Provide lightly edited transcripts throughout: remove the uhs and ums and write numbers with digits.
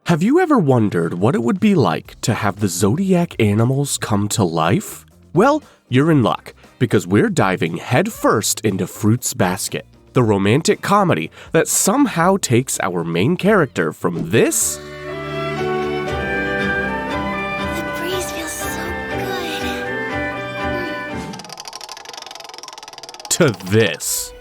Have you ever wondered what it would be like to have the zodiac animals come to life? Well, you're in luck, because we're diving headfirst into Fruits Basket, the romantic comedy that somehow takes our main character from this to this.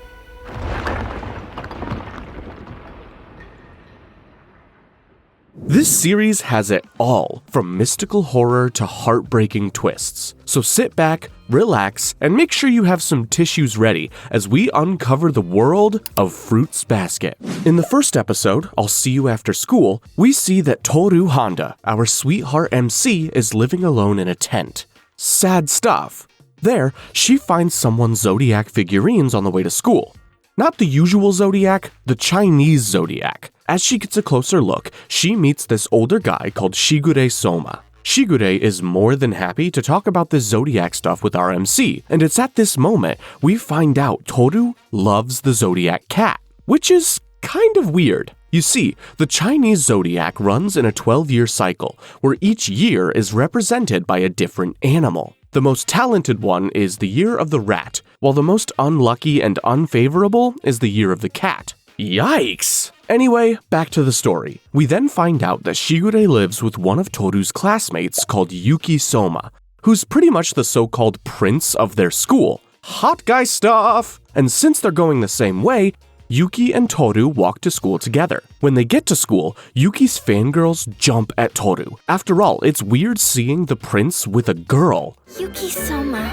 This series has it all, from mystical horror to heartbreaking twists. So sit back, relax, and make sure you have some tissues ready as we uncover the world of Fruits Basket. In the first episode, I'll See You After School, we see that Tohru Honda, our sweetheart MC, is living alone in a tent. Sad stuff. There, she finds someone's zodiac figurines on the way to school. Not the usual zodiac, the Chinese zodiac. As she gets a closer look, she meets this older guy called Shigure Soma. Shigure is more than happy to talk about this zodiac stuff with our MC, and it's at this moment we find out Tohru loves the zodiac cat, which is kind of weird. You see, the Chinese zodiac runs in a 12-year cycle, where each year is represented by a different animal. The most talented one is the year of the rat, while the most unlucky and unfavorable is the year of the cat. Yikes! Anyway, back to the story. We then find out that Shigure lives with one of Tohru's classmates called Yuki Soma, who's pretty much the so-called prince of their school. Hot guy stuff! And since they're going the same way, Yuki and Tohru walk to school together. When they get to school, Yuki's fangirls jump at Tohru. After all, it's weird seeing the prince with a girl. Yuki Soma.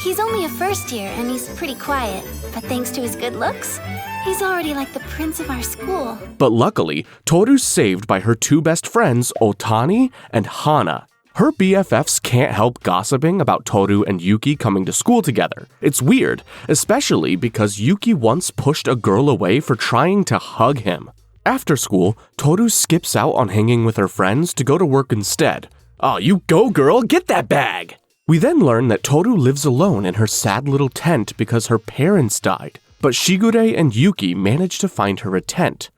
He's only a first year and he's pretty quiet, but thanks to his good looks, he's already like the prince of our school. But luckily, Tohru's saved by her two best friends, Otani and Hana. Her BFFs can't help gossiping about Tohru and Yuki coming to school together. It's weird, especially because Yuki once pushed a girl away for trying to hug him. After school, Tohru skips out on hanging with her friends to go to work instead. Oh, you go girl, get that bag! We then learn that Tohru lives alone in her sad little tent because her parents died. But Shigure and Yuki manage to find her a tent.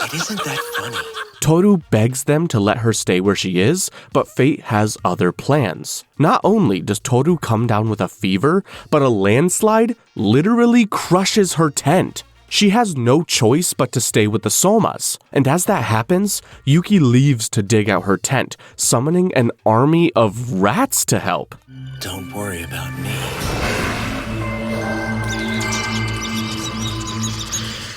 It isn't that funny. Tohru begs them to let her stay where she is, but fate has other plans. Not only does Tohru come down with a fever, but a landslide literally crushes her tent. She has no choice but to stay with the Somas, and as that happens, Yuki leaves to dig out her tent, summoning an army of rats to help. Don't worry about me.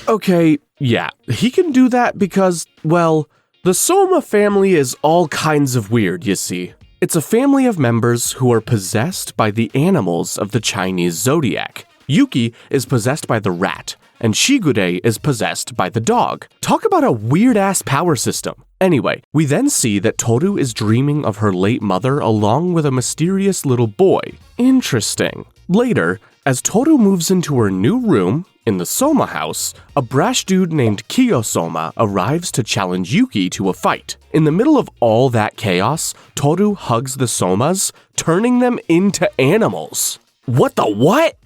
Okay, yeah, he can do that because, well, the Soma family is all kinds of weird, you see. It's a family of members who are possessed by the animals of the Chinese zodiac. Yuki is possessed by the rat, and Shigure is possessed by the dog. Talk about a weird-ass power system. Anyway, we then see that Tohru is dreaming of her late mother along with a mysterious little boy. Interesting. Later, as Tohru moves into her new room, in the Soma house, a brash dude named Kyo Soma arrives to challenge Yuki to a fight. In the middle of all that chaos, Tohru hugs the Somas, turning them into animals. What the what?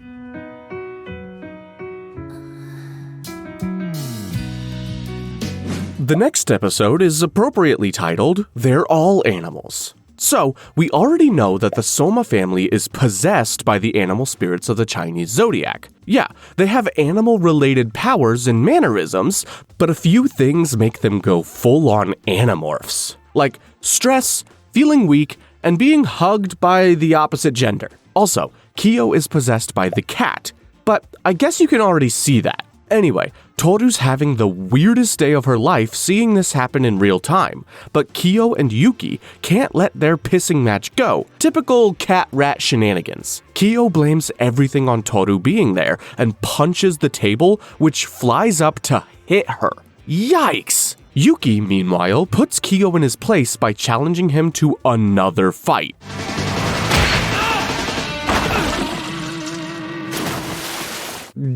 The next episode is appropriately titled, They're All Animals. So, we already know that the Soma family is possessed by the animal spirits of the Chinese zodiac. Yeah, they have animal-related powers and mannerisms, but a few things make them go full-on animorphs. Like stress, feeling weak, and being hugged by the opposite gender. Also, Kyo is possessed by the cat, but I guess you can already see that. Anyway, Tohru's having the weirdest day of her life seeing this happen in real time, but Kyo and Yuki can't let their pissing match go. Typical cat-rat shenanigans. Kyo blames everything on Tohru being there and punches the table, which flies up to hit her. Yikes! Yuki, meanwhile, puts Kyo in his place by challenging him to another fight.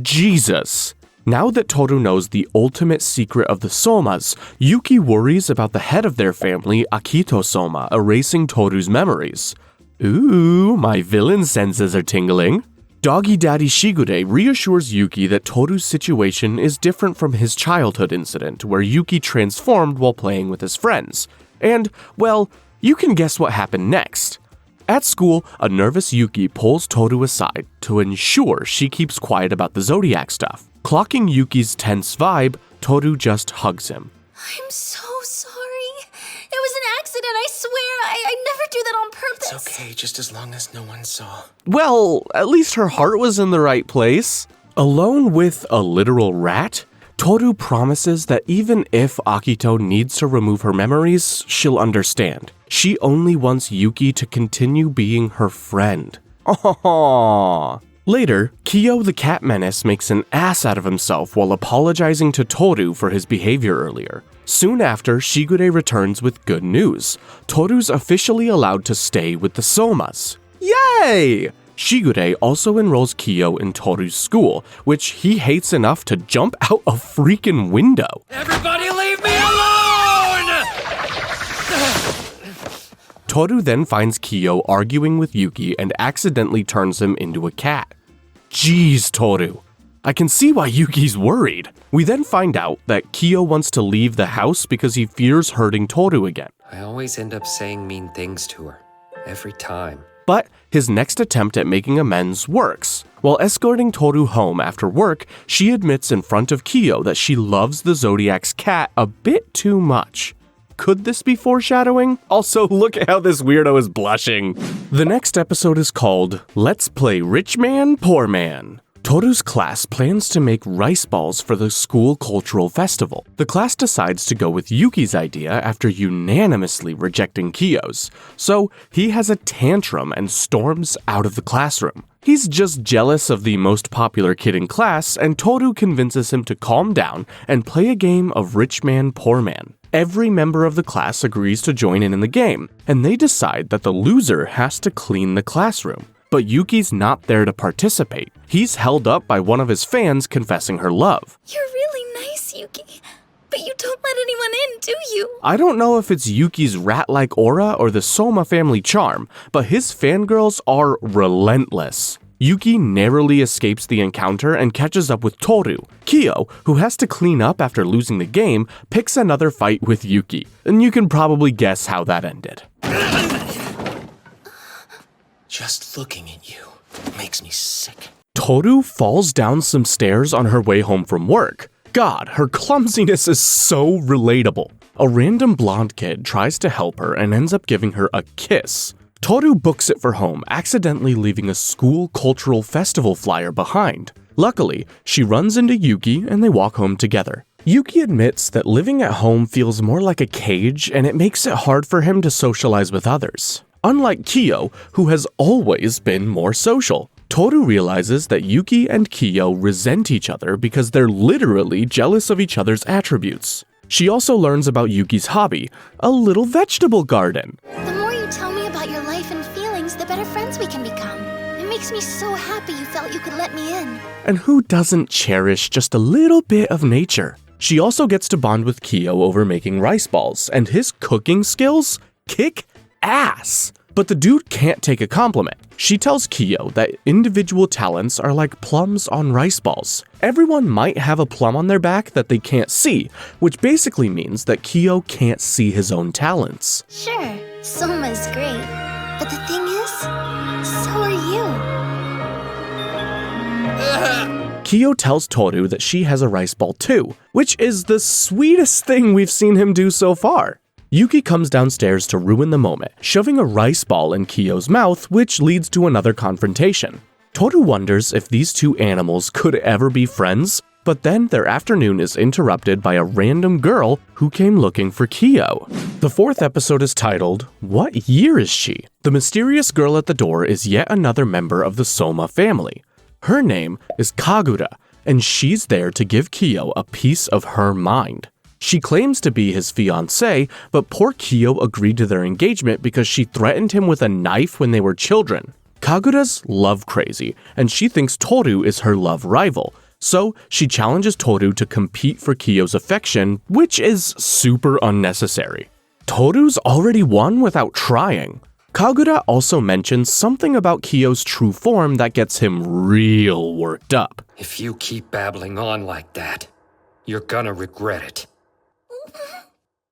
Jesus. Now that Tohru knows the ultimate secret of the Somas, Yuki worries about the head of their family, Akito Soma, erasing Tohru's memories. Ooh, my villain senses are tingling. Doggy Daddy Shigure reassures Yuki that Tohru's situation is different from his childhood incident where Yuki transformed while playing with his friends. And, well, you can guess what happened next. At school, a nervous Yuki pulls Tohru aside to ensure she keeps quiet about the zodiac stuff. Clocking Yuki's tense vibe, Tohru just hugs him. I'm so sorry. It was an accident, I swear. I never do that on purpose. It's okay, just as long as no one saw. Well, at least her heart was in the right place. Alone with a literal rat, Tohru promises that even if Akito needs to remove her memories, she'll understand. She only wants Yuki to continue being her friend. Aww. Later, Kyo the cat menace makes an ass out of himself while apologizing to Tohru for his behavior earlier. Soon after, Shigure returns with good news. Tohru's officially allowed to stay with the Somas. Yay! Shigure also enrolls Kyo in Tohru's school, which he hates enough to jump out a freaking window. Everybody leave me alone! Tohru then finds Kyo arguing with Yuki and accidentally turns him into a cat. Jeez, Tohru. I can see why Yuki's worried. We then find out that Kyo wants to leave the house because he fears hurting Tohru again. I always end up saying mean things to her. Every time. But his next attempt at making amends works. While escorting Tohru home after work, she admits in front of Kyo that she loves the Zodiac's cat a bit too much. Could this be foreshadowing? Also, look at how this weirdo is blushing. The next episode is called Let's Play Rich Man, Poor Man. Tohru's class plans to make rice balls for the school cultural festival. The class decides to go with Yuki's idea after unanimously rejecting Kyo's. So he has a tantrum and storms out of the classroom. He's just jealous of the most popular kid in class, and Tohru convinces him to calm down and play a game of Rich Man, Poor Man. Every member of the class agrees to join in the game, and they decide that the loser has to clean the classroom. But Yuki's not there to participate. He's held up by one of his fans confessing her love. You're really nice, Yuki. But you don't let anyone in, do you? I don't know if it's Yuki's rat-like aura or the Soma family charm, but his fangirls are relentless. Yuki narrowly escapes the encounter and catches up with Tohru. Kyo, who has to clean up after losing the game, picks another fight with Yuki, and you can probably guess how that ended. Just looking at you makes me sick. Tohru falls down some stairs on her way home from work. God, her clumsiness is so relatable. A random blonde kid tries to help her and ends up giving her a kiss. Tohru books it for home, accidentally leaving a school cultural festival flyer behind. Luckily, she runs into Yuki and they walk home together. Yuki admits that living at home feels more like a cage and it makes it hard for him to socialize with others. Unlike Kyo, who has always been more social. Tohru realizes that Yuki and Kyo resent each other because they're literally jealous of each other's attributes. She also learns about Yuki's hobby, a little vegetable garden. The more you tell me about your life and feelings, the better friends we can become. It makes me so happy you felt you could let me in. And who doesn't cherish just a little bit of nature? She also gets to bond with Kyo over making rice balls, and his cooking skills kick ass. But the dude can't take a compliment. She tells Kyo that individual talents are like plums on rice balls. Everyone might have a plum on their back that they can't see, which basically means that Kyo can't see his own talents. Sure, Soma's great. But the thing is, so are you. Kyo tells Tohru that she has a rice ball too, which is the sweetest thing we've seen him do so far. Yuki comes downstairs to ruin the moment, shoving a rice ball in Kyo's mouth, which leads to another confrontation. Tohru wonders if these two animals could ever be friends, but then their afternoon is interrupted by a random girl who came looking for Kyo. The fourth episode is titled, What Year Is She? The mysterious girl at the door is yet another member of the Soma family. Her name is Kagura, and she's there to give Kyo a piece of her mind. She claims to be his fiancé, but poor Kyo agreed to their engagement because she threatened him with a knife when they were children. Kagura's love crazy, and she thinks Tohru is her love rival, so she challenges Tohru to compete for Kyo's affection, which is super unnecessary. Tohru's already won without trying. Kagura also mentions something about Kyo's true form that gets him real worked up. If you keep babbling on like that, you're gonna regret it.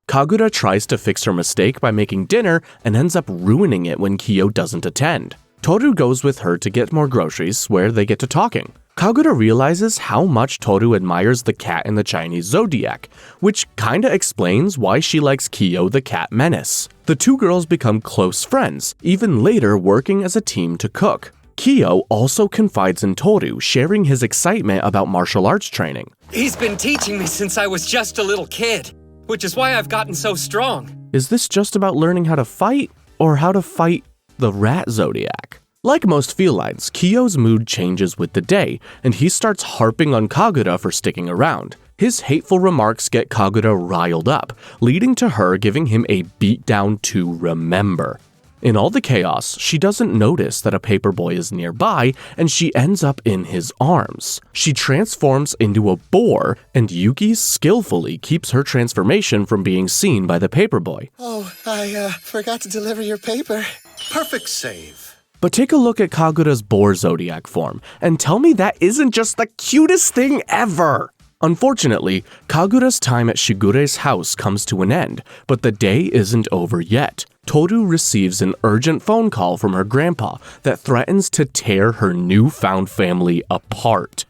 Kagura tries to fix her mistake by making dinner and ends up ruining it when Kyo doesn't attend. Tohru goes with her to get more groceries, where they get to talking. Kagura realizes how much Tohru admires the cat in the Chinese zodiac, which kinda explains why she likes Kyo the cat menace. The two girls become close friends, even later working as a team to cook. Kyo also confides in Tohru, sharing his excitement about martial arts training. He's been teaching me since I was just a little kid, which is why I've gotten so strong. Is this just about learning how to fight, or how to fight the rat zodiac? Like most felines, Kyo's mood changes with the day, and he starts harping on Kagura for sticking around. His hateful remarks get Kagura riled up, leading to her giving him a beatdown to remember. In all the chaos, she doesn't notice that a paperboy is nearby, and she ends up in his arms. She transforms into a boar, and Yuki skillfully keeps her transformation from being seen by the paperboy. Oh, I forgot to deliver your paper. Perfect save. But take a look at Kagura's boar zodiac form, and tell me that isn't just the cutest thing ever! Unfortunately, Kagura's time at Shigure's house comes to an end, but the day isn't over yet. Tohru receives an urgent phone call from her grandpa that threatens to tear her newfound family apart.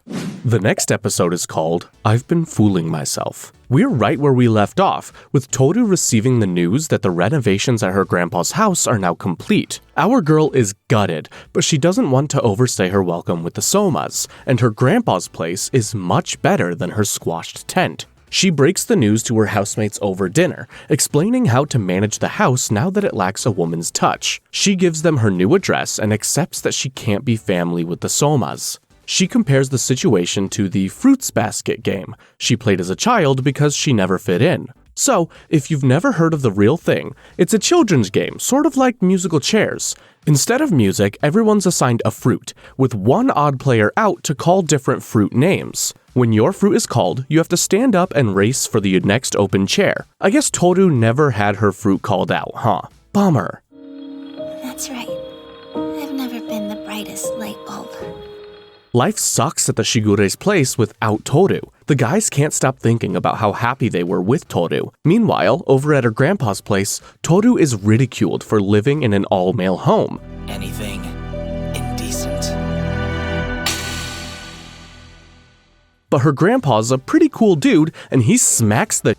The next episode is called I've Been Fooling Myself. We're right where we left off, with Tohru receiving the news that the renovations at her grandpa's house are now complete. Our girl is gutted, but she doesn't want to overstay her welcome with the Somas, and her grandpa's place is much better than her squashed tent. She breaks the news to her housemates over dinner, explaining how to manage the house now that it lacks a woman's touch. She gives them her new address and accepts that she can't be family with the Somas. She compares the situation to the fruits basket game she played as a child because she never fit in. So, if you've never heard of the real thing, it's a children's game, sort of like musical chairs. Instead of music, everyone's assigned a fruit, with one odd player out to call different fruit names. When your fruit is called, you have to stand up and race for the next open chair. I guess Tohru never had her fruit called out, huh? Bummer. That's right. I've never been the brightest light bulb. Life sucks at the Shigure's place without Tohru. The guys can't stop thinking about how happy they were with Tohru. Meanwhile, over at her grandpa's place, Tohru is ridiculed for living in an all-male home. Anything indecent. But her grandpa's a pretty cool dude, and he smacks the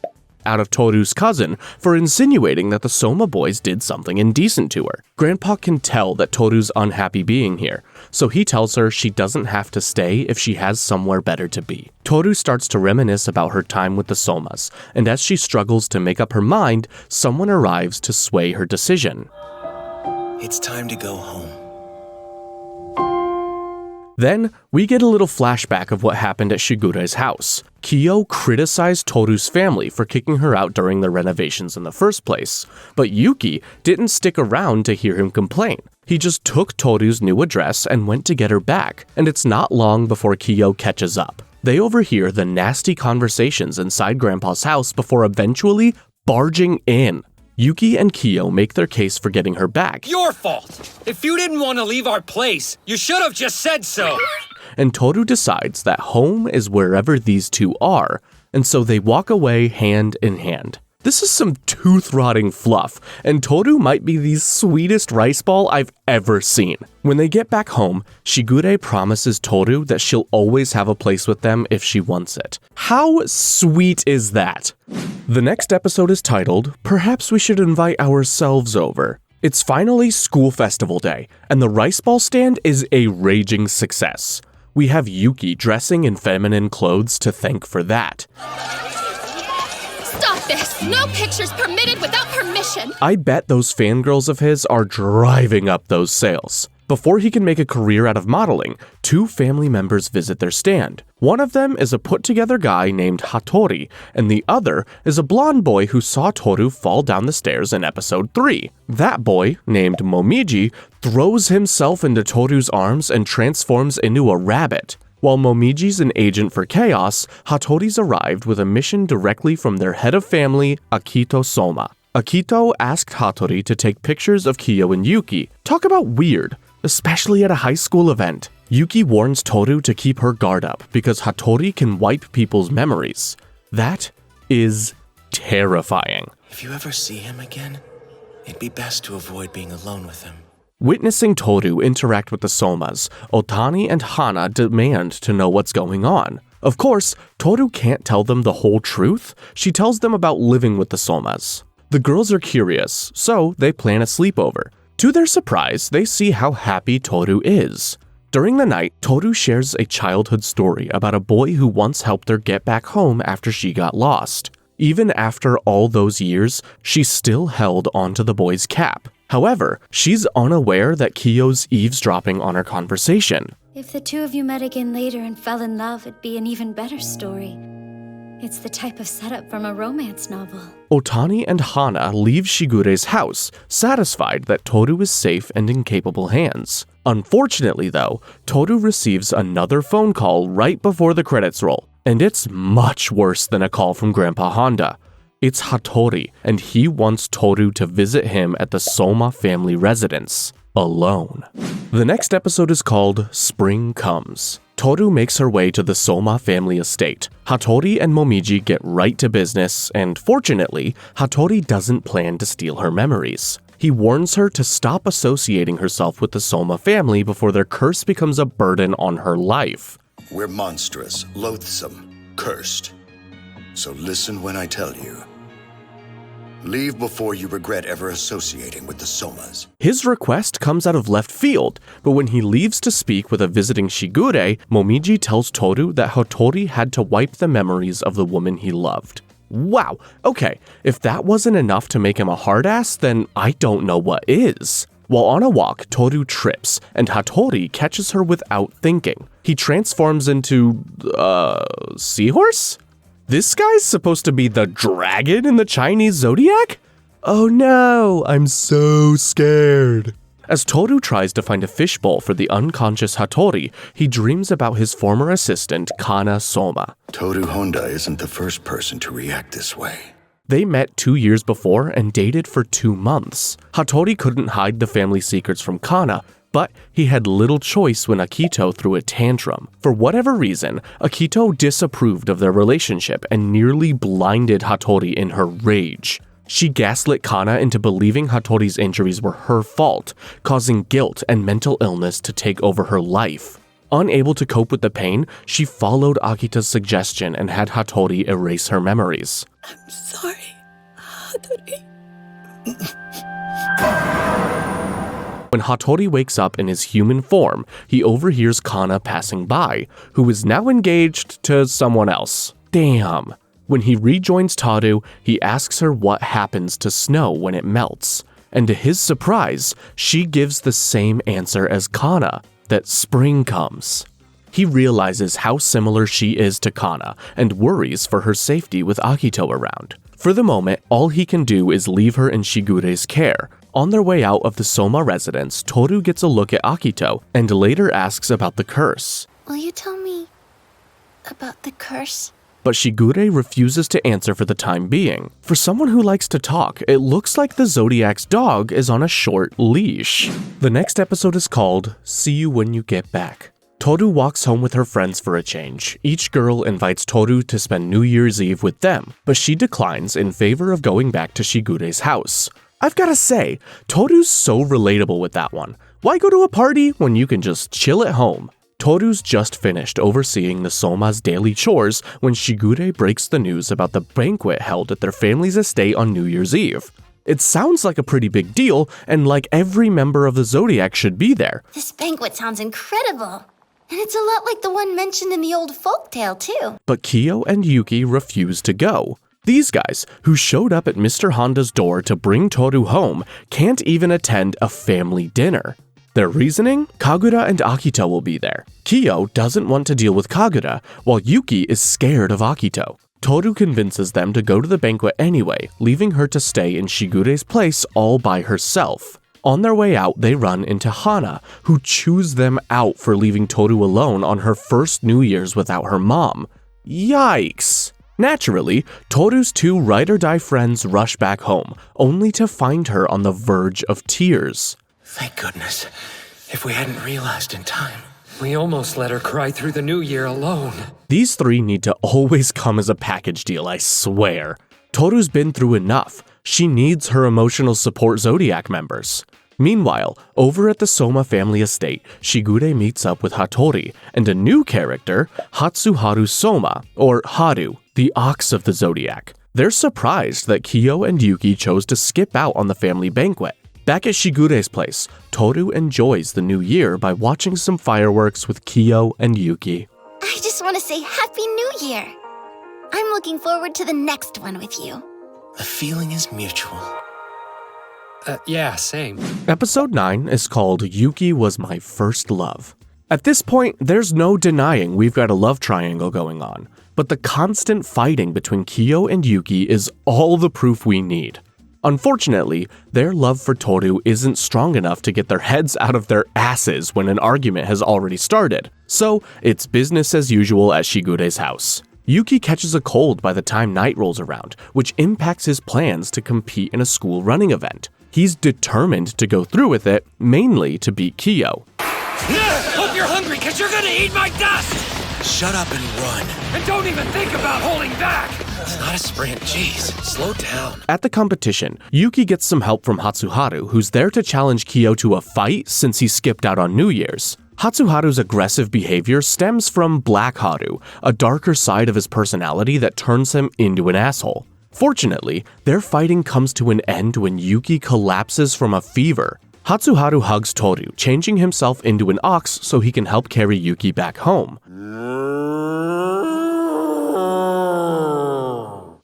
out of Tohru's cousin for insinuating that the Soma boys did something indecent to her. Grandpa can tell that Tohru's unhappy being here, so he tells her she doesn't have to stay if she has somewhere better to be. Tohru starts to reminisce about her time with the Somas, and as she struggles to make up her mind, someone arrives to sway her decision. It's time to go home. Then, we get a little flashback of what happened at Shigure's house. Kyo criticized Tohru's family for kicking her out during the renovations in the first place, but Yuki didn't stick around to hear him complain. He just took Tohru's new address and went to get her back, and it's not long before Kyo catches up. They overhear the nasty conversations inside Grandpa's house before eventually barging in. Yuki and Kyo make their case for getting her back. Your fault! If you didn't want to leave our place, you should have just said so! And Tohru decides that home is wherever these two are, and so they walk away hand in hand. This is some tooth-rotting fluff, and Tohru might be the sweetest rice ball I've ever seen. When they get back home, Shigure promises Tohru that she'll always have a place with them if she wants it. How sweet is that? The next episode is titled, Perhaps We Should Invite Ourselves Over. It's finally school festival day, and the rice ball stand is a raging success. We have Yuki dressing in feminine clothes to thank for that. Stop this! No pictures permitted without permission! I bet those fangirls of his are driving up those sales. Before he can make a career out of modeling, two family members visit their stand. One of them is a put-together guy named Hatori, and the other is a blonde boy who saw Tohru fall down the stairs in episode 3. That boy, named Momiji, throws himself into Tohru's arms and transforms into a rabbit. While Momiji's an agent for chaos, Hatori's arrived with a mission directly from their head of family, Akito Soma. Akito asked Hatori to take pictures of Kyo and Yuki. Talk about weird, especially at a high school event. Yuki warns Tohru to keep her guard up because Hatori can wipe people's memories. That is terrifying. If you ever see him again, it'd be best to avoid being alone with him. Witnessing Tohru interact with the Somas, Otani and Hana demand to know what's going on. Of course, Tohru can't tell them the whole truth. She tells them about living with the Somas. The girls are curious, so they plan a sleepover. To their surprise, they see how happy Tohru is. During the night, Tohru shares a childhood story about a boy who once helped her get back home after she got lost. Even after all those years, she still held onto the boy's cap. However, she's unaware that Kyo's eavesdropping on her conversation. If the two of you met again later and fell in love, it'd be an even better story. It's the type of setup from a romance novel. Otani and Hana leave Shigure's house, satisfied that Tohru is safe and in capable hands. Unfortunately, though, Tohru receives another phone call right before the credits roll, and it's much worse than a call from Grandpa Honda. It's Hatori, and he wants Tohru to visit him at the Soma family residence, alone. The next episode is called Spring Comes. Tohru makes her way to the Soma family estate. Hatori and Momiji get right to business, and fortunately, Hatori doesn't plan to steal her memories. He warns her to stop associating herself with the Soma family before their curse becomes a burden on her life. We're monstrous, loathsome, cursed. So listen when I tell you. Leave before you regret ever associating with the Somas. His request comes out of left field, but when he leaves to speak with a visiting Shigure, Momiji tells Tohru that Hatori had to wipe the memories of the woman he loved. Wow, okay, if that wasn't enough to make him a hard-ass, then I don't know what is. While on a walk, Tohru trips, and Hatori catches her without thinking. He transforms into, seahorse? This guy's supposed to be the dragon in the Chinese zodiac? Oh no, I'm so scared. As Tohru tries to find a fishbowl for the unconscious Hatori, he dreams about his former assistant, Kana Soma. Tohru Honda isn't the first person to react this way. They met 2 years before and dated for 2 months. Hatori couldn't hide the family secrets from Kana, but he had little choice when Akito threw a tantrum. For whatever reason, Akito disapproved of their relationship and nearly blinded Hatori in her rage. She gaslit Kana into believing Hatori's injuries were her fault, causing guilt and mental illness to take over her life. Unable to cope with the pain, she followed Akito's suggestion and had Hatori erase her memories. I'm sorry, Hatori. When Hatori wakes up in his human form, he overhears Kana passing by, who is now engaged to someone else. Damn. When he rejoins Tohru, he asks her what happens to snow when it melts. And to his surprise, she gives the same answer as Kana, that spring comes. He realizes how similar she is to Kana and worries for her safety with Akito around. For the moment, all he can do is leave her in Shigure's care. On their way out of the Soma residence, Tohru gets a look at Akito and later asks about the curse. Will you tell me about the curse? But Shigure refuses to answer for the time being. For someone who likes to talk, it looks like the Zodiac's dog is on a short leash. The next episode is called See You When You Get Back. Tohru walks home with her friends for a change. Each girl invites Tohru to spend New Year's Eve with them, but she declines in favor of going back to Shigure's house. I've gotta say, Tohru's so relatable with that one. Why go to a party when you can just chill at home? Tohru's just finished overseeing the Soma's daily chores when Shigure breaks the news about the banquet held at their family's estate on New Year's Eve. It sounds like a pretty big deal, and like every member of the Zodiac should be there. This banquet sounds incredible. And it's a lot like the one mentioned in the old folktale, too. But Kyo and Yuki refuse to go. These guys, who showed up at Mr. Honda's door to bring Tohru home, can't even attend a family dinner. Their reasoning? Kagura and Akito will be there. Kyo doesn't want to deal with Kagura, while Yuki is scared of Akito. Tohru convinces them to go to the banquet anyway, leaving her to stay in Shigure's place all by herself. On their way out, they run into Hana, who chews them out for leaving Tohru alone on her first New Year's without her mom. Yikes! Naturally, Tohru's two ride-or-die friends rush back home, only to find her on the verge of tears. Thank goodness. If we hadn't realized in time. We almost let her cry through the new year alone. These three need to always come as a package deal, I swear. Tohru's been through enough. She needs her emotional support Zodiac members. Meanwhile, over at the Soma family estate, Shigure meets up with Hatori and a new character, Hatsuharu Soma, or Haru, the ox of the Zodiac. They're surprised that Kyo and Yuki chose to skip out on the family banquet. Back at Shigure's place, Tohru enjoys the new year by watching some fireworks with Kyo and Yuki. I just want to say Happy New Year. I'm looking forward to the next one with you. The feeling is mutual. Yeah, same. Episode 9 is called Yuki Was My First Love. At this point, there's no denying we've got a love triangle going on, but the constant fighting between Kyo and Yuki is all the proof we need. Unfortunately, their love for Tohru isn't strong enough to get their heads out of their asses when an argument has already started, so it's business as usual at Shigure's house. Yuki catches a cold by the time night rolls around, which impacts his plans to compete in a school running event. He's determined to go through with it, mainly to beat Kyo. Hope you're hungry, because you're gonna eat my dust! Shut up and run. And don't even think about holding back! It's not a sprint, jeez. Slow down. At the competition, Yuki gets some help from Hatsuharu, who's there to challenge Kyo to a fight since he skipped out on New Year's. Hatsuharu's aggressive behavior stems from Black Haru, a darker side of his personality that turns him into an asshole. Fortunately, their fighting comes to an end when Yuki collapses from a fever. Hatsuharu hugs Tohru, changing himself into an ox so he can help carry Yuki back home.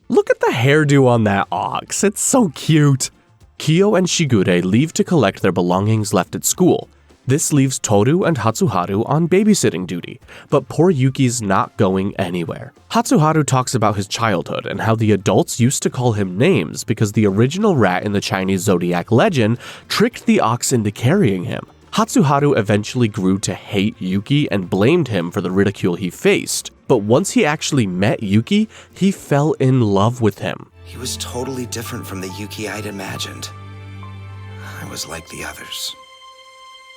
Look at the hairdo on that ox, it's so cute. Kyo and Shigure leave to collect their belongings left at school. This leaves Tohru and Hatsuharu on babysitting duty, but poor Yuki's not going anywhere. Hatsuharu talks about his childhood and how the adults used to call him names because the original rat in the Chinese zodiac legend tricked the ox into carrying him. Hatsuharu eventually grew to hate Yuki and blamed him for the ridicule he faced, but once he actually met Yuki, he fell in love with him. He was totally different from the Yuki I'd imagined. I was like the others.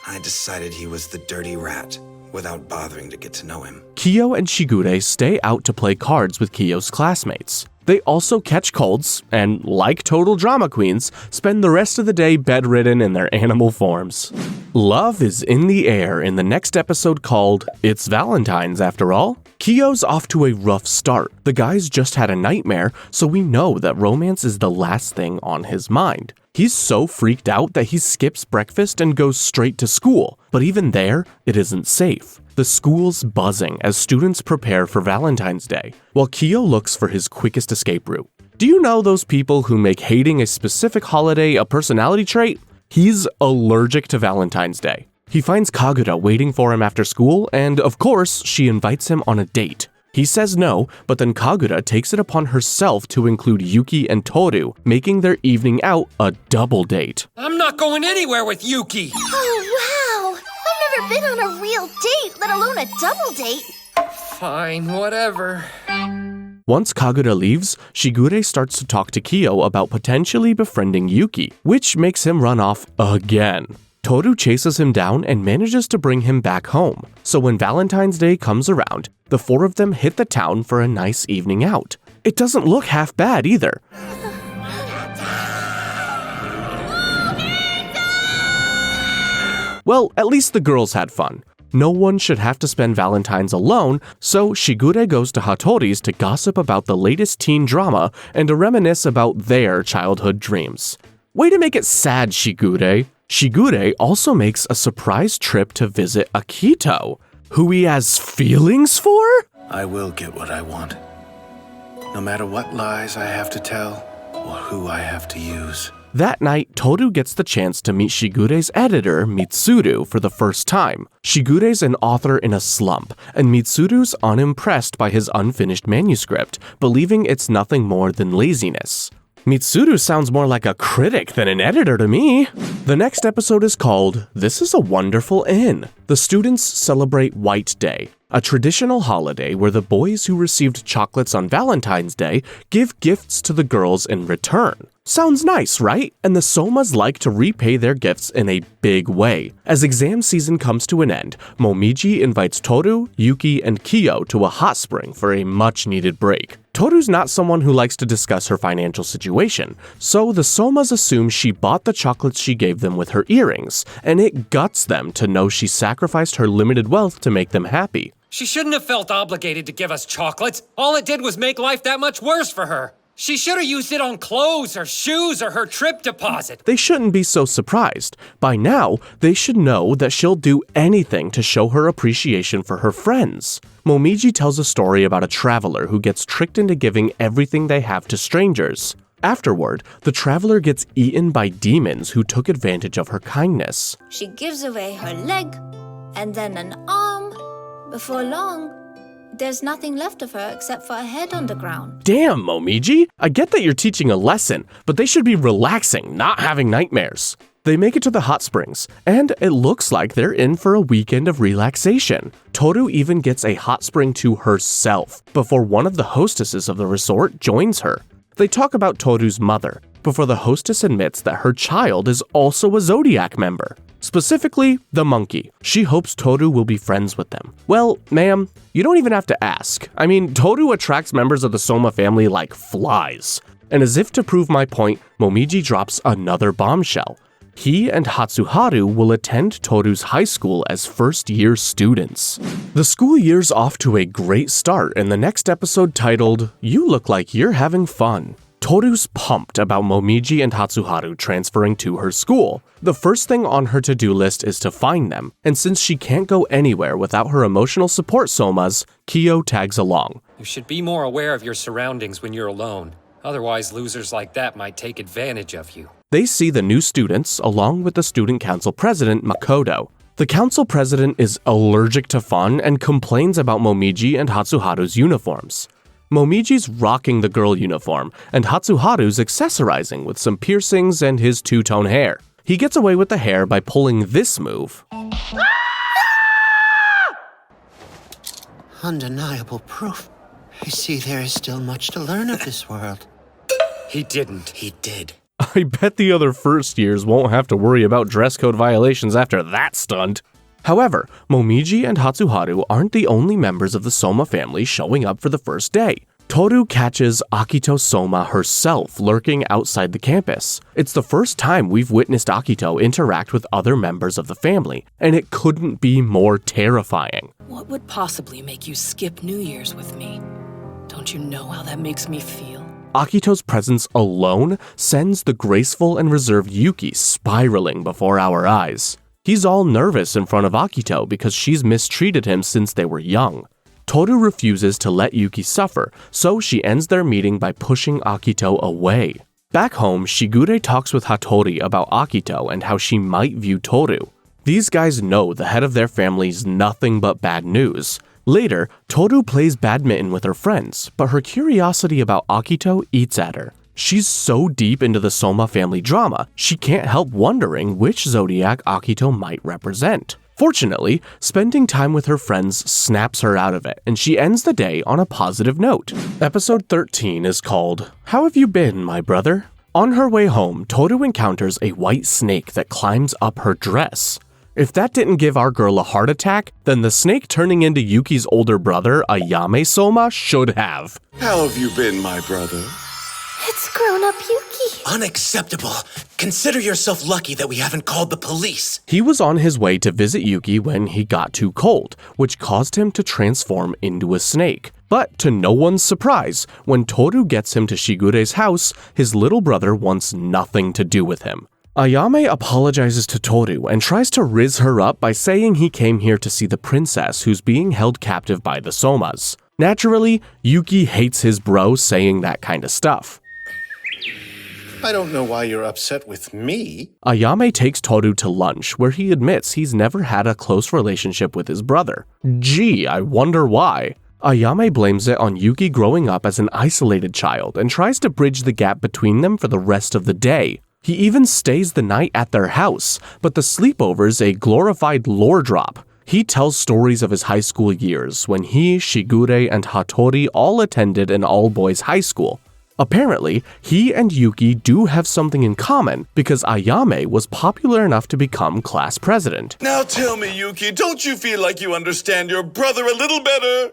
I decided he was the dirty rat, without bothering to get to know him. Kyo and Shigure stay out to play cards with Kyo's classmates. They also catch colds, and like total drama queens, spend the rest of the day bedridden in their animal forms. Love is in the air in the next episode called It's Valentine's After All. Kyo's off to a rough start. The guy's just had a nightmare, so we know that romance is the last thing on his mind. He's so freaked out that he skips breakfast and goes straight to school, but even there, it isn't safe. The school's buzzing as students prepare for Valentine's Day, while Kyo looks for his quickest escape route. Do you know those people who make hating a specific holiday a personality trait? He's allergic to Valentine's Day. He finds Kagura waiting for him after school, and of course, she invites him on a date. He says no, but then Kagura takes it upon herself to include Yuki and Tohru, making their evening out a double date. I'm not going anywhere with Yuki! Oh, wow! I've never been on a real date, let alone a double date. Fine, whatever. Once Kagura leaves, Shigure starts to talk to Kyo about potentially befriending Yuki, which makes him run off again. Tohru chases him down and manages to bring him back home. So when Valentine's Day comes around, the four of them hit the town for a nice evening out. It doesn't look half bad either. Well, at least the girls had fun. No one should have to spend Valentine's alone, so Shigure goes to Hatori's to gossip about the latest teen drama and to reminisce about their childhood dreams. Way to make it sad, Shigure. Shigure also makes a surprise trip to visit Akito, who he has feelings for? I will get what I want. No matter what lies I have to tell, or who I have to use. That night, Tohru gets the chance to meet Shigure's editor, Mitsuru, for the first time. Shigure's an author in a slump, and Mitsuru's unimpressed by his unfinished manuscript, believing it's nothing more than laziness. Mitsuru sounds more like a critic than an editor to me. The next episode is called This is a Wonderful Inn. The students celebrate White Day. a traditional holiday where the boys who received chocolates on Valentine's Day give gifts to the girls in return. Sounds nice, right? And the Somas like to repay their gifts in a big way. As exam season comes to an end, Momiji invites Tohru, Yuki, and Kyo to a hot spring for a much-needed break. Tohru's not someone who likes to discuss her financial situation, so the Somas assume she bought the chocolates she gave them with her earrings, and it guts them to know she sacrificed her limited wealth to make them happy. She shouldn't have felt obligated to give us chocolates. All it did was make life that much worse for her. She should have used it on clothes or shoes or her trip deposit. They shouldn't be so surprised. By now, they should know that she'll do anything to show her appreciation for her friends. Momiji tells a story about a traveler who gets tricked into giving everything they have to strangers. Afterward, the traveler gets eaten by demons who took advantage of her kindness. She gives away her leg, and then an arm. Before long, there's nothing left of her except for a head on the ground. Damn, Momiji! I get that you're teaching a lesson, but they should be relaxing, not having nightmares. They make it to the hot springs, and it looks like they're in for a weekend of relaxation. Tohru even gets a hot spring to herself before one of the hostesses of the resort joins her. They talk about Tohru's mother, before the hostess admits that her child is also a zodiac member. Specifically, the monkey. She hopes Tohru will be friends with them. Well, ma'am, you don't even have to ask. I mean, Tohru attracts members of the Soma family like flies. And as if to prove my point, Momiji drops another bombshell. He and Hatsuharu will attend Tohru's high school as first-year students. The school year's off to a great start in the next episode titled, "You Look Like You're Having Fun." Tohru's pumped about Momiji and Hatsuharu transferring to her school. The first thing on her to-do list is to find them, and since she can't go anywhere without her emotional support Somas, Kyo tags along. You should be more aware of your surroundings when you're alone. Otherwise, losers like that might take advantage of you. They see the new students along with the student council president, Makoto. The council president is allergic to fun and complains about Momiji and Hatsuharu's uniforms. Momiji's rocking the girl uniform, and Hatsuharu's accessorizing with some piercings and his two-tone hair. He gets away with the hair by pulling this move. Undeniable proof. I see there is still much to learn of this world. He didn't. He did. I bet the other first years won't have to worry about dress code violations after that stunt. However, Momiji and Hatsuharu aren't the only members of the Soma family showing up for the first day. Tohru catches Akito Soma herself lurking outside the campus. It's the first time we've witnessed Akito interact with other members of the family, and it couldn't be more terrifying. What would possibly make you skip New Year's with me? Don't you know how that makes me feel? Akito's presence alone sends the graceful and reserved Yuki spiraling before our eyes. He's all nervous in front of Akito because she's mistreated him since they were young. Tohru refuses to let Yuki suffer, so she ends their meeting by pushing Akito away. Back home, Shigure talks with Hatori about Akito and how she might view Tohru. These guys know the head of their family's nothing but bad news. Later, Tohru plays badminton with her friends, but her curiosity about Akito eats at her. She's so deep into the Soma family drama, she can't help wondering which zodiac Akito might represent. Fortunately, spending time with her friends snaps her out of it, and she ends the day on a positive note. Episode 13 is called, "How Have You Been, My Brother?" On her way home, Tohru encounters a white snake that climbs up her dress. If that didn't give our girl a heart attack, then the snake turning into Yuki's older brother, Ayame Soma, should have. How have you been, my brother? It's grown-up Yuki. Unacceptable. Consider yourself lucky that we haven't called the police. He was on his way to visit Yuki when he got too cold, which caused him to transform into a snake. But to no one's surprise, when Tohru gets him to Shigure's house, his little brother wants nothing to do with him. Ayame apologizes to Tohru and tries to rizz her up by saying he came here to see the princess who's being held captive by the Somas. Naturally, Yuki hates his bro saying that kind of stuff. I don't know why you're upset with me. Ayame takes Tohru to lunch, where he admits he's never had a close relationship with his brother. Gee, I wonder why. Ayame blames it on Yuki growing up as an isolated child and tries to bridge the gap between them for the rest of the day. He even stays the night at their house, but the sleepover's a glorified lore drop. He tells stories of his high school years when he, Shigure, and Hatori all attended an all-boys high school. Apparently, he and Yuki do have something in common because Ayame was popular enough to become class president. Now tell me, Yuki, don't you feel like you understand your brother a little better?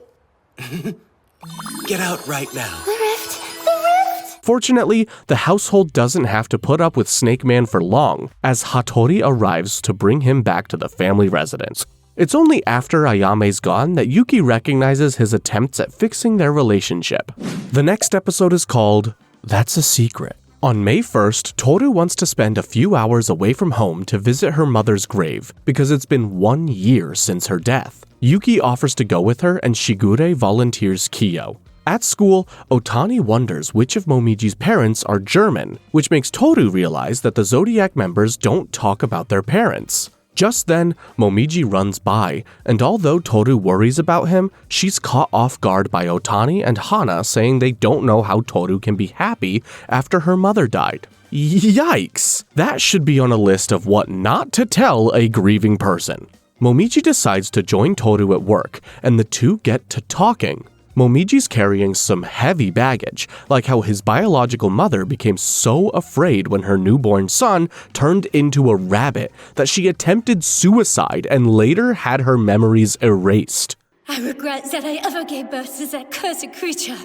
Get out right now. The rift! The rift! Fortunately, the household doesn't have to put up with Snake Man for long, as Hatori arrives to bring him back to the family residence. It's only after Ayame's gone that Yuki recognizes his attempts at fixing their relationship. The next episode is called That's a Secret. On May 1st, Tohru wants to spend a few hours away from home to visit her mother's grave because it's been 1 year since her death. Yuki offers to go with her and Shigure volunteers Kyo. At school, Otani wonders which of Momiji's parents are German, which makes Tohru realize that the Zodiac members don't talk about their parents. Just then, Momiji runs by, and although Tohru worries about him, she's caught off guard by Otani and Hana saying they don't know how Tohru can be happy after her mother died. Yikes! That should be on a list of what not to tell a grieving person. Momiji decides to join Tohru at work, and the two get to talking. Momiji's carrying some heavy baggage, like how his biological mother became so afraid when her newborn son turned into a rabbit that she attempted suicide and later had her memories erased. I regret that I ever gave birth to that cursed creature.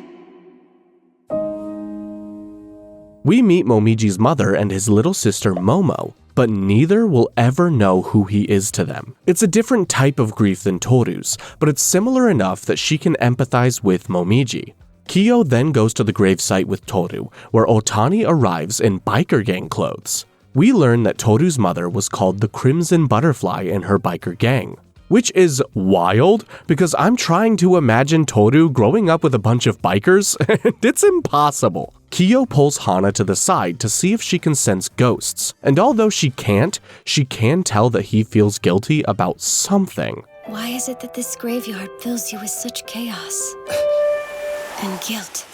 We meet Momiji's mother and his little sister Momo, but neither will ever know who he is to them. It's a different type of grief than Tohru's, but it's similar enough that she can empathize with Momiji. Kyo then goes to the gravesite with Tohru, where Otani arrives in biker gang clothes. We learn that Tohru's mother was called the Crimson Butterfly in her biker gang. Which is wild, because I'm trying to imagine Tohru growing up with a bunch of bikers, and it's impossible. Kyo pulls Hana to the side to see if she can sense ghosts, and although she can't, she can tell that he feels guilty about something. Why is it that this graveyard fills you with such chaos and guilt?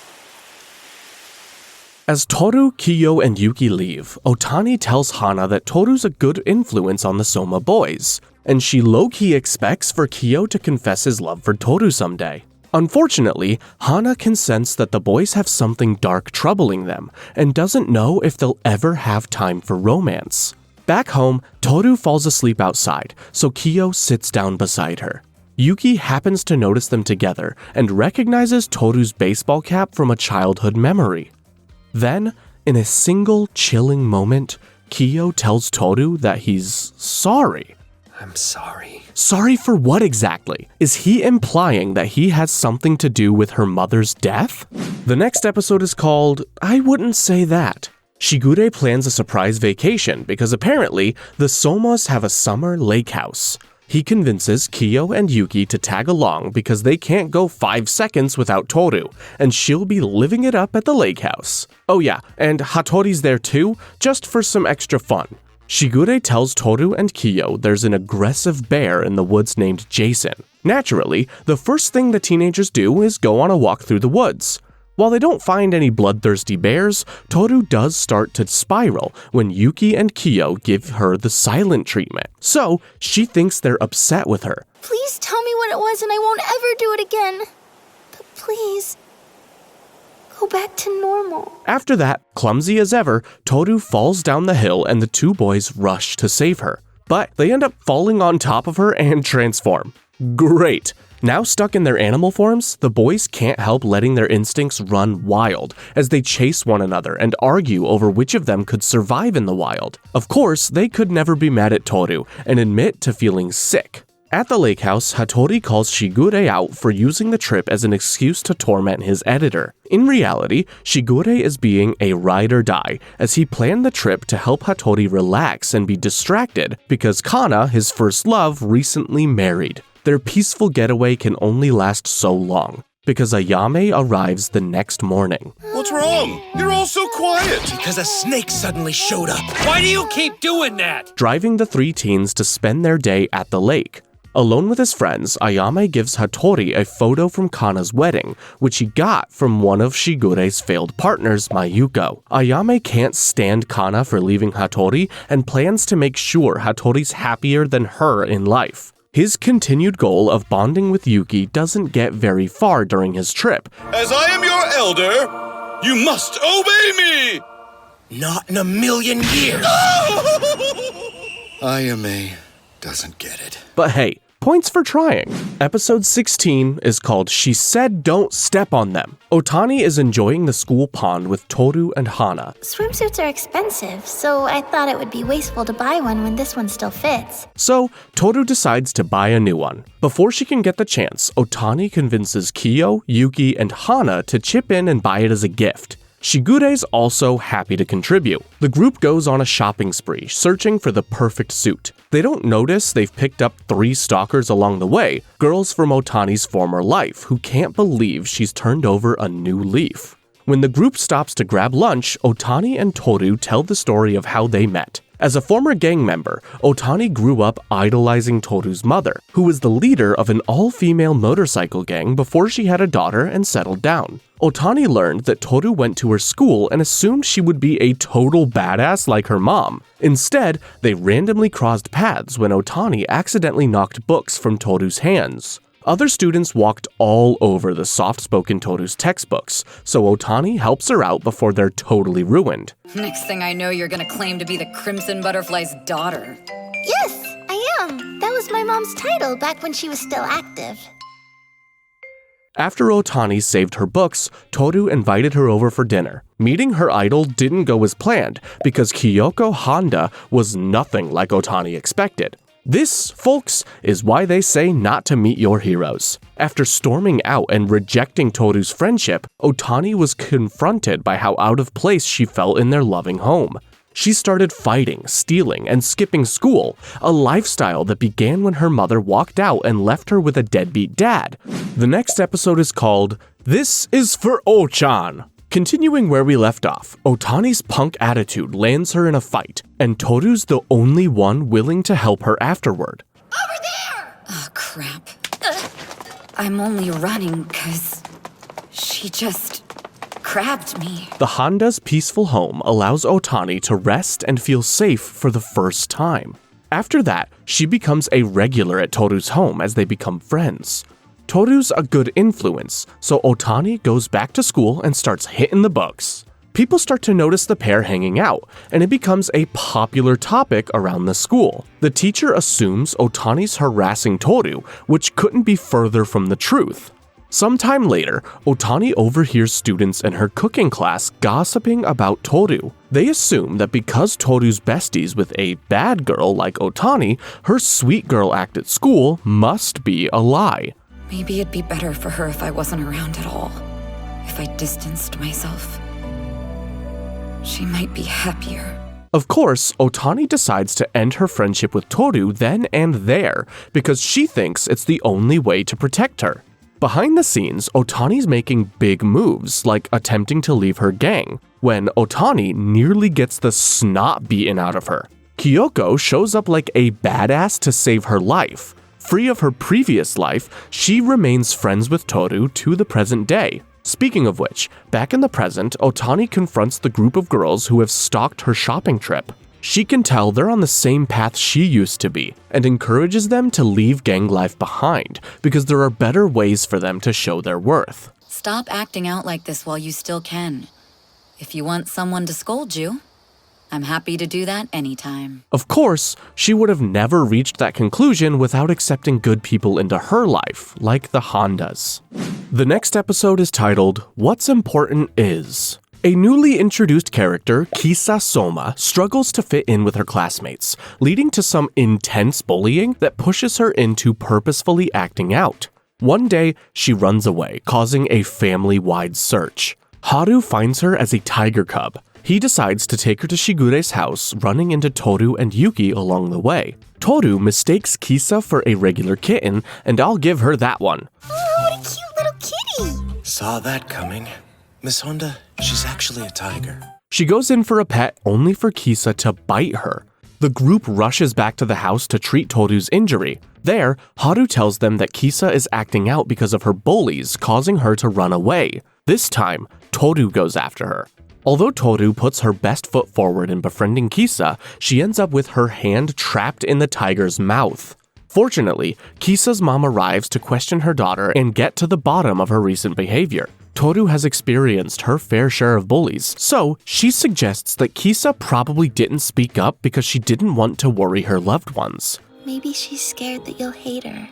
As Tohru, Kyo, and Yuki leave, Otani tells Hana that Tohru's a good influence on the Soma boys, and she low-key expects for Kyo to confess his love for Tohru someday. Unfortunately, Hana can sense that the boys have something dark troubling them, and doesn't know if they'll ever have time for romance. Back home, Tohru falls asleep outside, so Kyo sits down beside her. Yuki happens to notice them together, and recognizes Tohru's baseball cap from a childhood memory. Then, in a single chilling moment, Kyo tells Tohru that he's sorry. I'm sorry. Sorry for what exactly? Is he implying that he has something to do with her mother's death? The next episode is called I Wouldn't Say That. Shigure plans a surprise vacation because apparently the Somas have a summer lake house. He convinces Kyo and Yuki to tag along because they can't go 5 seconds without Tohru, and she'll be living it up at the lake house. Oh yeah, and Hatori's there too, just for some extra fun. Shigure tells Tohru and Kyo there's an aggressive bear in the woods named Jason. Naturally, the first thing the teenagers do is go on a walk through the woods. While they don't find any bloodthirsty bears, Tohru does start to spiral when Yuki and Kyo give her the silent treatment. So, she thinks they're upset with her. Please tell me what it was and I won't ever do it again. But please, go back to normal. After that, clumsy as ever, Tohru falls down the hill and the two boys rush to save her. But they end up falling on top of her and transform. Great! Now stuck in their animal forms, the boys can't help letting their instincts run wild as they chase one another and argue over which of them could survive in the wild. Of course, they could never be mad at Tohru and admit to feeling sick. At the lake house, Hatori calls Shigure out for using the trip as an excuse to torment his editor. In reality, Shigure is being a ride or die, as he planned the trip to help Hatori relax and be distracted because Kana, his first love, recently married. Their peaceful getaway can only last so long, because Ayame arrives the next morning. What's wrong? You're all so quiet. Because a snake suddenly showed up. Why do you keep doing that? Driving the three teens to spend their day at the lake. Alone with his friends, Ayame gives Hatori a photo from Kana's wedding, which he got from one of Shigure's failed partners, Mayuko. Ayame can't stand Kana for leaving Hatori and plans to make sure Hatori's happier than her in life. His continued goal of bonding with Yuki doesn't get very far during his trip. As I am your elder, you must obey me! Not in a million years! Ayame doesn't get it. But hey, points for trying. Episode 16 is called She Said Don't Step on Them. Otani is enjoying the school pond with Tohru and Hana. Swimsuits are expensive, so I thought it would be wasteful to buy one when this one still fits. So, Tohru decides to buy a new one. Before she can get the chance, Otani convinces Kyo, Yuki, and Hana to chip in and buy it as a gift. Shigure's also happy to contribute. The group goes on a shopping spree, searching for the perfect suit. They don't notice they've picked up 3 stalkers along the way, girls from Otani's former life, who can't believe she's turned over a new leaf. When the group stops to grab lunch, Otani and Tohru tell the story of how they met. As a former gang member, Otani grew up idolizing Tohru's mother, who was the leader of an all-female motorcycle gang before she had a daughter and settled down. Otani learned that Tohru went to her school and assumed she would be a total badass like her mom. Instead, they randomly crossed paths when Otani accidentally knocked books from Tohru's hands. Other students walked all over the soft-spoken Tohru's textbooks, so Otani helps her out before they're totally ruined. Next thing I know, you're gonna claim to be the Crimson Butterfly's daughter. Yes, I am. That was my mom's title back when she was still active. After Otani saved her books, Tohru invited her over for dinner. Meeting her idol didn't go as planned because Tohru Honda was nothing like Otani expected. This, folks, is why they say not to meet your heroes. After storming out and rejecting Tohru's friendship, Otani was confronted by how out of place she felt in their loving home. She started fighting, stealing, and skipping school, a lifestyle that began when her mother walked out and left her with a deadbeat dad. The next episode is called This is for O-chan. Continuing where we left off, Otani's punk attitude lands her in a fight, and Tohru's the only one willing to help her afterward. Over there! Oh, crap. I'm only running because she just grabbed me. The Honda's peaceful home allows Otani to rest and feel safe for the first time. After that, she becomes a regular at Tohru's home as they become friends. Tohru's a good influence, so Otani goes back to school and starts hitting the books. People start to notice the pair hanging out, and it becomes a popular topic around the school. The teacher assumes Otani's harassing Tohru, which couldn't be further from the truth. Sometime later, Otani overhears students in her cooking class gossiping about Tohru. They assume that because Tohru's besties with a bad girl like Otani, her sweet girl act at school must be a lie. Maybe it'd be better for her if I wasn't around at all. If I distanced myself. She might be happier. Of course, Otani decides to end her friendship with Tohru then and there because she thinks it's the only way to protect her. Behind the scenes, Otani's making big moves, like attempting to leave her gang, when Otani nearly gets the snot beaten out of her. Kyoko shows up like a badass to save her life. Free of her previous life, she remains friends with Tohru to the present day. Speaking of which, back in the present, Otani confronts the group of girls who have stalked her shopping trip. She can tell they're on the same path she used to be, and encourages them to leave gang life behind, because there are better ways for them to show their worth. Stop acting out like this while you still can. If you want someone to scold you, I'm happy to do that anytime. Of course, she would have never reached that conclusion without accepting good people into her life, like the Hondas. The next episode is titled, What's Important Is. A newly introduced character, Kisa Soma, struggles to fit in with her classmates, leading to some intense bullying that pushes her into purposefully acting out. One day, she runs away, causing a family-wide search. Haru finds her as a tiger cub. He decides to take her to Shigure's house, running into Tohru and Yuki along the way. Tohru mistakes Kisa for a regular kitten, and I'll give her that one. Oh, what a cute little kitty! Saw that coming. Miss Honda, she's actually a tiger. She goes in for a pet only for Kisa to bite her. The group rushes back to the house to treat Tohru's injury. There, Haru tells them that Kisa is acting out because of her bullies, causing her to run away. This time, Tohru goes after her. Although Tohru puts her best foot forward in befriending Kisa, she ends up with her hand trapped in the tiger's mouth. Fortunately, Kisa's mom arrives to question her daughter and get to the bottom of her recent behavior. Tohru has experienced her fair share of bullies, so she suggests that Kisa probably didn't speak up because she didn't want to worry her loved ones. Maybe she's scared that you'll hate her.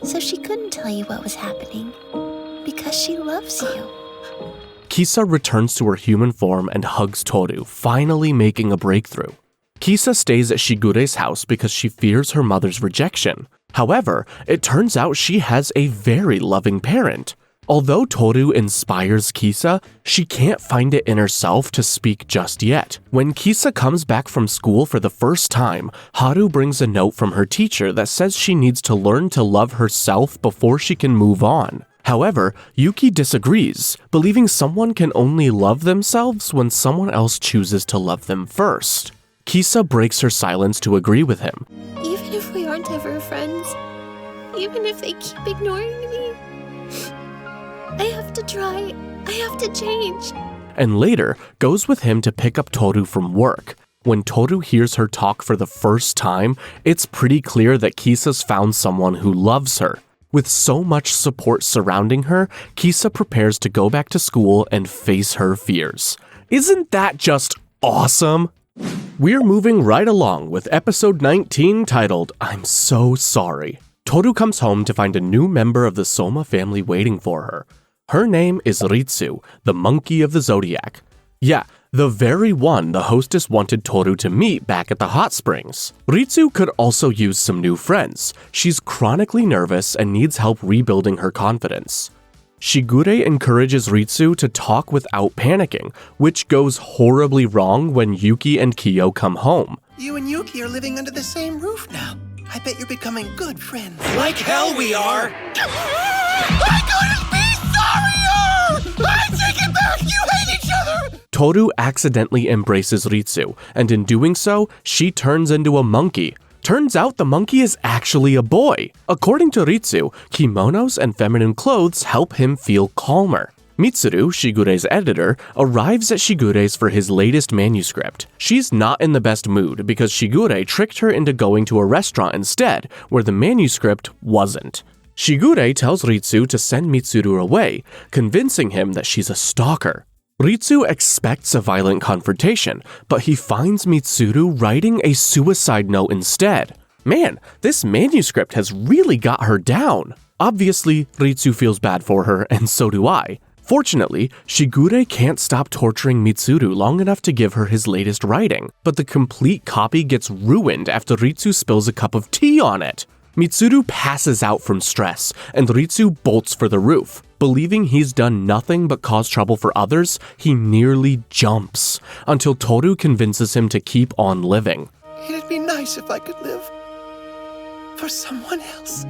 So she couldn't tell you what was happening, because she loves you. Kisa returns to her human form and hugs Tohru, finally making a breakthrough. Kisa stays at Shigure's house because she fears her mother's rejection. However, it turns out she has a very loving parent. Although Tohru inspires Kisa, she can't find it in herself to speak just yet. When Kisa comes back from school for the first time, Haru brings a note from her teacher that says she needs to learn to love herself before she can move on. However, Yuki disagrees, believing someone can only love themselves when someone else chooses to love them first. Kisa breaks her silence to agree with him. Even if we aren't ever friends, even if they keep ignoring me, I have to try. I have to change. And later, goes with him to pick up Tohru from work. When Tohru hears her talk for the first time, it's pretty clear that Kisa's found someone who loves her. With so much support surrounding her, Kisa prepares to go back to school and face her fears. Isn't that just awesome? We're moving right along with episode 19 titled, I'm So Sorry. Tohru comes home to find a new member of the Soma family waiting for her. Her name is Ritsu, the monkey of the zodiac. Yeah, the very one the hostess wanted Tohru to meet back at the hot springs. Ritsu could also use some new friends. She's chronically nervous and needs help rebuilding her confidence. Shigure encourages Ritsu to talk without panicking, which goes horribly wrong when Yuki and Kyo come home. You and Yuki are living under the same roof now. I bet you're becoming good friends. Like hell we are! I couldn't be sorrier! I take it back! You hate each other! Tohru accidentally embraces Ritsu, and in doing so, she turns into a monkey. Turns out the monkey is actually a boy. According to Ritsu, kimonos and feminine clothes help him feel calmer. Mitsuru, Shigure's editor, arrives at Shigure's for his latest manuscript. She's not in the best mood because Shigure tricked her into going to a restaurant instead, where the manuscript wasn't. Shigure tells Ritsu to send Mitsuru away, convincing him that she's a stalker. Ritsu expects a violent confrontation, but he finds Mitsuru writing a suicide note instead. Man, this manuscript has really got her down. Obviously, Ritsu feels bad for her, and so do I. Fortunately, Shigure can't stop torturing Mitsuru long enough to give her his latest writing, but the complete copy gets ruined after Ritsu spills a cup of tea on it. Mitsuru passes out from stress, and Ritsu bolts for the roof. Believing he's done nothing but cause trouble for others, he nearly jumps, until Tohru convinces him to keep on living. It'd be nice if I could live for someone else.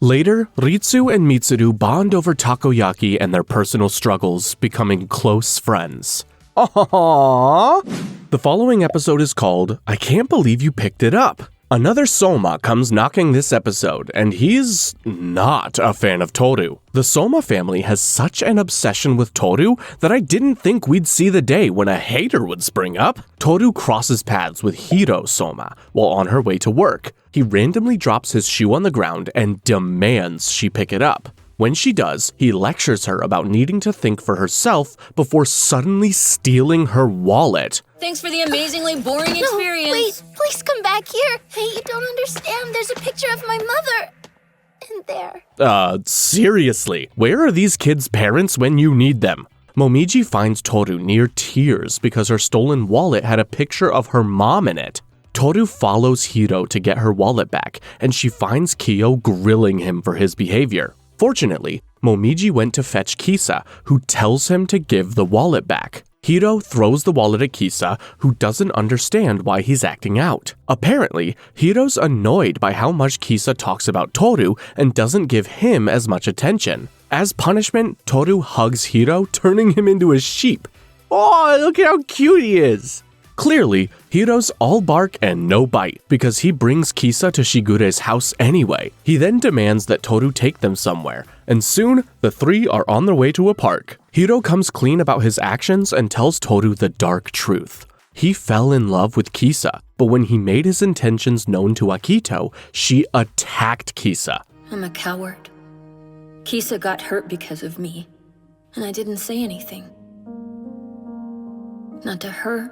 Later, Ritsu and Mitsuru bond over takoyaki and their personal struggles, becoming close friends. Aww! The following episode is called, I Can't Believe You Picked It Up. Another Soma comes knocking this episode, and he's not a fan of Tohru. The Soma family has such an obsession with Tohru that I didn't think we'd see the day when a hater would spring up. Tohru crosses paths with Hiro Soma while on her way to work. He randomly drops his shoe on the ground and demands she pick it up. When she does, he lectures her about needing to think for herself before suddenly stealing her wallet. Thanks for the amazingly boring experience. No, wait, please come back here. Hey, you don't understand. There's a picture of my mother in there. Seriously, where are these kids' parents when you need them? Momiji finds Tohru near tears because her stolen wallet had a picture of her mom in it. Tohru follows Hiro to get her wallet back, and she finds Kyo grilling him for his behavior. Fortunately, Momiji went to fetch Kisa, who tells him to give the wallet back. Hiro throws the wallet at Kisa, who doesn't understand why he's acting out. Apparently, Hiro's annoyed by how much Kisa talks about Tohru and doesn't give him as much attention. As punishment, Tohru hugs Hiro, turning him into a sheep. Oh, look at how cute he is! Clearly, Hiro's all bark and no bite, because he brings Kisa to Shigure's house anyway. He then demands that Tohru take them somewhere, and soon, the three are on their way to a park. Hiro comes clean about his actions and tells Tohru the dark truth. He fell in love with Kisa, but when he made his intentions known to Akito, she attacked Kisa. I'm a coward. Kisa got hurt because of me, and I didn't say anything. Not to her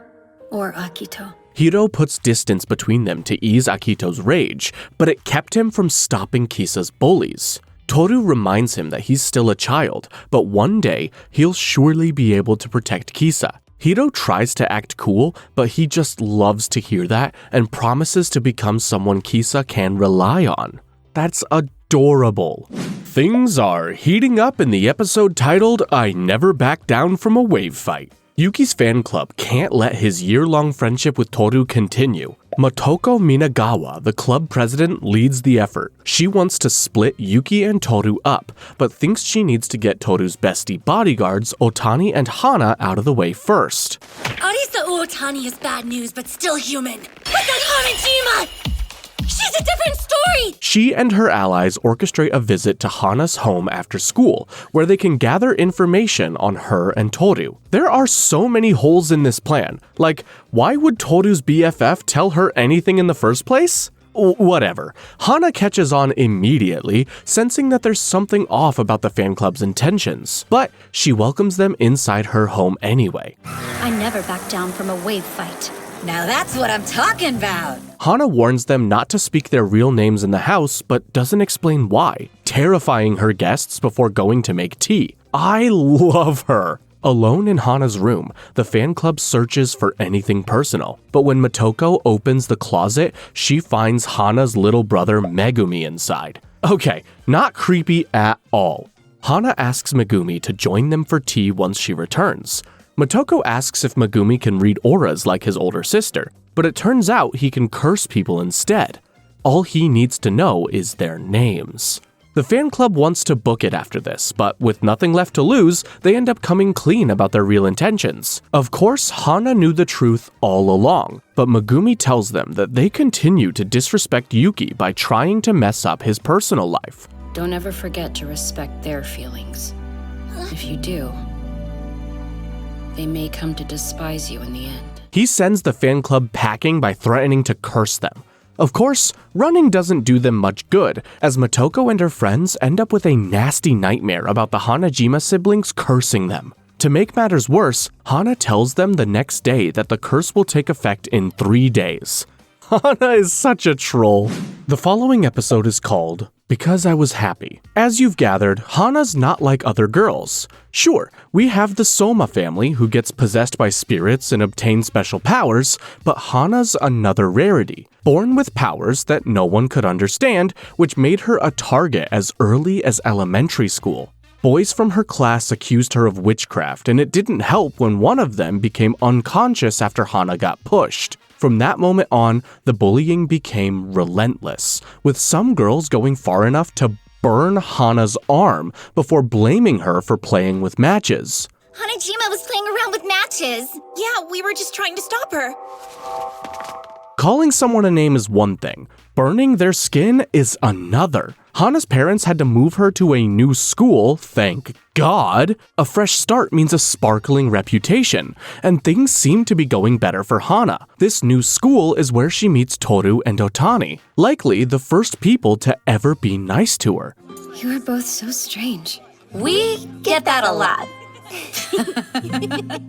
or Akito. Hiro puts distance between them to ease Akito's rage, but it kept him from stopping Kisa's bullies. Tohru reminds him that he's still a child, but one day he'll surely be able to protect Kisa. Hiro tries to act cool, but he just loves to hear that and promises to become someone Kisa can rely on. That's adorable. Things are heating up in the episode titled I Never Back Down from a Wave Fight. Yuki's fan club can't let his year-long friendship with Tohru continue. Motoko Minagawa, the club president, leads the effort. She wants to split Yuki and Tohru up, but thinks she needs to get Tohru's bestie bodyguards, Otani and Hana, out of the way first. Arisa Otani is bad news, but still human. But that Hanajima! She's a different story! She and her allies orchestrate a visit to Hana's home after school, where they can gather information on her and Tohru. There are so many holes in this plan. Like, why would Tohru's BFF tell her anything in the first place? Whatever. Hana catches on immediately, sensing that there's something off about the fan club's intentions, but she welcomes them inside her home anyway. I never back down from a wave fight. Now that's what I'm talking about! Hana warns them not to speak their real names in the house, but doesn't explain why, terrifying her guests before going to make tea. I love her! Alone in Hana's room, the fan club searches for anything personal, but when Motoko opens the closet, she finds Hana's little brother Megumi inside. Okay, not creepy at all. Hana asks Megumi to join them for tea once she returns. Motoko asks if Megumi can read auras like his older sister, but it turns out he can curse people instead. All he needs to know is their names. The fan club wants to book it after this, but with nothing left to lose, they end up coming clean about their real intentions. Of course, Hana knew the truth all along, but Megumi tells them that they continue to disrespect Yuki by trying to mess up his personal life. Don't ever forget to respect their feelings. If you do, they may come to despise you in the end. He sends the fan club packing by threatening to curse them. Of course, running doesn't do them much good, as Motoko and her friends end up with a nasty nightmare about the Hanajima siblings cursing them. To make matters worse, Hana tells them the next day that the curse will take effect in 3 days. Hana is such a troll. The following episode is called Because I Was Happy. As you've gathered, Hana's not like other girls. Sure, we have the Soma family who gets possessed by spirits and obtains special powers, but Hana's another rarity. Born with powers that no one could understand, which made her a target as early as elementary school. Boys from her class accused her of witchcraft, and it didn't help when one of them became unconscious after Hana got pushed. From that moment on, the bullying became relentless, with some girls going far enough to burn Hana's arm before blaming her for playing with matches. Hanajima was playing around with matches. Yeah, we were just trying to stop her. Calling someone a name is one thing, burning their skin is another. Hana's parents had to move her to a new school, thank God. A fresh start means a sparkling reputation, and things seem to be going better for Hana. This new school is where she meets Tohru and Otani, likely the first people to ever be nice to her. You are both so strange. We get that a lot.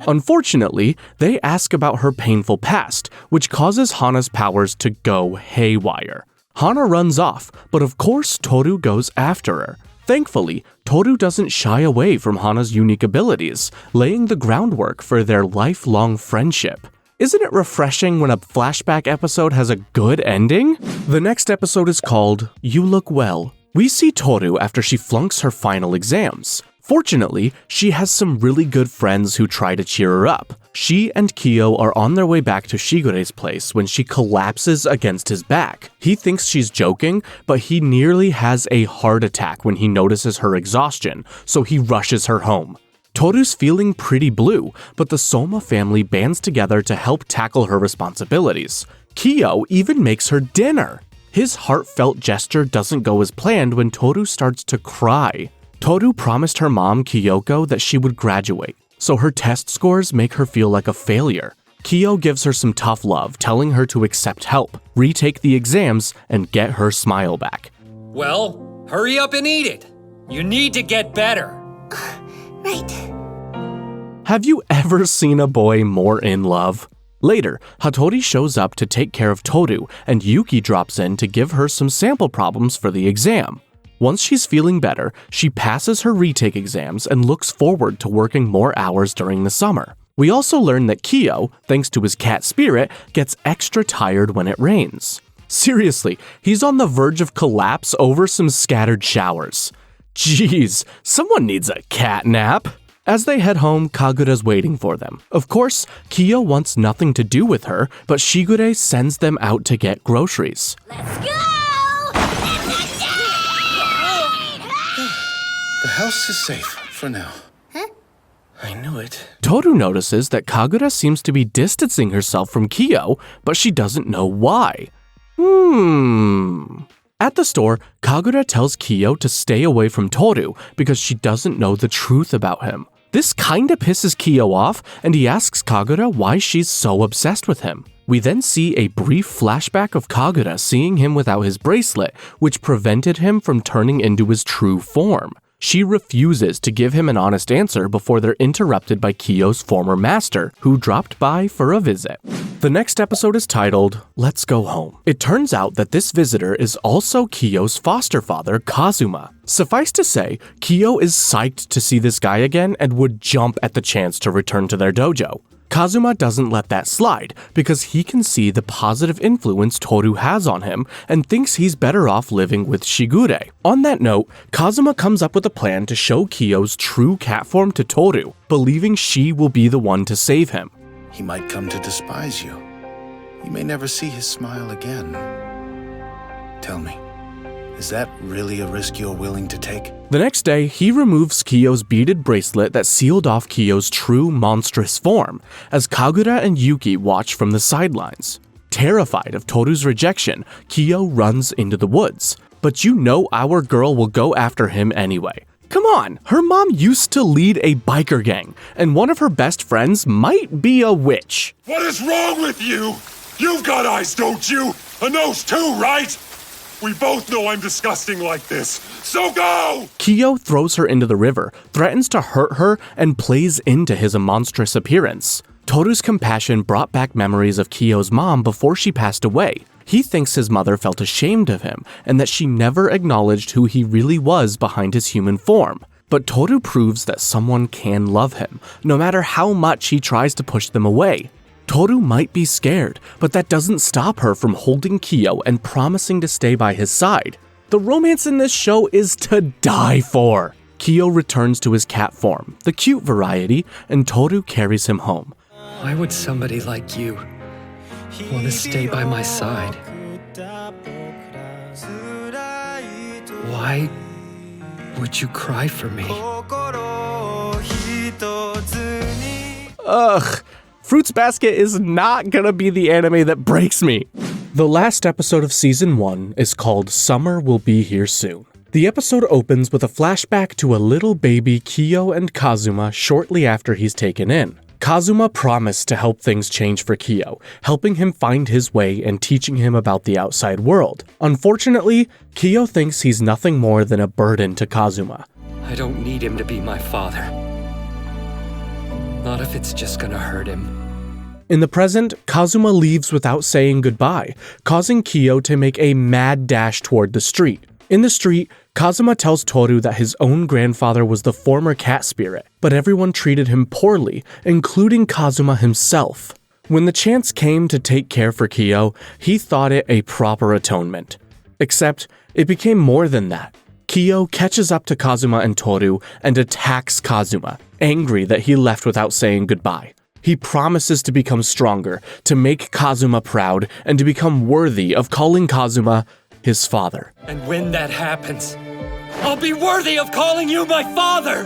Unfortunately, they ask about her painful past, which causes Hana's powers to go haywire. Hana runs off, but of course Tohru goes after her. Thankfully, Tohru doesn't shy away from Hana's unique abilities, laying the groundwork for their lifelong friendship. Isn't it refreshing when a flashback episode has a good ending? The next episode is called You Look Well. We see Tohru after she flunks her final exams. Fortunately, she has some really good friends who try to cheer her up. She and Kyo are on their way back to Shigure's place when she collapses against his back. He thinks she's joking, but he nearly has a heart attack when he notices her exhaustion, so he rushes her home. Tohru's feeling pretty blue, but the Soma family bands together to help tackle her responsibilities. Kyo even makes her dinner. His heartfelt gesture doesn't go as planned when Tohru starts to cry. Tohru promised her mom, Kyoko, that she would graduate, so her test scores make her feel like a failure. Kyo gives her some tough love, telling her to accept help, retake the exams, and get her smile back. Well, hurry up and eat it. You need to get better. Right. Have you ever seen a boy more in love? Later, Hatori shows up to take care of Tohru, and Yuki drops in to give her some sample problems for the exam. Once she's feeling better, she passes her retake exams and looks forward to working more hours during the summer. We also learn that Kyo, thanks to his cat spirit, gets extra tired when it rains. Seriously, he's on the verge of collapse over some scattered showers. Jeez, someone needs a cat nap. As they head home, Kagura's waiting for them. Of course, Kyo wants nothing to do with her, but Shigure sends them out to get groceries. Let's go! The house is safe for now. Huh? I knew it. Tohru notices that Kagura seems to be distancing herself from Kyo, but she doesn't know why. At the store, Kagura tells Kyo to stay away from Tohru because she doesn't know the truth about him. This kinda pisses Kyo off, and he asks Kagura why she's so obsessed with him. We then see a brief flashback of Kagura seeing him without his bracelet, which prevented him from turning into his true form. She refuses to give him an honest answer before they're interrupted by Kyo's former master, who dropped by for a visit. The next episode is titled, Let's Go Home. It turns out that this visitor is also Kyo's foster father, Kazuma. Suffice to say, Kyo is psyched to see this guy again and would jump at the chance to return to their dojo. Kazuma doesn't let that slide because he can see the positive influence Tohru has on him and thinks he's better off living with Shigure. On that note, Kazuma comes up with a plan to show Kyo's true cat form to Tohru, believing she will be the one to save him. He might come to despise you. You may never see his smile again. Tell me, is that really a risk you're willing to take? The next day, he removes Kyo's beaded bracelet that sealed off Kyo's true monstrous form, as Kagura and Yuki watch from the sidelines. Terrified of Tohru's rejection, Kyo runs into the woods. But you know our girl will go after him anyway. Come on, her mom used to lead a biker gang, and one of her best friends might be a witch. What is wrong with you? You've got eyes, don't you? A nose too, right? We both know I'm disgusting like this, so go! Kyo throws her into the river, threatens to hurt her, and plays into his monstrous appearance. Tohru's compassion brought back memories of Kyo's mom before she passed away. He thinks his mother felt ashamed of him, and that she never acknowledged who he really was behind his human form. But Tohru proves that someone can love him, no matter how much he tries to push them away. Tohru might be scared, but that doesn't stop her from holding Kyo and promising to stay by his side. The romance in this show is to die for. Kyo returns to his cat form, the cute variety, and Tohru carries him home. Why would somebody like you want to stay by my side? Why would you cry for me? Ugh. Fruits Basket is not gonna be the anime that breaks me. The last episode of Season 1 is called Summer Will Be Here Soon. The episode opens with a flashback to a little baby Kyo and Kazuma shortly after he's taken in. Kazuma promised to help things change for Kyo, helping him find his way and teaching him about the outside world. Unfortunately, Kyo thinks he's nothing more than a burden to Kazuma. I don't need him to be my father. Not if it's just gonna hurt him. In the present, Kazuma leaves without saying goodbye, causing Kyo to make a mad dash toward the street. In the street, Kazuma tells Tohru that his own grandfather was the former cat spirit, but everyone treated him poorly, including Kazuma himself. When the chance came to take care for Kyo, he thought it a proper atonement. Except, it became more than that. Kyo catches up to Kazuma and Tohru and attacks Kazuma, angry that he left without saying goodbye. He promises to become stronger, to make Kazuma proud, and to become worthy of calling Kazuma his father. And when that happens, I'll be worthy of calling you my father!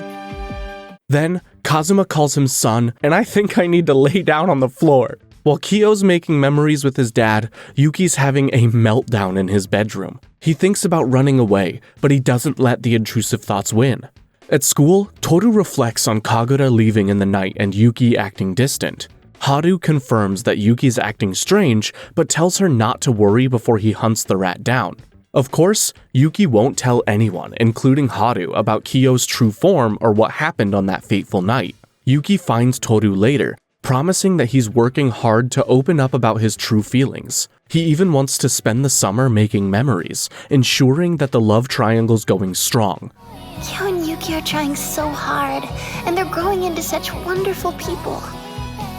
Then, Kazuma calls him son, and I think I need to lay down on the floor. While Kyo's making memories with his dad, Yuki's having a meltdown in his bedroom. He thinks about running away, but he doesn't let the intrusive thoughts win. At school, Tohru reflects on Kagura leaving in the night and Yuki acting distant. Haru confirms that Yuki's acting strange, but tells her not to worry before he hunts the rat down. Of course, Yuki won't tell anyone, including Haru, about Kyo's true form or what happened on that fateful night. Yuki finds Tohru later, promising that he's working hard to open up about his true feelings. He even wants to spend the summer making memories, ensuring that the love triangle's going strong. Kyo and Yuki are trying so hard, and they're growing into such wonderful people.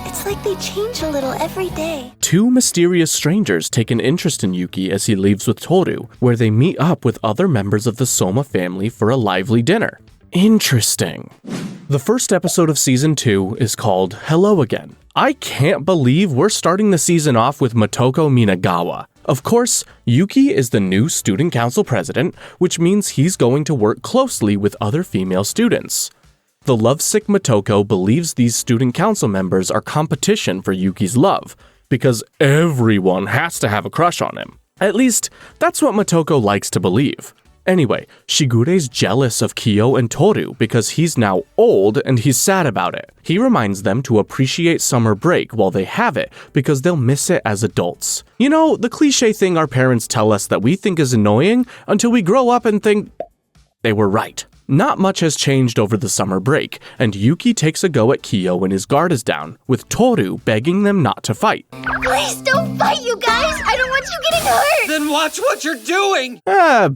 It's like they change a little every day. Two mysterious strangers take an interest in Yuki as he leaves with Tohru, where they meet up with other members of the Soma family for a lively dinner. Interesting. The first episode of Season 2 is called Hello Again. I can't believe we're starting the season off with Motoko Minagawa. Of course, Yuki is the new student council president, which means he's going to work closely with other female students. The lovesick Motoko believes these student council members are competition for Yuki's love, because everyone has to have a crush on him. At least, that's what Motoko likes to believe. Anyway, Shigure's jealous of Kyo and Tohru because he's now old and he's sad about it. He reminds them to appreciate summer break while they have it because they'll miss it as adults. You know, the cliche thing our parents tell us that we think is annoying until we grow up and think they were right. Not much has changed over the summer break, and Yuki takes a go at Kyo when his guard is down, with Tohru begging them not to fight. Please don't fight, you guys! I don't want you getting hurt! Then watch what you're doing!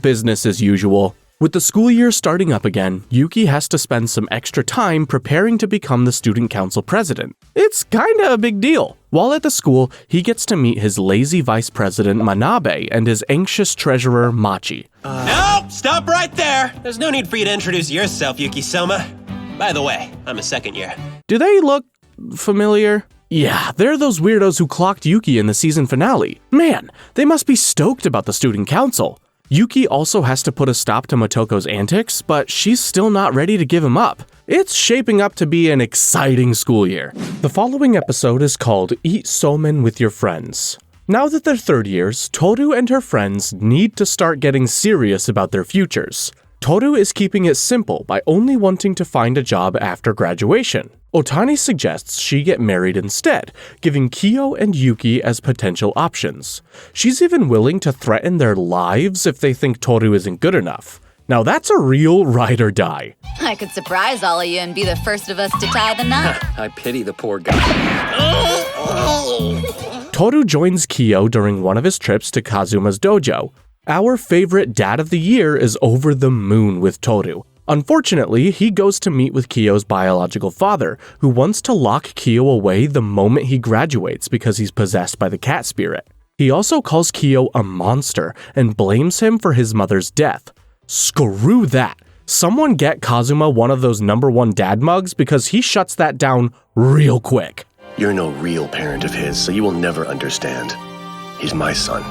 Business as usual. With the school year starting up again, Yuki has to spend some extra time preparing to become the student council president. It's kinda a big deal. While at the school, he gets to meet his lazy vice president Manabe and his anxious treasurer Machi. Nope! Stop right there! There's no need for you to introduce yourself, Yuki Soma. By the way, I'm a second year. Do they look familiar? Yeah, they're those weirdos who clocked Yuki in the season finale. Man, they must be stoked about the student council. Yuki also has to put a stop to Motoko's antics, but she's still not ready to give him up. It's shaping up to be an exciting school year. The following episode is called Eat Somen with Your Friends. Now that they're third years, Tohru and her friends need to start getting serious about their futures. Tohru is keeping it simple by only wanting to find a job after graduation. Otani suggests she get married instead, giving Kyo and Yuki as potential options. She's even willing to threaten their lives if they think Tohru isn't good enough. Now that's a real ride or die. I could surprise all of you and be the first of us to tie the knot. I pity the poor guy. Tohru joins Kyo during one of his trips to Kazuma's dojo. Our favorite dad of the year is over the moon with Tohru. Unfortunately, he goes to meet with Kyo's biological father, who wants to lock Kyo away the moment he graduates because he's possessed by the cat spirit. He also calls Kyo a monster and blames him for his mother's death. Screw that! Someone get Kazuma one of those #1 dad mugs because he shuts that down real quick. You're no real parent of his, so you will never understand. He's my son,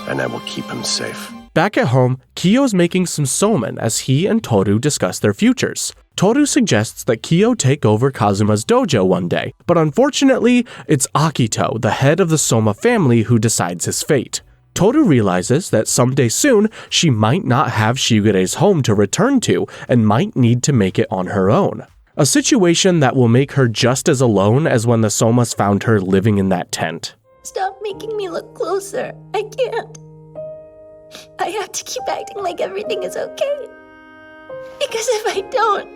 and I will keep him safe. Back at home, Kyo's making some somen as he and Tohru discuss their futures. Tohru suggests that Kyo take over Kazuma's dojo one day, but unfortunately, it's Akito, the head of the Soma family, who decides his fate. Tohru realizes that someday soon, she might not have Shigure's home to return to and might need to make it on her own. A situation that will make her just as alone as when the Somas found her living in that tent. Stop making me look closer. I can't. I have to keep acting like everything is okay. Because if I don't,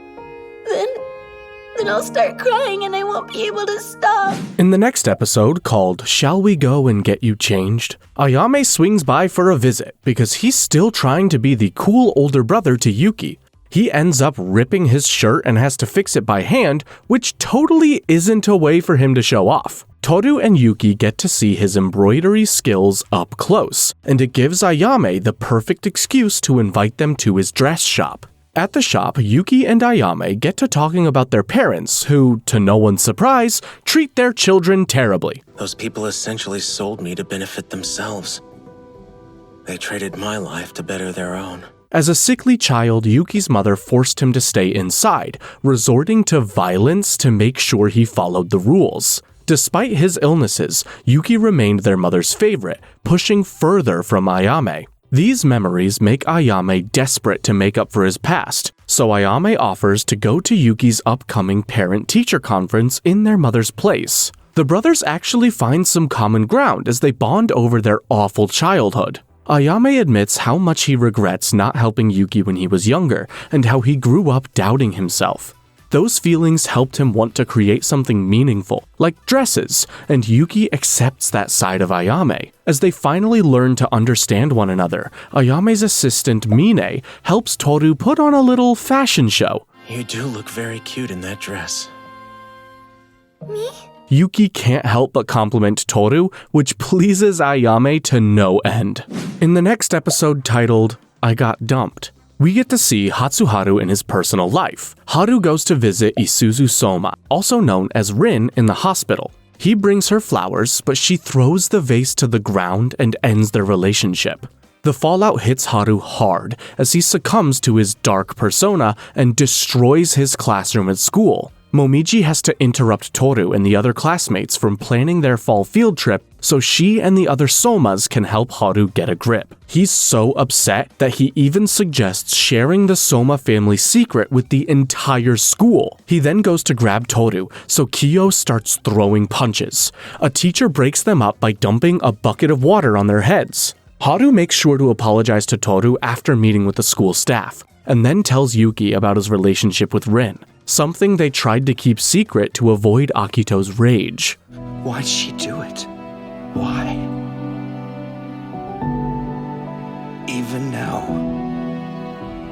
then I'll start crying and I won't be able to stop. In the next episode, called Shall We Go and Get You Changed?, Ayame swings by for a visit because he's still trying to be the cool older brother to Yuki. He ends up ripping his shirt and has to fix it by hand, which totally isn't a way for him to show off. Tohru and Yuki get to see his embroidery skills up close, and it gives Ayame the perfect excuse to invite them to his dress shop. At the shop, Yuki and Ayame get to talking about their parents, who, to no one's surprise, treat their children terribly. Those people essentially sold me to benefit themselves. They traded my life to better their own. As a sickly child, Yuki's mother forced him to stay inside, resorting to violence to make sure he followed the rules. Despite his illnesses, Yuki remained their mother's favorite, pushing further from Ayame. These memories make Ayame desperate to make up for his past, so Ayame offers to go to Yuki's upcoming parent-teacher conference in their mother's place. The brothers actually find some common ground as they bond over their awful childhood. Ayame admits how much he regrets not helping Yuki when he was younger, and how he grew up doubting himself. Those feelings helped him want to create something meaningful, like dresses, and Yuki accepts that side of Ayame. As they finally learn to understand one another, Ayame's assistant Mine helps Tohru put on a little fashion show. You do look very cute in that dress. Me? Yuki can't help but compliment Tohru, which pleases Ayame to no end. In the next episode titled, I Got Dumped, we get to see Hatsuharu in his personal life. Haru goes to visit Isuzu Soma, also known as Rin, in the hospital. He brings her flowers, but she throws the vase to the ground and ends their relationship. The fallout hits Haru hard as he succumbs to his dark persona and destroys his classroom at school. Momiji has to interrupt Tohru and the other classmates from planning their fall field trip so she and the other Somas can help Haru get a grip. He's so upset that he even suggests sharing the Soma family secret with the entire school. He then goes to grab Tohru, so Kyo starts throwing punches. A teacher breaks them up by dumping a bucket of water on their heads. Haru makes sure to apologize to Tohru after meeting with the school staff, and then tells Yuki about his relationship with Rin, something they tried to keep secret to avoid Akito's rage. Why'd she do it? Why? Even now,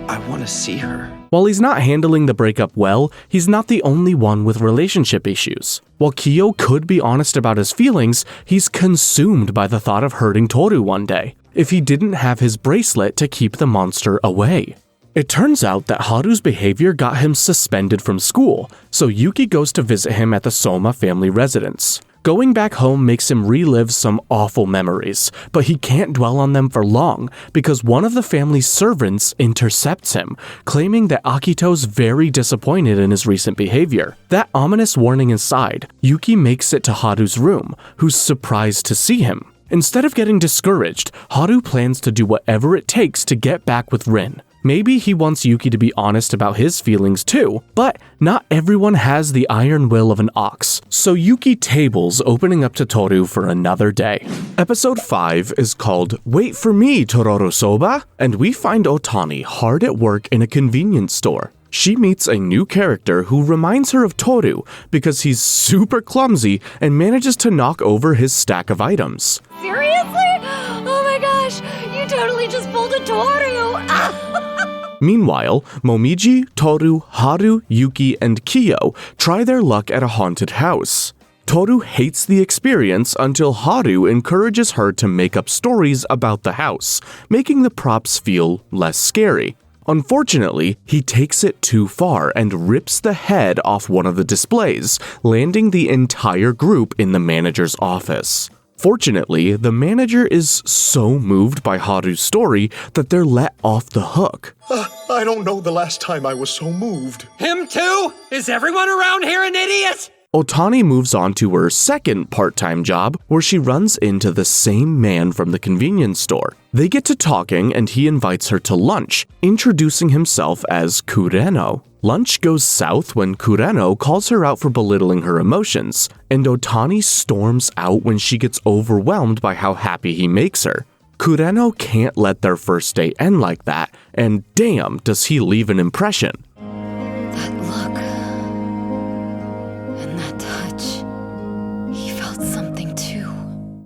I want to see her. While he's not handling the breakup well, he's not the only one with relationship issues. While Kyo could be honest about his feelings, he's consumed by the thought of hurting Tohru one day, if he didn't have his bracelet to keep the monster away. It turns out that Haru's behavior got him suspended from school, so Yuki goes to visit him at the Soma family residence. Going back home makes him relive some awful memories, but he can't dwell on them for long because one of the family's servants intercepts him, claiming that Akito's very disappointed in his recent behavior. That ominous warning aside, Yuki makes it to Haru's room, who's surprised to see him. Instead of getting discouraged, Haru plans to do whatever it takes to get back with Rin. Maybe he wants Yuki to be honest about his feelings too, but not everyone has the iron will of an ox, so Yuki tables opening up to Tohru for another day. Episode 5 is called Wait for Me, Tororo Soba, and we find Otani hard at work in a convenience store. She meets a new character who reminds her of Tohru because he's super clumsy and manages to knock over his stack of items. Seriously? Oh my gosh, you totally just pulled a Tohru! Meanwhile, Momiji, Tohru, Haru, Yuki, and Kyo try their luck at a haunted house. Tohru hates the experience until Haru encourages her to make up stories about the house, making the props feel less scary. Unfortunately, he takes it too far and rips the head off one of the displays, landing the entire group in the manager's office. Fortunately, the manager is so moved by Haru's story that they're let off the hook. I don't know the last time I was so moved. Him too? Is everyone around here an idiot? Otani moves on to her second part-time job, where she runs into the same man from the convenience store. They get to talking and he invites her to lunch, introducing himself as Kureno. Lunch goes south when Kureno calls her out for belittling her emotions, and Otani storms out when she gets overwhelmed by how happy he makes her. Kureno can't let their first date end like that, and damn, does he leave an impression. That look and that touch, he felt something too.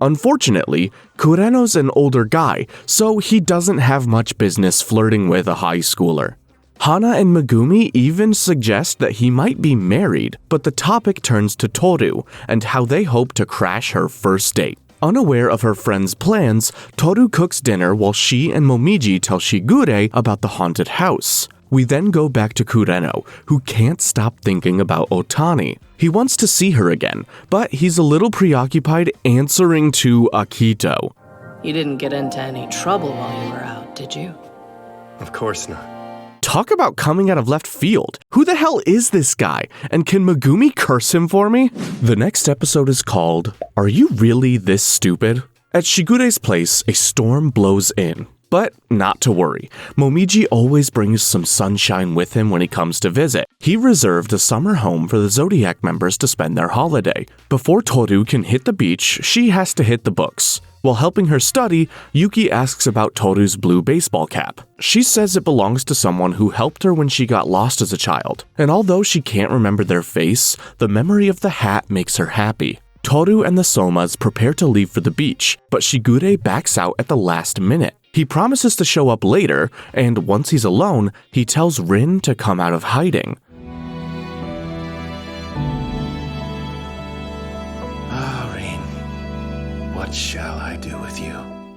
Unfortunately, Kureno's an older guy, so he doesn't have much business flirting with a high schooler. Hana and Megumi even suggest that he might be married, but the topic turns to Tohru and how they hope to crash her first date. Unaware of her friend's plans, Tohru cooks dinner while she and Momiji tell Shigure about the haunted house. We then go back to Kureno, who can't stop thinking about Otani. He wants to see her again, but he's a little preoccupied answering to Akito. You didn't get into any trouble while you were out, did you? Of course not. Talk about coming out of left field. Who the hell is this guy? And can Megumi curse him for me? The next episode is called, Are You Really This Stupid? At Shigure's place, a storm blows in. But not to worry, Momiji always brings some sunshine with him when he comes to visit. He reserved a summer home for the Zodiac members to spend their holiday. Before Tohru can hit the beach, she has to hit the books. While helping her study, Yuki asks about Tohru's blue baseball cap. She says it belongs to someone who helped her when she got lost as a child, and although she can't remember their face, the memory of the hat makes her happy. Tohru and the Somas prepare to leave for the beach, but Shigure backs out at the last minute. He promises to show up later, and once he's alone, he tells Rin to come out of hiding. Rin, what shall I do with you?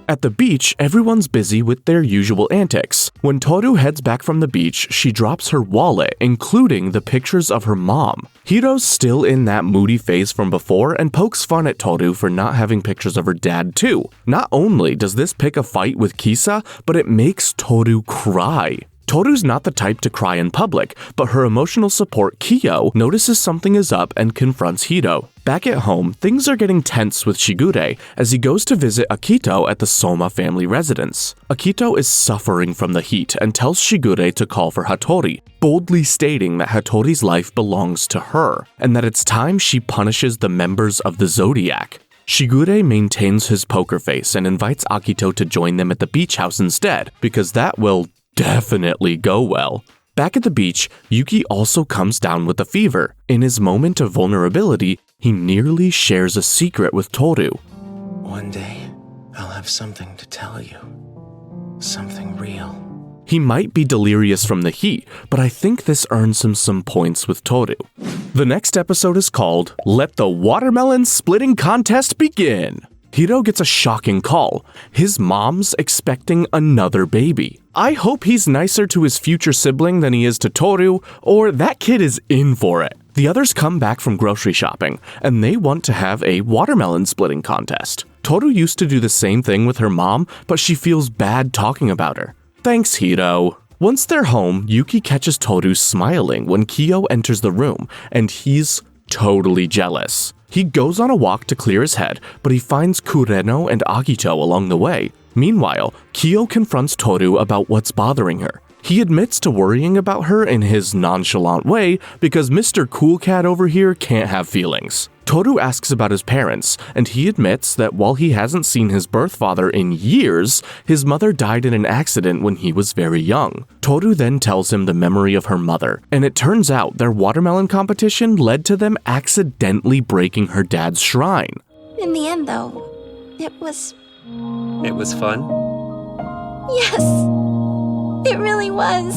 At the beach, everyone's busy with their usual antics. When Tohru heads back from the beach, she drops her wallet, including the pictures of her mom. Hiro's still in that moody phase from before and pokes fun at Tohru for not having pictures of her dad too. Not only does this pick a fight with Kisa, but it makes Tohru cry. Tohru's not the type to cry in public, but her emotional support Kyo notices something is up and confronts Hiro. Back at home, things are getting tense with Shigure as he goes to visit Akito at the Soma family residence. Akito is suffering from the heat and tells Shigure to call for Hatori, boldly stating that Hatori's life belongs to her, and that it's time she punishes the members of the Zodiac. Shigure maintains his poker face and invites Akito to join them at the beach house instead, because that will definitely go well. Back at the beach, Yuki also comes down with a fever. In his moment of vulnerability, he nearly shares a secret with Tohru. One day, I'll have something to tell you. Something real. He might be delirious from the heat, but I think this earns him some points with Tohru. The next episode is called Let the Watermelon Splitting Contest Begin. Hiro gets a shocking call. His mom's expecting another baby. I hope he's nicer to his future sibling than he is to Tohru, or that kid is in for it. The others come back from grocery shopping, and they want to have a watermelon splitting contest. Tohru used to do the same thing with her mom, but she feels bad talking about her. Thanks, Hiro. Once they're home, Yuki catches Tohru smiling when Kyo enters the room, and he's totally jealous. He goes on a walk to clear his head, but he finds Kureno and Akito along the way. Meanwhile, Kyo confronts Tohru about what's bothering her. He admits to worrying about her in his nonchalant way because Mr. Cool Cat over here can't have feelings. Tohru asks about his parents, and he admits that while he hasn't seen his birth father in years, his mother died in an accident when he was very young. Tohru then tells him the memory of her mother, and it turns out their watermelon competition led to them accidentally breaking her dad's shrine. In the end, though, it was... It was fun? Yes, it really was.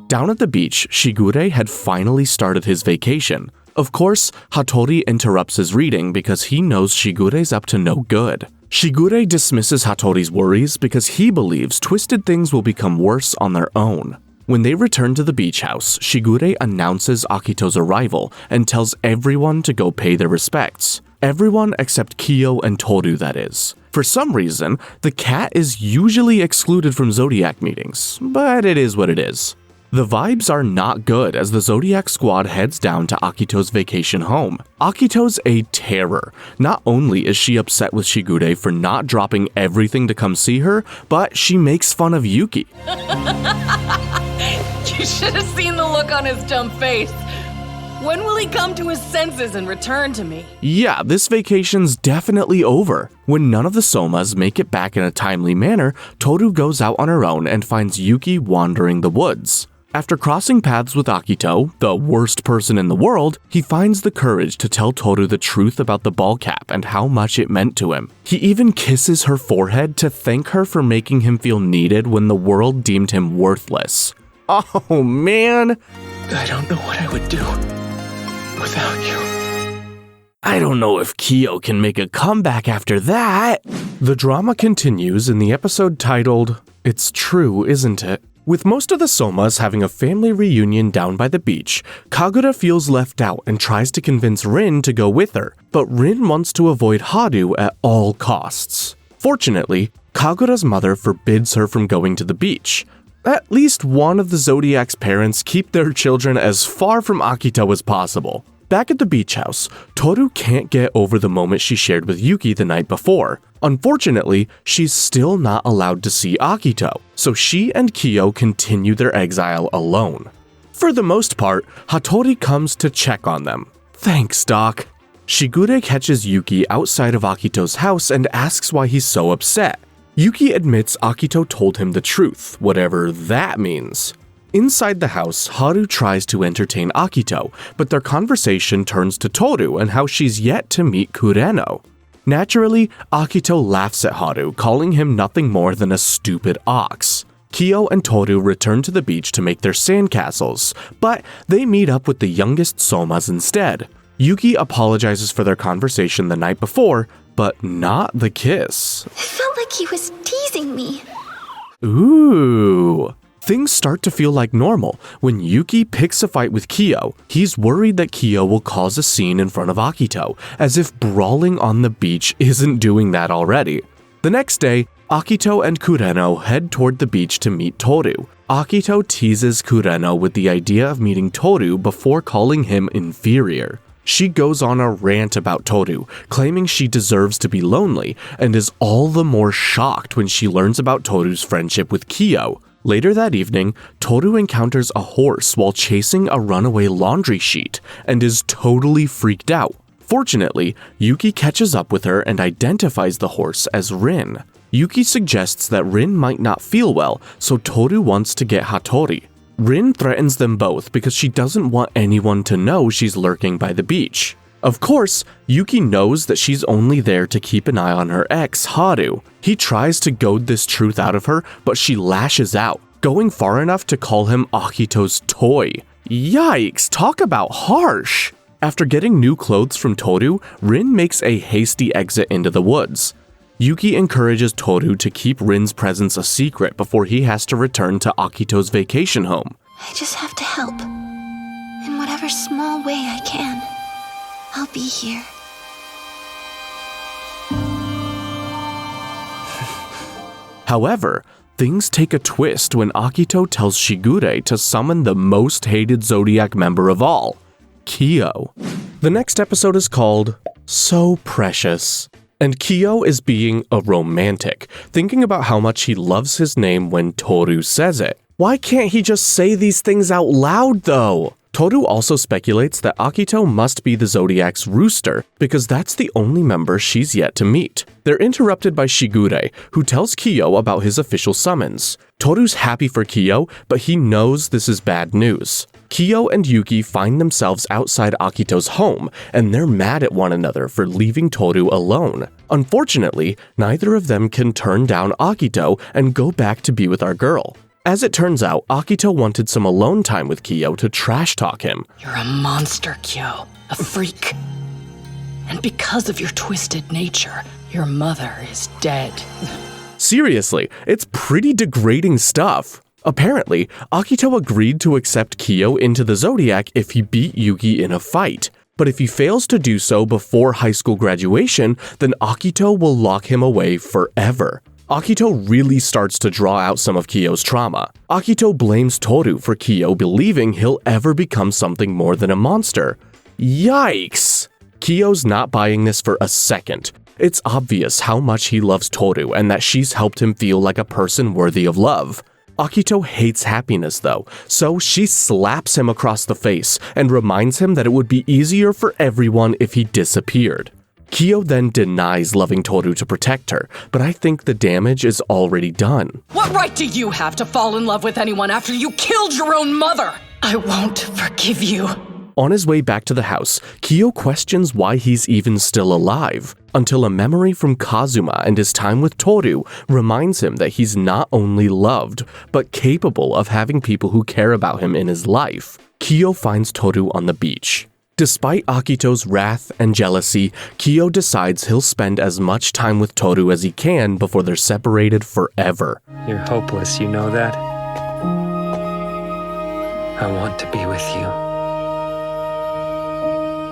Down at the beach, Shigure had finally started his vacation. Of course, Hatori interrupts his reading because he knows Shigure's up to no good. Shigure dismisses Hatori's worries because he believes twisted things will become worse on their own. When they return to the beach house, Shigure announces Akito's arrival and tells everyone to go pay their respects. Everyone except Kyo and Tohru, that is. For some reason, the cat is usually excluded from Zodiac meetings, but it is what it is. The vibes are not good as the Zodiac squad heads down to Akito's vacation home. Akito's a terror. Not only is she upset with Shigure for not dropping everything to come see her, but she makes fun of Yuki. You should have seen the look on his dumb face. When will he come to his senses and return to me? Yeah, this vacation's definitely over. When none of the Somas make it back in a timely manner, Tohru goes out on her own and finds Yuki wandering the woods. After crossing paths with Akito, the worst person in the world, he finds the courage to tell Tohru the truth about the ball cap and how much it meant to him. He even kisses her forehead to thank her for making him feel needed when the world deemed him worthless. Oh man! I don't know what I would do without you. I don't know if Kyo can make a comeback after that. The drama continues in the episode titled, It's True, Isn't It? With most of the Somas having a family reunion down by the beach, Kagura feels left out and tries to convince Rin to go with her, but Rin wants to avoid Haru at all costs. Fortunately, Kagura's mother forbids her from going to the beach. At least one of the Zodiac's parents keep their children as far from Akito as possible. Back at the beach house, Tohru can't get over the moment she shared with Yuki the night before. Unfortunately, she's still not allowed to see Akito, so she and Kyo continue their exile alone. For the most part, Hatori comes to check on them. Thanks, Doc. Shigure catches Yuki outside of Akito's house and asks why he's so upset. Yuki admits Akito told him the truth, whatever that means. Inside the house, Haru tries to entertain Akito, but their conversation turns to Tohru and how she's yet to meet Kureno. Naturally, Akito laughs at Haru, calling him nothing more than a stupid ox. Kyo and Tohru return to the beach to make their sandcastles, but they meet up with the youngest Somas instead. Yuki apologizes for their conversation the night before, but not the kiss. It felt like he was teasing me. Ooh. Things start to feel like normal when Yuki picks a fight with Kyo. He's worried that Kyo will cause a scene in front of Akito, as if brawling on the beach isn't doing that already. The next day, Akito and Kureno head toward the beach to meet Tohru. Akito teases Kureno with the idea of meeting Tohru before calling him inferior. She goes on a rant about Tohru, claiming she deserves to be lonely, and is all the more shocked when she learns about Tohru's friendship with Kyo. Later that evening, Tohru encounters a horse while chasing a runaway laundry sheet, and is totally freaked out. Fortunately, Yuki catches up with her and identifies the horse as Rin. Yuki suggests that Rin might not feel well, so Tohru wants to get Hatori. Rin threatens them both because she doesn't want anyone to know she's lurking by the beach. Of course, Yuki knows that she's only there to keep an eye on her ex, Haru. He tries to goad this truth out of her, but she lashes out, going far enough to call him Akito's toy. Yikes, talk about harsh! After getting new clothes from Tohru, Rin makes a hasty exit into the woods. Yuki encourages Tohru to keep Rin's presence a secret before he has to return to Akito's vacation home. I just have to help. In whatever small way I can. I'll be here. However, things take a twist when Akito tells Shigure to summon the most hated zodiac member of all, Kyo. The next episode is called So Precious. And Kyo is being a romantic, thinking about how much he loves his name when Tohru says it. Why can't he just say these things out loud though? Tohru also speculates that Akito must be the Zodiac's rooster, because that's the only member she's yet to meet. They're interrupted by Shigure, who tells Kyo about his official summons. Toru's happy for Kyo, but he knows this is bad news. Kyo and Yuki find themselves outside Akito's home, and they're mad at one another for leaving Tohru alone. Unfortunately, neither of them can turn down Akito and go back to be with our girl. As it turns out, Akito wanted some alone time with Kyo to trash talk him. You're a monster, Kyo. A freak. And because of your twisted nature, your mother is dead. Seriously, it's pretty degrading stuff. Apparently, Akito agreed to accept Kyo into the Zodiac if he beat Yuki in a fight. But if he fails to do so before high school graduation, then Akito will lock him away forever. Akito really starts to draw out some of Kyo's trauma. Akito blames Tohru for Kyo believing he'll ever become something more than a monster. Yikes! Kyo's not buying this for a second. It's obvious how much he loves Tohru and that she's helped him feel like a person worthy of love. Akito hates happiness though, so she slaps him across the face and reminds him that it would be easier for everyone if he disappeared. Kyo then denies loving Tohru to protect her, but I think the damage is already done. What right do you have to fall in love with anyone after you killed your own mother? I won't forgive you. On his way back to the house, Kyo questions why he's even still alive, until a memory from Kazuma and his time with Tohru reminds him that he's not only loved, but capable of having people who care about him in his life. Kyo finds Tohru on the beach. Despite Akito's wrath and jealousy, Kyo decides he'll spend as much time with Tohru as he can before they're separated forever. You're hopeless, you know that? I want to be with you.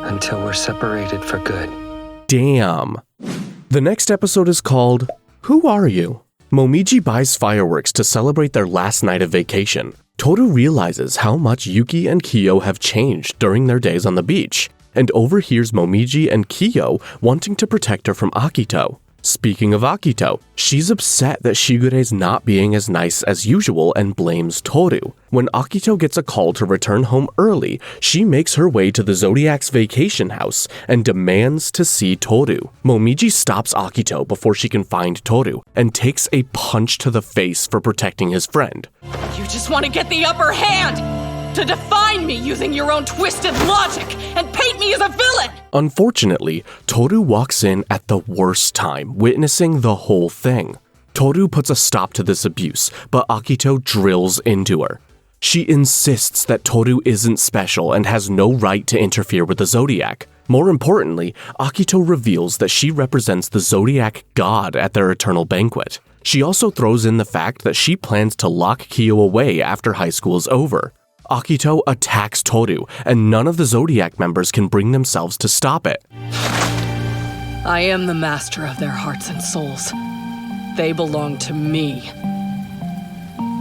Until we're separated for good. Damn. The next episode is called Who Are You? Momiji buys fireworks to celebrate their last night of vacation. Tohru realizes how much Yuki and Kyo have changed during their days on the beach. and overhears Momiji and Kyo wanting to protect her from Akito. Speaking of Akito, she's upset that Shigure's not being as nice as usual and blames Tohru. When Akito gets a call to return home early, she makes her way to the Zodiac's vacation house and demands to see Tohru. Momiji stops Akito before she can find Tohru and takes a punch to the face for protecting his friend. You just want to get the upper hand! To define me using your own twisted logic and paint me as a villain! Unfortunately, Tohru walks in at the worst time, witnessing the whole thing. Tohru puts a stop to this abuse, but Akito drills into her. She insists that Tohru isn't special and has no right to interfere with the Zodiac. More importantly, Akito reveals that she represents the Zodiac god at their eternal banquet. She also throws in the fact that she plans to lock Kyo away after high school is over. Akito attacks Tohru, and none of the Zodiac members can bring themselves to stop it. I am the master of their hearts and souls. They belong to me.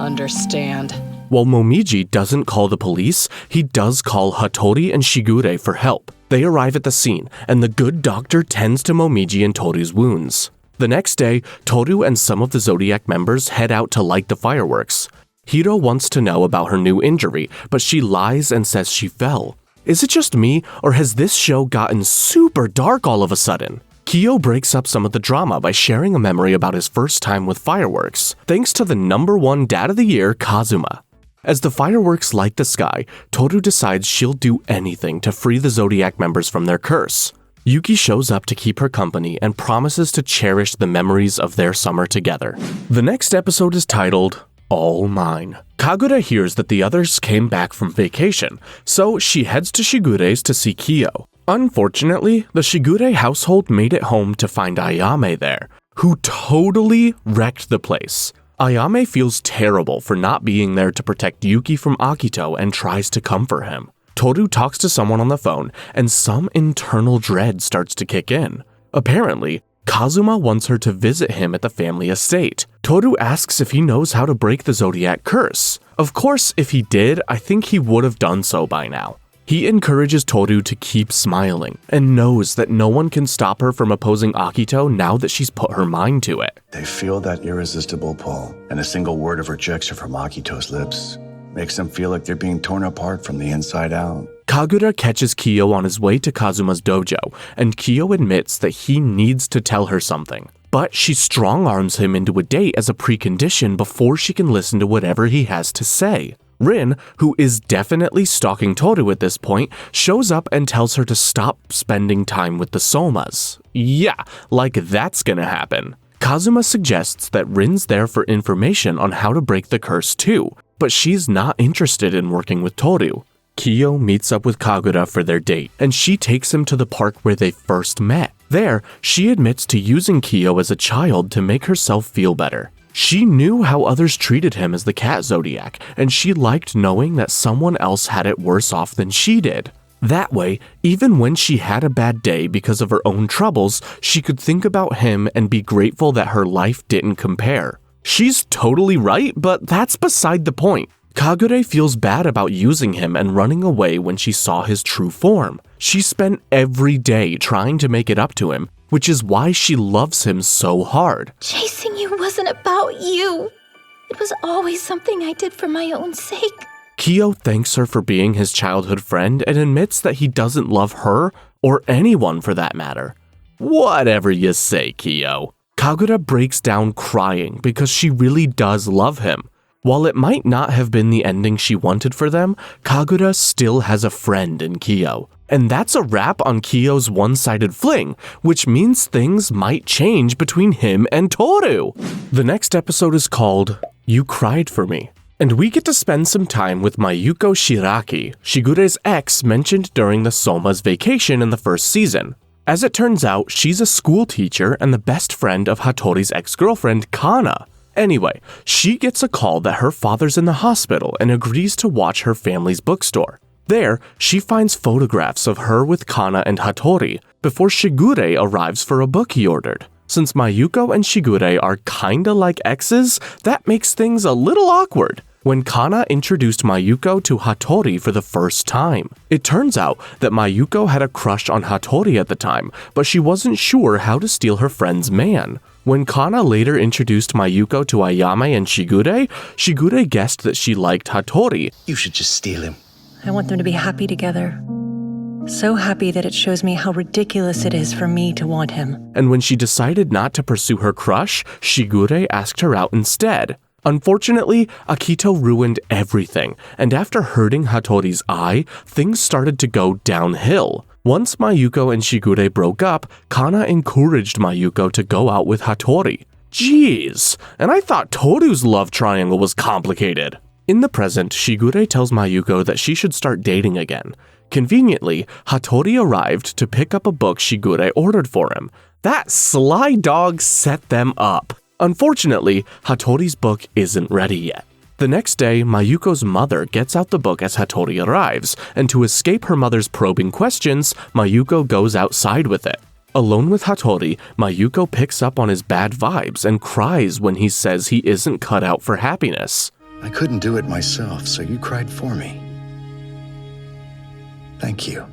Understand? While Momiji doesn't call the police, he does call Hatori and Shigure for help. They arrive at the scene, and the good doctor tends to Momiji and Tohru's wounds. The next day, Tohru and some of the Zodiac members head out to light the fireworks. Hiro wants to know about her new injury, but she lies and says she fell. Is it just me, or has this show gotten super dark all of a sudden? Kyo breaks up some of the drama by sharing a memory about his first time with fireworks, thanks to the #1 dad of the year, Kazuma. As the fireworks light the sky, Tohru decides she'll do anything to free the Zodiac members from their curse. Yuki shows up to keep her company and promises to cherish the memories of their summer together. The next episode is titled All Mine. Kagura hears that the others came back from vacation, so she heads to Shigure's to see Kyo. Unfortunately, the Shigure household made it home to find Ayame there, who totally wrecked the place. Ayame feels terrible for not being there to protect Yuki from Akito and tries to comfort him. Tohru talks to someone on the phone, and some internal dread starts to kick in. Apparently, Kazuma wants her to visit him at the family estate. Tohru asks if he knows how to break the Zodiac curse. Of course, if he did, I think he would have done so by now. He encourages Tohru to keep smiling and knows that no one can stop her from opposing Akito now that she's put her mind to it. They feel that irresistible pull, and a single word of rejection from Akito's lips makes them feel like they're being torn apart from the inside out. Kagura catches Kyo on his way to Kazuma's dojo, and Kyo admits that he needs to tell her something. But she strong-arms him into a date as a precondition before she can listen to whatever he has to say. Rin, who is definitely stalking Tohru at this point, shows up and tells her to stop spending time with the Somas. Yeah, like that's gonna happen. Kazuma suggests that Rin's there for information on how to break the curse too, but she's not interested in working with Tohru. Kyo meets up with Kagura for their date, and she takes him to the park where they first met. There, she admits to using Kyo as a child to make herself feel better. She knew how others treated him as the cat Zodiac, and she liked knowing that someone else had it worse off than she did. That way, even when she had a bad day because of her own troubles, she could think about him and be grateful that her life didn't compare. She's totally right, but that's beside the point. Kagura feels bad about using him and running away when she saw his true form. She spent every day trying to make it up to him, which is why she loves him so hard. Chasing you wasn't about you. It was always something I did for my own sake. Kyo thanks her for being his childhood friend and admits that he doesn't love her, or anyone for that matter. Whatever you say, Kyo. Kagura breaks down crying because she really does love him. While it might not have been the ending she wanted for them, Kagura still has a friend in Kyo. And that's a wrap on Kyo's one-sided fling, which means things might change between him and Tohru. The next episode is called You Cried For Me, and we get to spend some time with Mayuko Shiraki, Shigure's ex mentioned during the Soma's vacation in the first season. As it turns out, she's a school teacher and the best friend of Hatori's ex-girlfriend, Kana. Anyway, she gets a call that her father's in the hospital and agrees to watch her family's bookstore. There, she finds photographs of her with Kana and Hatori before Shigure arrives for a book he ordered. Since Mayuko and Shigure are kinda like exes, that makes things a little awkward. when Kana introduced Mayuko to Hatori for the first time. It turns out that Mayuko had a crush on Hatori at the time, but she wasn't sure how to steal her friend's man. When Kana later introduced Mayuko to Ayame and Shigure guessed that she liked Hatori. You should just steal him. I want them to be happy together. So happy that it shows me how ridiculous it is for me to want him. And when she decided not to pursue her crush, Shigure asked her out instead. Unfortunately, Akito ruined everything, and after hurting Hatori's eye, things started to go downhill. Once Mayuko and Shigure broke up, Kana encouraged Mayuko to go out with Hatori. Jeez, and I thought Tohru's love triangle was complicated. In the present, Shigure tells Mayuko that she should start dating again. Conveniently, Hatori arrived to pick up a book Shigure ordered for him. That sly dog set them up. Unfortunately, Hatori's book isn't ready yet. The next day, Mayuko's mother gets out the book as Hatori arrives, and to escape her mother's probing questions, Mayuko goes outside with it. Alone with Hatori, Mayuko picks up on his bad vibes and cries when he says he isn't cut out for happiness. I couldn't do it myself, so you cried for me. Thank you.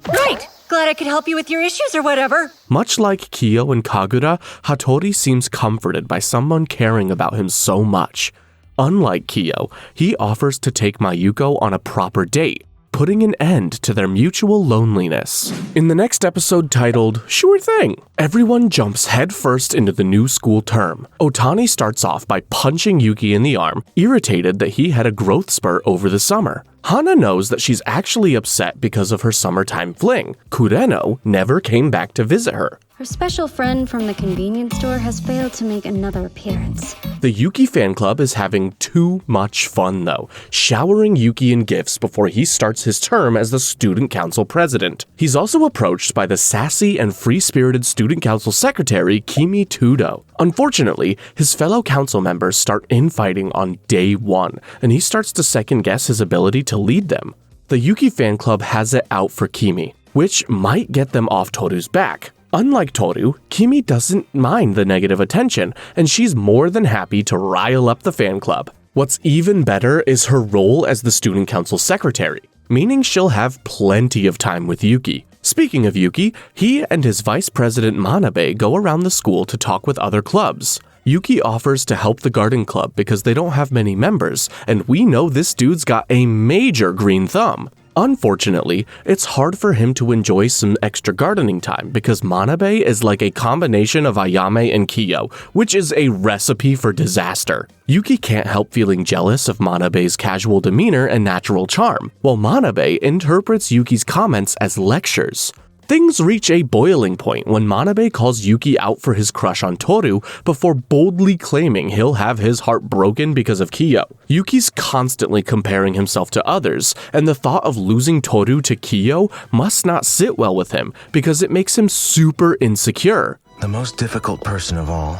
Right! Glad I could help you with your issues or whatever. Much like Kyo and Kagura, Hatori seems comforted by someone caring about him so much. Unlike Kyo, he offers to take Mayuko on a proper date, putting an end to their mutual loneliness. In the next episode titled, Sure Thing, everyone jumps headfirst into the new school term. Otani starts off by punching Yuki in the arm, irritated that he had a growth spurt over the summer. Hana knows that she's actually upset because of her summertime fling. Kureno never came back to visit her. Her special friend from the convenience store has failed to make another appearance. The Yuki fan club is having too much fun though, showering Yuki in gifts before he starts his term as the student council president. He's also approached by the sassy and free-spirited student council secretary Kimi Tudo. Unfortunately, his fellow council members start infighting on day one, and he starts to second-guess his ability to lead them. The Yuki fan club has it out for Kimi, which might get them off Tohru's back. Unlike Tohru, Kimi doesn't mind the negative attention, and she's more than happy to rile up the fan club. What's even better is her role as the student council secretary, meaning she'll have plenty of time with Yuki. Speaking of Yuki, he and his vice president Manabe go around the school to talk with other clubs. Yuki offers to help the garden club because they don't have many members, and we know this dude's got a major green thumb. Unfortunately, it's hard for him to enjoy some extra gardening time because Manabe is like a combination of Ayame and Kyo, which is a recipe for disaster. Yuki can't help feeling jealous of Manabe's casual demeanor and natural charm, while Manabe interprets Yuki's comments as lectures. Things reach a boiling point when Manabe calls Yuki out for his crush on Tohru before boldly claiming he'll have his heart broken because of Kyo. Yuki's constantly comparing himself to others, and the thought of losing Tohru to Kyo must not sit well with him because it makes him super insecure. The most difficult person of all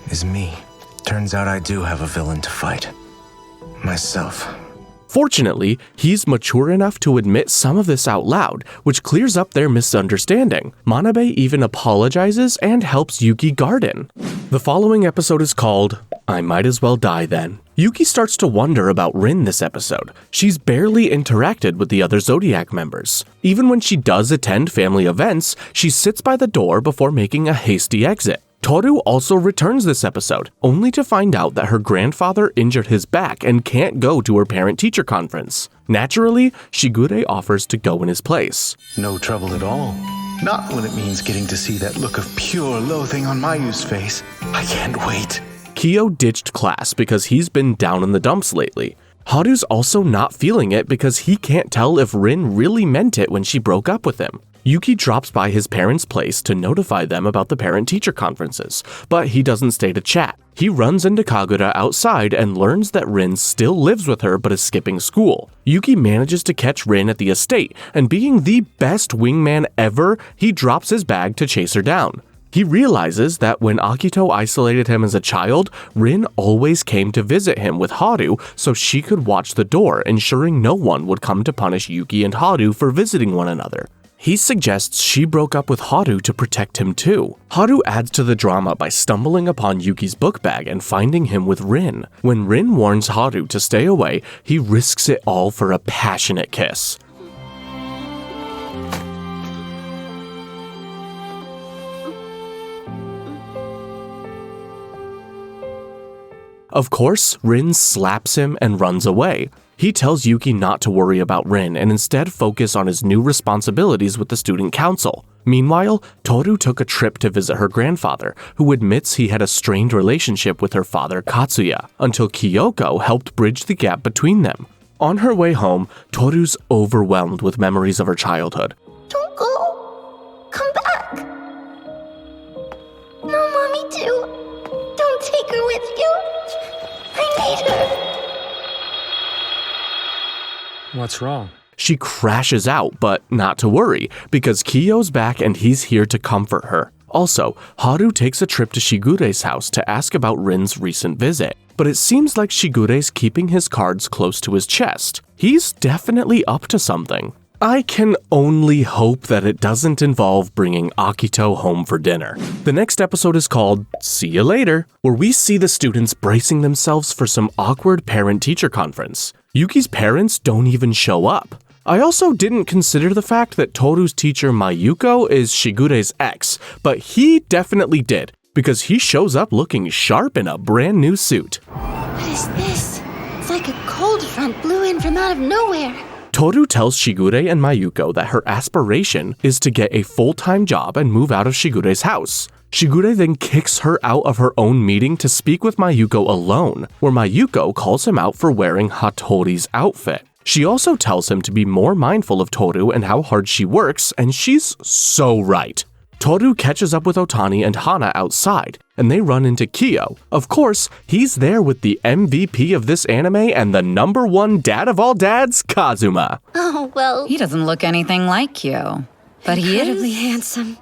is me. Turns out I do have a villain to fight. Myself. Fortunately, he's mature enough to admit some of this out loud, which clears up their misunderstanding. Manabe even apologizes and helps Yuki garden. The following episode is called, I Might As Well Die Then. Yuki starts to wonder about Rin this episode. She's barely interacted with the other Zodiac members. Even when she does attend family events, she sits by the door before making a hasty exit. Tohru also returns this episode, only to find out that her grandfather injured his back and can't go to her parent-teacher conference. Naturally, Shigure offers to go in his place. No trouble at all. Not when it means getting to see that look of pure loathing on Mayu's face. I can't wait. Kyo ditched class because he's been down in the dumps lately. Haru's also not feeling it because he can't tell if Rin really meant it when she broke up with him. Yuki drops by his parents' place to notify them about the parent-teacher conferences, but he doesn't stay to chat. He runs into Kagura outside and learns that Rin still lives with her but is skipping school. Yuki manages to catch Rin at the estate, and being the best wingman ever, he drops his bag to chase her down. He realizes that when Akito isolated him as a child, Rin always came to visit him with Haru so she could watch the door, ensuring no one would come to punish Yuki and Haru for visiting one another. He suggests she broke up with Haru to protect him too. Haru adds to the drama by stumbling upon Yuki's book bag and finding him with Rin. When Rin warns Haru to stay away, he risks it all for a passionate kiss. Of course, Rin slaps him and runs away. He tells Yuki not to worry about Rin and instead focus on his new responsibilities with the student council. Meanwhile, Tohru took a trip to visit her grandfather, who admits he had a strained relationship with her father Katsuya, until Kyoko helped bridge the gap between them. On her way home, Toru's overwhelmed with memories of her childhood. Don't go. Come back. No, Mommy too. Don't take her with you. I need her. What's wrong? She crashes out, but not to worry, because Kyo's back and he's here to comfort her. Also, Haru takes a trip to Shigure's house to ask about Rin's recent visit, but it seems like Shigure's keeping his cards close to his chest. He's definitely up to something. I can only hope that it doesn't involve bringing Akito home for dinner. The next episode is called See Ya Later, where we see the students bracing themselves for some awkward parent-teacher conference. Yuki's parents don't even show up. I also didn't consider the fact that Tohru's teacher Mayuko is Shigure's ex, but he definitely did, because he shows up looking sharp in a brand new suit. What is this? It's like a cold front blew in from out of nowhere. Tohru tells Shigure and Mayuko that her aspiration is to get a full-time job and move out of Shigure's house. Shigure then kicks her out of her own meeting to speak with Mayuko alone, where Mayuko calls him out for wearing Hatori's outfit. She also tells him to be more mindful of Tohru and how hard she works, and she's so right. Tohru catches up with Otani and Hana outside, and they run into Kyo. Of course, he's there with the MVP of this anime and the #1 dad of all dads, Kazuma. Oh, well. He doesn't look anything like Kyo, but he Incredibly is handsome.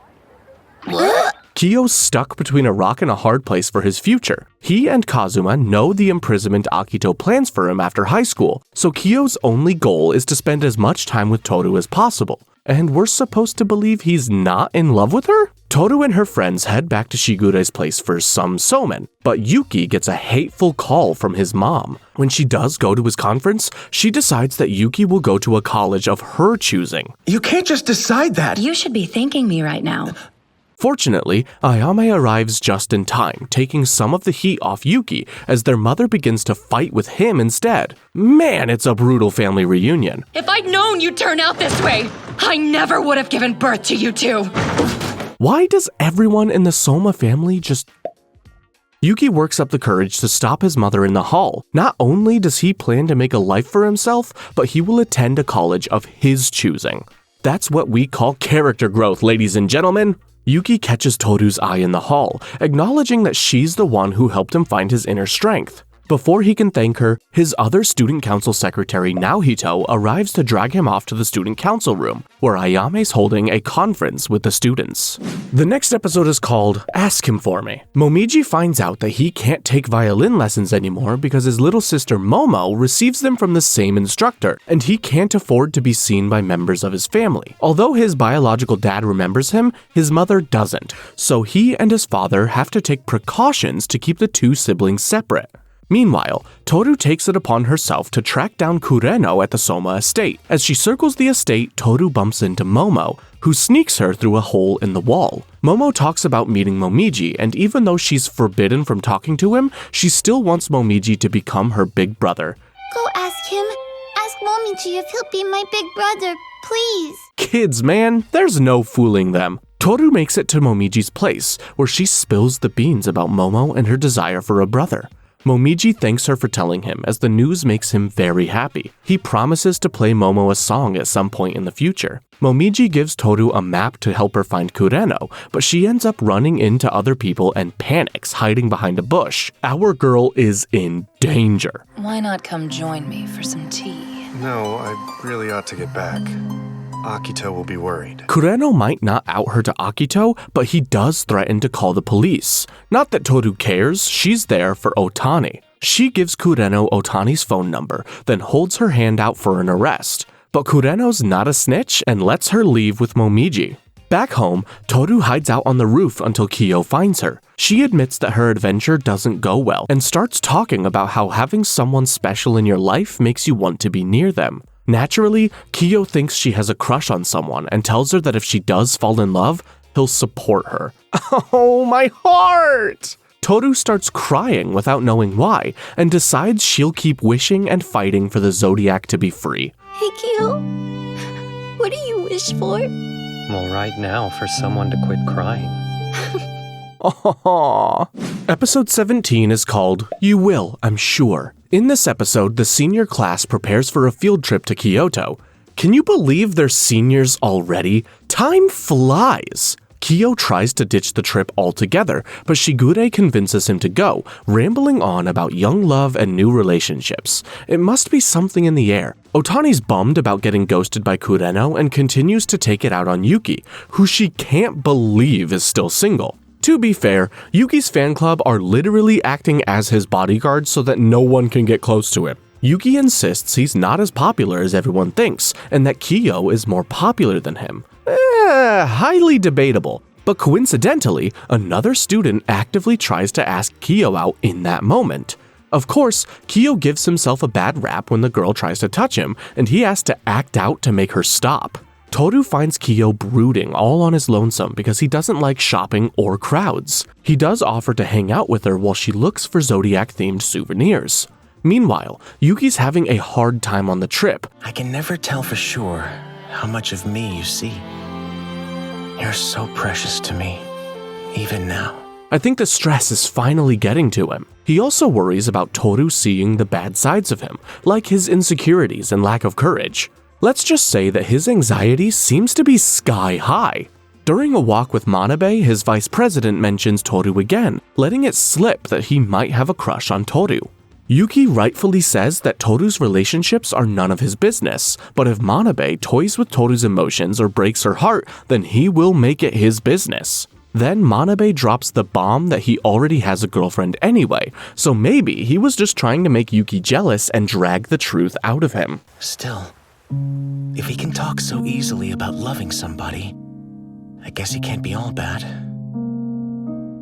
What? Kyo's stuck between a rock and a hard place for his future. He and Kazuma know the imprisonment Akito plans for him after high school, so Kyo's only goal is to spend as much time with Tohru as possible. And we're supposed to believe he's not in love with her? Tohru and her friends head back to Shigure's place for some somen, but Yuki gets a hateful call from his mom. When she does go to his conference, she decides that Yuki will go to a college of her choosing. You can't just decide that! You should be thanking me right now. Fortunately, Ayame arrives just in time, taking some of the heat off Yuki as their mother begins to fight with him instead. Man, it's a brutal family reunion. If I'd known you'd turn out this way, I never would have given birth to you two. Why does everyone in the Soma family just... Yuki works up the courage to stop his mother in the hall. Not only does he plan to make a life for himself, but he will attend a college of his choosing. That's what we call character growth, ladies and gentlemen. Yuki catches Tohru's eye in the hall, acknowledging that she's the one who helped him find his inner strength. Before he can thank her, his other student council secretary Naohito arrives to drag him off to the student council room, where Ayame's holding a conference with the students. The next episode is called Ask Him For Me. Momiji finds out that he can't take violin lessons anymore because his little sister Momo receives them from the same instructor, and he can't afford to be seen by members of his family. Although his biological dad remembers him, his mother doesn't, so he and his father have to take precautions to keep the two siblings separate. Meanwhile, Tohru takes it upon herself to track down Kureno at the Soma estate. As she circles the estate, Tohru bumps into Momo, who sneaks her through a hole in the wall. Momo talks about meeting Momiji, and even though she's forbidden from talking to him, she still wants Momiji to become her big brother. Go ask him. Ask Momiji if he'll be my big brother, please. Kids, man, there's no fooling them. Tohru makes it to Momiji's place, where she spills the beans about Momo and her desire for a brother. Momiji thanks her for telling him, as the news makes him very happy. He promises to play Momo a song at some point in the future. Momiji gives Tohru a map to help her find Kureno, but she ends up running into other people and panics, hiding behind a bush. Our girl is in danger. Why not come join me for some tea? No, I really ought to get back. Akito will be worried. Kureno might not out her to Akito, but he does threaten to call the police. Not that Tohru cares, she's there for Otani. She gives Kureno Otani's phone number, then holds her hand out for an arrest. but Kureno's not a snitch and lets her leave with Momiji. Back home, Tohru hides out on the roof until Kyo finds her. She admits that her adventure doesn't go well and starts talking about how having someone special in your life makes you want to be near them. Naturally, Kyo thinks she has a crush on someone and tells her that if she does fall in love, he'll support her. Oh, my heart! Tohru starts crying without knowing why and decides she'll keep wishing and fighting for the zodiac to be free. Hey, Kyo. What do you wish for? Well, right now, for someone to quit crying. Aww. Episode 17 is called You Will, I'm Sure. In this episode, the senior class prepares for a field trip to Kyoto. Can you believe they're seniors already? Time flies. Kyo tries to ditch the trip altogether, but Shigure convinces him to go, rambling on about young love and new relationships. It must be something in the air. Otani's bummed about getting ghosted by Kureno and continues to take it out on Yuki, who she can't believe is still single. To be fair, Yuki's fan club are literally acting as his bodyguards so that no one can get close to him. Yuki insists he's not as popular as everyone thinks, and that Kyo is more popular than him. Highly debatable, but coincidentally, another student actively tries to ask Kyo out in that moment. Of course, Kyo gives himself a bad rap when the girl tries to touch him, and he has to act out to make her stop. Tohru finds Kyo brooding all on his lonesome because he doesn't like shopping or crowds. He does offer to hang out with her while she looks for zodiac-themed souvenirs. Meanwhile, Yuki's having a hard time on the trip. I can never tell for sure how much of me you see. You're so precious to me, even now. I think the stress is finally getting to him. He also worries about Tohru seeing the bad sides of him, like his insecurities and lack of courage. Let's just say that his anxiety seems to be sky high. During a walk with Manabe, his vice president mentions Tohru again, letting it slip that he might have a crush on Tohru. Yuki rightfully says that Tohru's relationships are none of his business, but if Manabe toys with Tohru's emotions or breaks her heart, then he will make it his business. Then Manabe drops the bomb that he already has a girlfriend anyway, so maybe he was just trying to make Yuki jealous and drag the truth out of him. Still, if he can talk so easily about loving somebody, I guess he can't be all bad.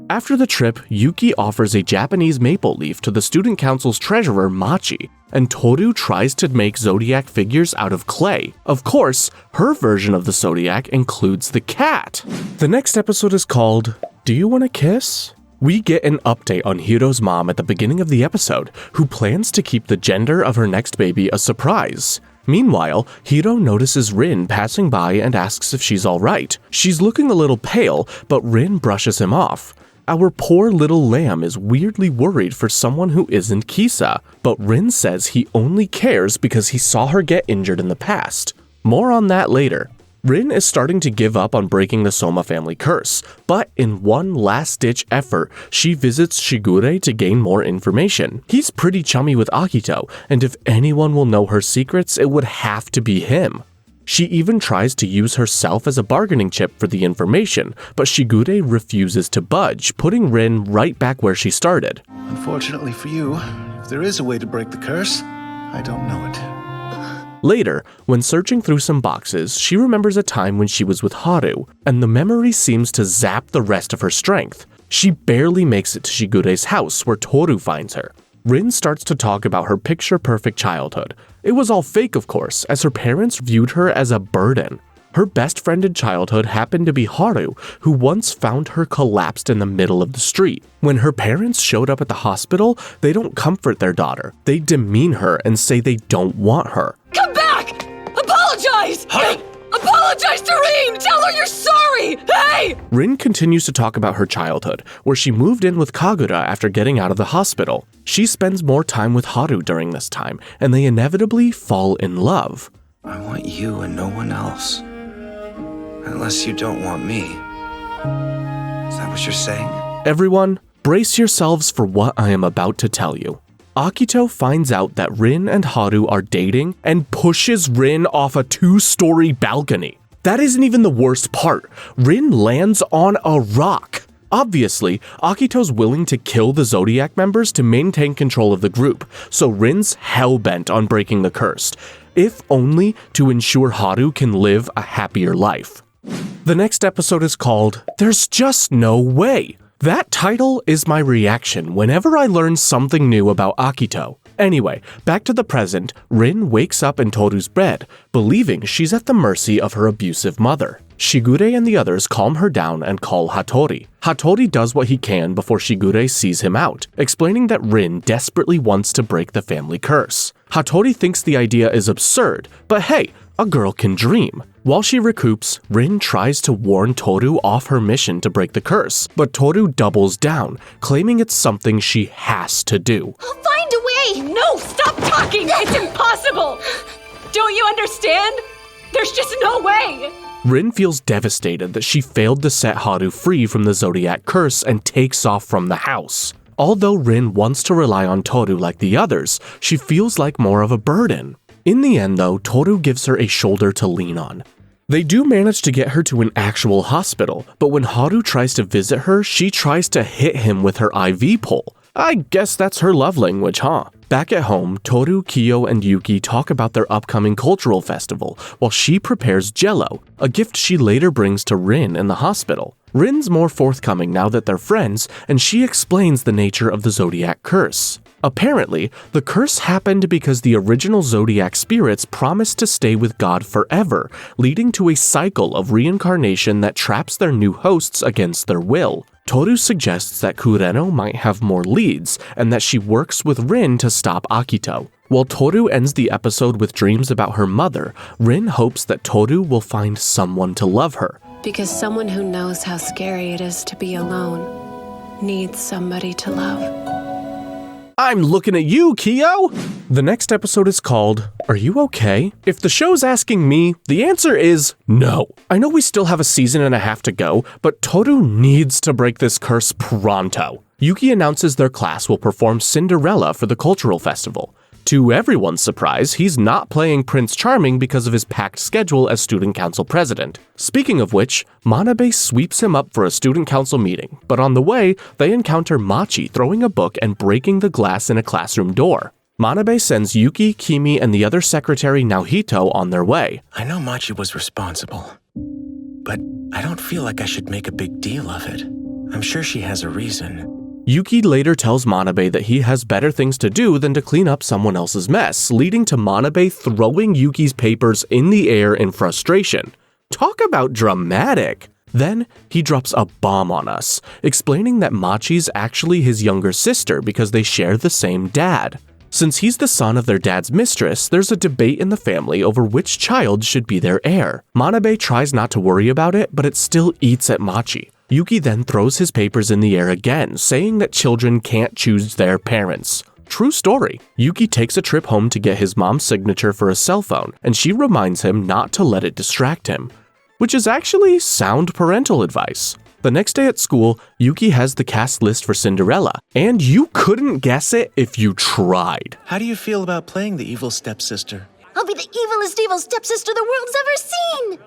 After the trip, Yuki offers a Japanese maple leaf to the student council's treasurer, Machi, and Tohru tries to make zodiac figures out of clay. Of course, her version of the zodiac includes the cat. The next episode is called Do You Want a Kiss? We get an update on Hiro's mom at the beginning of the episode, who plans to keep the gender of her next baby a surprise. Meanwhile, Hiro notices Rin passing by and asks if she's alright. She's looking a little pale, but Rin brushes him off. Our poor little lamb is weirdly worried for someone who isn't Kisa, but Rin says he only cares because he saw her get injured in the past. More on that later. Rin is starting to give up on breaking the Soma family curse, but in one last-ditch effort, she visits Shigure to gain more information. He's pretty chummy with Akito, and if anyone will know her secrets, it would have to be him. She even tries to use herself as a bargaining chip for the information, but Shigure refuses to budge, putting Rin right back where she started. Unfortunately for you, if there is a way to break the curse, I don't know it. Later, when searching through some boxes, she remembers a time when she was with Haru, and the memory seems to zap the rest of her strength. She barely makes it to Shigure's house, where Tohru finds her. Rin starts to talk about her picture-perfect childhood. It was all fake, of course, as her parents viewed her as a burden. Her best friend in childhood happened to be Haru, who once found her collapsed in the middle of the street. When her parents showed up at the hospital, they don't comfort their daughter. They demean her and say they don't want her. Come back! Apologize! Apologize to Rin! Tell her you're sorry! Hey! Rin continues to talk about her childhood, where she moved in with Kagura after getting out of the hospital. She spends more time with Haru during this time, and they inevitably fall in love. I want you and no one else. Unless you don't want me. Is that what you're saying? Everyone, brace yourselves for what I am about to tell you. Akito finds out that Rin and Haru are dating and pushes Rin off a 2-story balcony. That isn't even the worst part. Rin lands on a rock. Obviously, Akito's willing to kill the Zodiac members to maintain control of the group, so Rin's hell-bent on breaking the curse. if only to ensure Haru can live a happier life. The next episode is called There's Just No Way. That title is my reaction whenever I learn something new about Akito. Anyway, back to the present, Rin wakes up in Tohru's bed, believing she's at the mercy of her abusive mother. Shigure and the others calm her down and call Hatori. Hatori does what he can before Shigure sees him out, explaining that Rin desperately wants to break the family curse. Hatori thinks the idea is absurd, but hey, a girl can dream. While she recoups, Rin tries to warn Tohru off her mission to break the curse, but Tohru doubles down, claiming it's something she has to do. I'll find a way! No, stop talking! It's impossible! Don't you understand? There's just no way! Rin feels devastated that she failed to set Haru free from the zodiac curse and takes off from the house. Although Rin wants to rely on Tohru like the others, she feels like more of a burden. In the end though, Tohru gives her a shoulder to lean on. They do manage to get her to an actual hospital, but when Haru tries to visit her, she tries to hit him with her IV pole. I guess that's her love language, huh? Back at home, Tohru, Kyo, and Yuki talk about their upcoming cultural festival, while she prepares Jello, a gift she later brings to Rin in the hospital. Rin's more forthcoming now that they're friends, and she explains the nature of the zodiac curse. Apparently, the curse happened because the original zodiac spirits promised to stay with God forever, leading to a cycle of reincarnation that traps their new hosts against their will. Tohru suggests that Kureno might have more leads, and that she works with Rin to stop Akito. While Tohru ends the episode with dreams about her mother, Rin hopes that Tohru will find someone to love her. Because someone who knows how scary it is to be alone needs somebody to love. I'm looking at you, Kyo! The next episode is called, Are You Okay? If the show's asking me, the answer is no. I know we still have a season and a half to go, but Tohru needs to break this curse pronto. Yuki announces their class will perform Cinderella for the cultural festival. To everyone's surprise, he's not playing Prince Charming because of his packed schedule as student council president. Speaking of which, Manabe sweeps him up for a student council meeting, but on the way, they encounter Machi throwing a book and breaking the glass in a classroom door. Manabe sends Yuki, Kimi, and the other secretary Naohito on their way. I know Machi was responsible, but I don't feel like I should make a big deal of it. I'm sure she has a reason. Yuki later tells Manabe that he has better things to do than to clean up someone else's mess, leading to Manabe throwing Yuki's papers in the air in frustration. Talk about dramatic! Then, he drops a bomb on us, explaining that Machi's actually his younger sister because they share the same dad. Since he's the son of their dad's mistress, there's a debate in the family over which child should be their heir. Manabe tries not to worry about it, but it still eats at Machi. Yuki then throws his papers in the air again, saying that children can't choose their parents. True story. Yuki takes a trip home to get his mom's signature for a cell phone, and she reminds him not to let it distract him. Which is actually sound parental advice. The next day at school, Yuki has the cast list for Cinderella, and you couldn't guess it if you tried. How do you feel about playing the evil stepsister? I'll be the evilest evil stepsister the world's ever seen!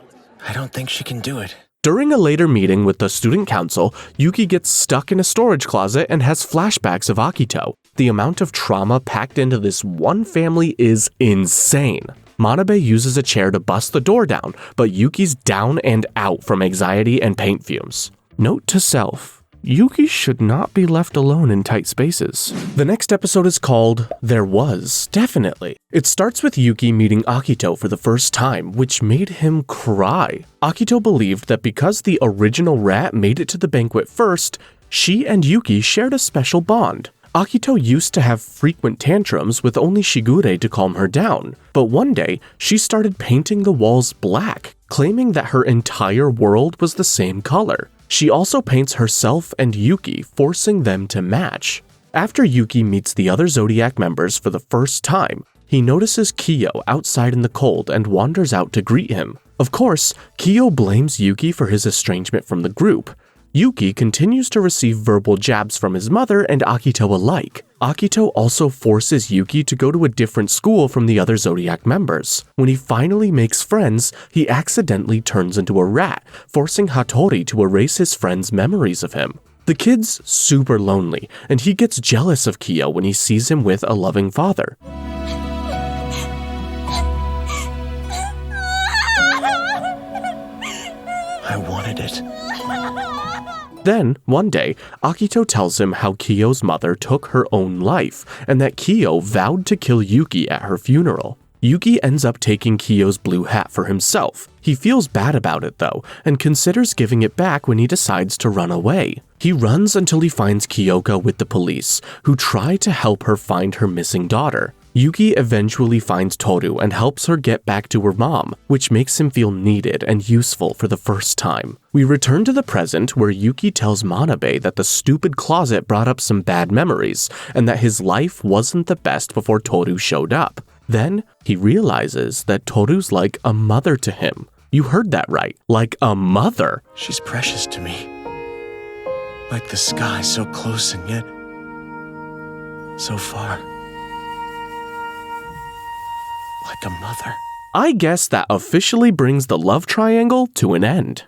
I don't think she can do it. During a later meeting with the student council, Yuki gets stuck in a storage closet and has flashbacks of Akito. The amount of trauma packed into this one family is insane. Manabe uses a chair to bust the door down, but Yuki's down and out from anxiety and paint fumes. Note to self, Yuki should not be left alone in tight spaces. The next episode is called There Was, Definitely. It starts with Yuki meeting Akito for the first time, which made him cry. Akito believed that because the original rat made it to the banquet first, she and Yuki shared a special bond. Akito used to have frequent tantrums with only Shigure to calm her down, but one day, she started painting the walls black, claiming that her entire world was the same color. She also paints herself and Yuki, forcing them to match. After Yuki meets the other Zodiac members for the first time, he notices Kyo outside in the cold and wanders out to greet him. Of course, Kyo blames Yuki for his estrangement from the group. Yuki continues to receive verbal jabs from his mother and Akito alike. Akito also forces Yuki to go to a different school from the other Zodiac members. When he finally makes friends, he accidentally turns into a rat, forcing Hatori to erase his friends' memories of him. The kid's super lonely, and he gets jealous of Kyo when he sees him with a loving father. wanted it. Then, one day, Akito tells him how Kyo's mother took her own life, and that Kyo vowed to kill Yuki at her funeral. Yuki ends up taking Kyo's blue hat for himself. He feels bad about it though, and considers giving it back when he decides to run away. He runs until he finds Kyoka with the police, who try to help her find her missing daughter. Yuki eventually finds Tohru and helps her get back to her mom, which makes him feel needed and useful for the first time. We return to the present where Yuki tells Manabe that the stupid closet brought up some bad memories, and that his life wasn't the best before Tohru showed up. Then, he realizes that Toru's like a mother to him. You heard that right, like a mother. She's precious to me. Like the sky, so close and yet so far. Like a mother. I guess that officially brings the love triangle to an end.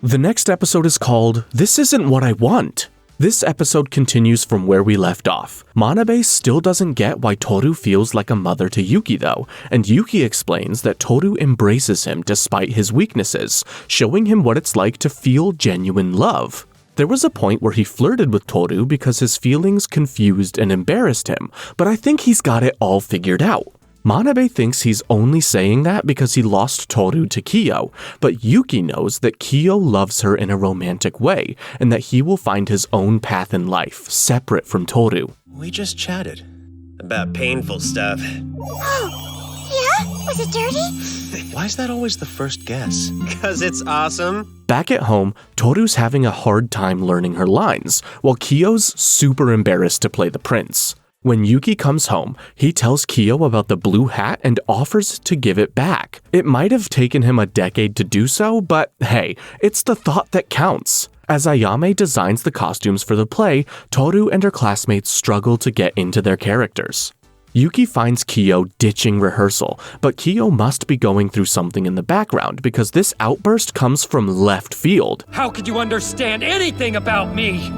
The next episode is called This Isn't What I Want. This episode continues from where we left off. Manabe still doesn't get why Tohru feels like a mother to Yuki though, and Yuki explains that Tohru embraces him despite his weaknesses, showing him what it's like to feel genuine love. There was a point where he flirted with Tohru because his feelings confused and embarrassed him, but I think he's got it all figured out. Manabe thinks he's only saying that because he lost Tohru to Kyo, but Yuki knows that Kyo loves her in a romantic way, and that he will find his own path in life, separate from Tohru. We just chatted. About painful stuff. Oh, yeah? Was it dirty? Why is that always the first guess? 'Cause it's awesome. Back at home, Toru's having a hard time learning her lines, while Kyo's super embarrassed to play the prince. When Yuki comes home, he tells Kyo about the blue hat and offers to give it back. It might have taken him a decade to do so, but hey, it's the thought that counts. As Ayame designs the costumes for the play, Tohru and her classmates struggle to get into their characters. Yuki finds Kyo ditching rehearsal, but Kyo must be going through something in the background because this outburst comes from left field. How could you understand anything about me?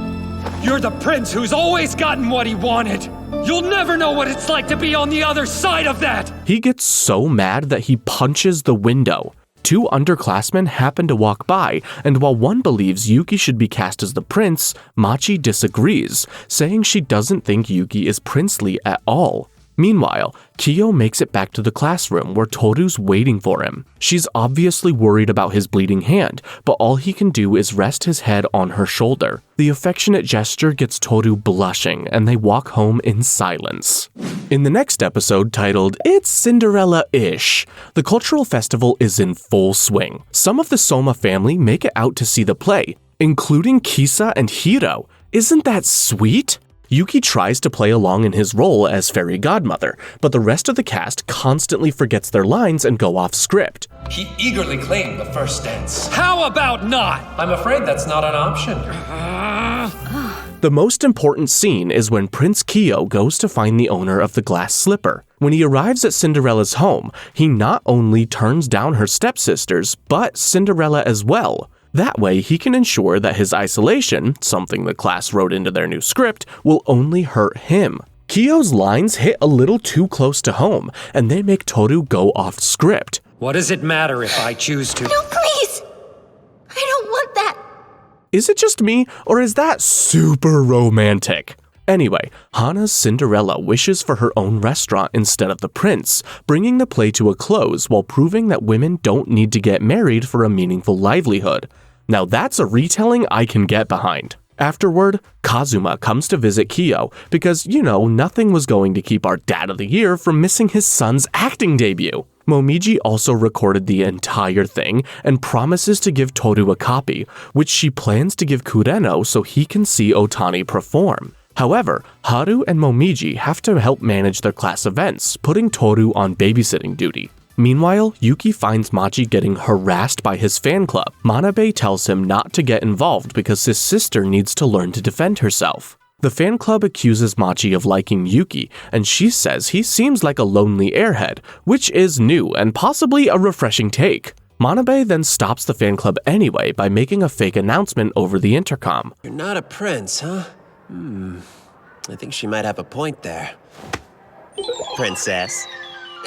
You're the prince who's always gotten what he wanted. You'll never know what it's like to be on the other side of that. He gets so mad that he punches the window. Two underclassmen happen to walk by, and while one believes Yuki should be cast as the prince, Machi disagrees, saying she doesn't think Yuki is princely at all. Meanwhile, Kyo makes it back to the classroom where Toru's waiting for him. She's obviously worried about his bleeding hand, but all he can do is rest his head on her shoulder. The affectionate gesture gets Tohru blushing, and they walk home in silence. In the next episode, titled It's Cinderella-ish, the cultural festival is in full swing. Some of the Soma family make it out to see the play, including Kisa and Hiro. Isn't that sweet? Yuki tries to play along in his role as fairy godmother, but the rest of the cast constantly forgets their lines and go off script. He eagerly claimed the first dance. How about not? I'm afraid that's not an option. The most important scene is when Prince Kyo goes to find the owner of the glass slipper. When he arrives at Cinderella's home, he not only turns down her stepsisters, but Cinderella as well. That way, he can ensure that his isolation, something the class wrote into their new script, will only hurt him. Kyo's lines hit a little too close to home, and they make Tohru go off script. What does it matter if I choose to? No, please! I don't want that! Is it just me, or is that super romantic? Anyway, Hana's Cinderella wishes for her own restaurant instead of the prince, bringing the play to a close while proving that women don't need to get married for a meaningful livelihood. Now that's a retelling I can get behind. Afterward, Kazuma comes to visit Kyo because, nothing was going to keep our Dad of the Year from missing his son's acting debut. Momiji also recorded the entire thing and promises to give Tohru a copy, which she plans to give Kureno so he can see Otani perform. However, Haru and Momiji have to help manage their class events, putting Tohru on babysitting duty. Meanwhile, Yuki finds Machi getting harassed by his fan club. Manabe tells him not to get involved because his sister needs to learn to defend herself. The fan club accuses Machi of liking Yuki, and she says he seems like a lonely airhead, which is new and possibly a refreshing take. Manabe then stops the fan club anyway by making a fake announcement over the intercom. You're not a prince, huh? I think she might have a point there. Princess.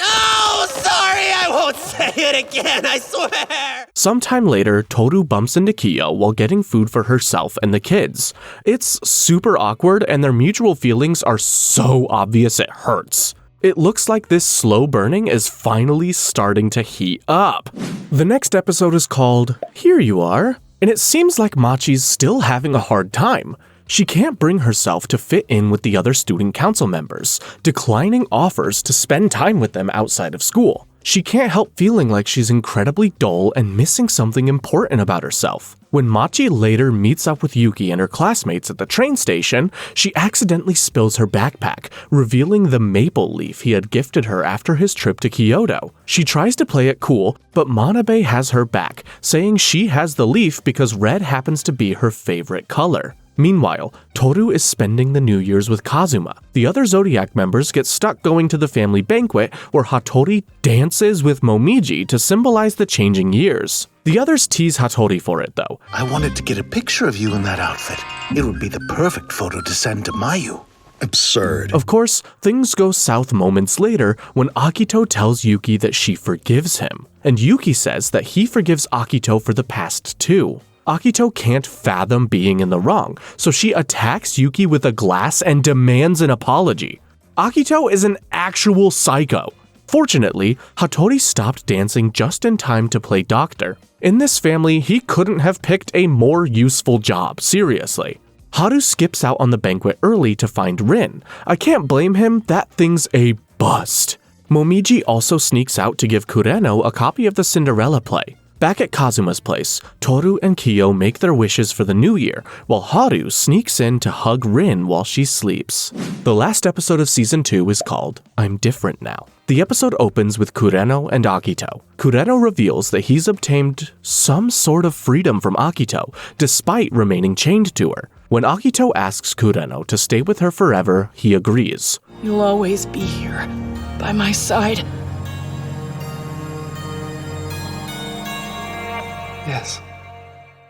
Oh, sorry! I won't say it again, I swear! Sometime later, Tohru bumps into Kyo while getting food for herself and the kids. It's super awkward, and their mutual feelings are so obvious it hurts. It looks like this slow burning is finally starting to heat up. The next episode is called Here You Are, and it seems like Machi's still having a hard time. She can't bring herself to fit in with the other student council members, declining offers to spend time with them outside of school. She can't help feeling like she's incredibly dull and missing something important about herself. When Machi later meets up with Yuki and her classmates at the train station, she accidentally spills her backpack, revealing the maple leaf he had gifted her after his trip to Kyoto. She tries to play it cool, but Manabe has her back, saying she has the leaf because red happens to be her favorite color. Meanwhile, Tohru is spending the New Year's with Kazuma. The other Zodiac members get stuck going to the family banquet where Hatori dances with Momiji to symbolize the changing years. The others tease Hatori for it, though. I wanted to get a picture of you in that outfit. It would be the perfect photo to send to Mayu. Absurd. Of course, things go south moments later when Akito tells Yuki that she forgives him, and Yuki says that he forgives Akito for the past too. Akito can't fathom being in the wrong, so she attacks Yuki with a glass and demands an apology. Akito is an actual psycho. Fortunately, Hatori stopped dancing just in time to play doctor. In this family, he couldn't have picked a more useful job, seriously. Haru skips out on the banquet early to find Rin. I can't blame him, that thing's a bust. Momiji also sneaks out to give Kureno a copy of the Cinderella play. Back at Kazuma's place, Tohru and Kyo make their wishes for the new year, while Haru sneaks in to hug Rin while she sleeps. The last episode of Season 2 is called I'm Different Now. The episode opens with Kureno and Akito. Kureno reveals that he's obtained some sort of freedom from Akito, despite remaining chained to her. When Akito asks Kureno to stay with her forever, he agrees. You'll always be here, by my side. Yes.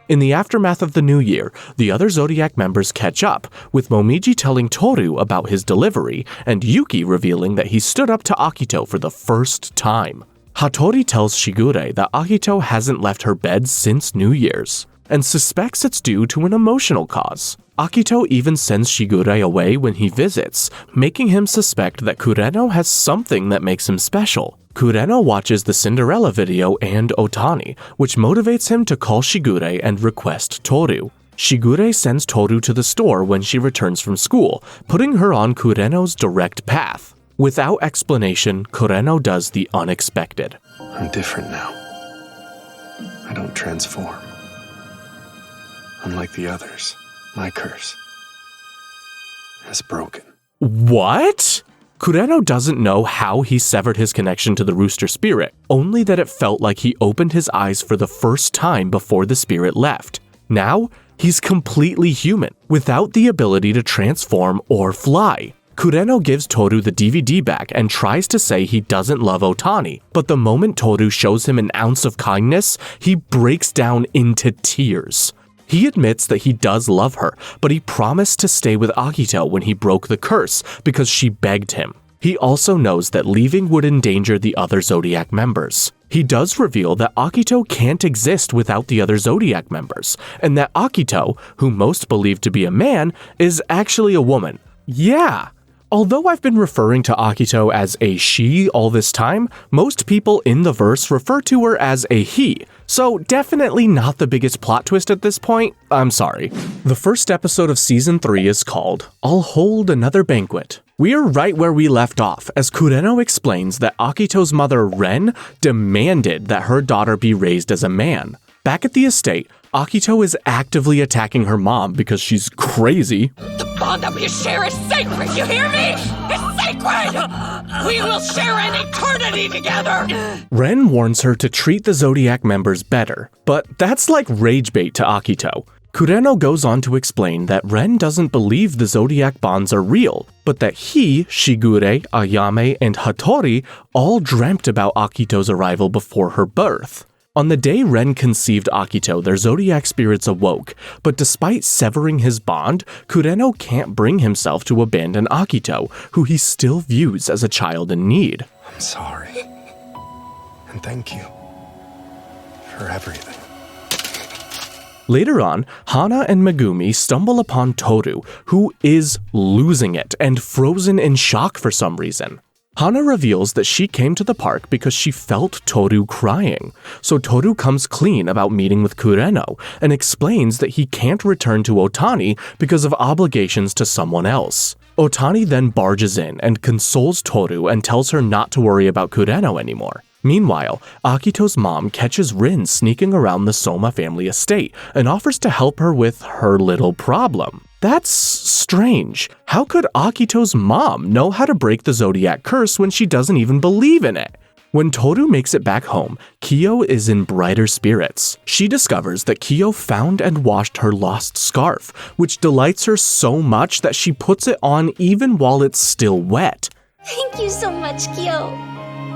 In the aftermath of the new year, the other Zodiac members catch up, with Momiji telling Tohru about his delivery, and Yuki revealing that he stood up to Akito for the first time. Hatori tells Shigure that Akito hasn't left her bed since New Year's, and suspects it's due to an emotional cause. Akito even sends Shigure away when he visits, making him suspect that Kureno has something that makes him special. Kureno watches the Cinderella video and Otani, which motivates him to call Shigure and request Tohru. Shigure sends Tohru to the store when she returns from school, putting her on Kureno's direct path. Without explanation, Kureno does the unexpected. I'm different now. I don't transform. Unlike the others, my curse has broken. What? Kureno doesn't know how he severed his connection to the rooster spirit, only that it felt like he opened his eyes for the first time before the spirit left. Now, he's completely human, without the ability to transform or fly. Kureno gives Tohru the DVD back and tries to say he doesn't love Otani, but the moment Tohru shows him an ounce of kindness, he breaks down into tears. He admits that he does love her, but he promised to stay with Akito when he broke the curse because she begged him. He also knows that leaving would endanger the other Zodiac members. He does reveal that Akito can't exist without the other Zodiac members, and that Akito, who most believe to be a man, is actually a woman. Yeah! Although I've been referring to Akito as a she all this time, most people in the verse refer to her as a he, so definitely not the biggest plot twist at this point, I'm sorry. The first episode of Season 3 is called I'll Hold Another Banquet. We're right where we left off, as Kureno explains that Akito's mother, Ren, demanded that her daughter be raised as a man. Back at the estate, Akito is actively attacking her mom because she's crazy. The bond that we share is sacred, you hear me? It's sacred! We will share an eternity together! Ren warns her to treat the Zodiac members better, but that's like rage bait to Akito. Kureno goes on to explain that Ren doesn't believe the Zodiac bonds are real, but that he, Shigure, Ayame, and Hatori all dreamt about Akito's arrival before her birth. On the day Ren conceived Akito, their Zodiac spirits awoke, but despite severing his bond, Kureno can't bring himself to abandon Akito, who he still views as a child in need. I'm sorry. And thank you for everything. Later on, Hana and Megumi stumble upon Tohru, who is losing it and frozen in shock for some reason. Hana reveals that she came to the park because she felt Tohru crying, so Tohru comes clean about meeting with Kureno and explains that he can't return to Otani because of obligations to someone else. Otani then barges in and consoles Tohru and tells her not to worry about Kureno anymore. Meanwhile, Akito's mom catches Rin sneaking around the Soma family estate and offers to help her with her little problem. That's strange. How could Akito's mom know how to break the zodiac curse when she doesn't even believe in it? When Tohru makes it back home, Kyo is in brighter spirits. She discovers that Kyo found and washed her lost scarf, which delights her so much that she puts it on even while it's still wet. Thank you so much, Kyo.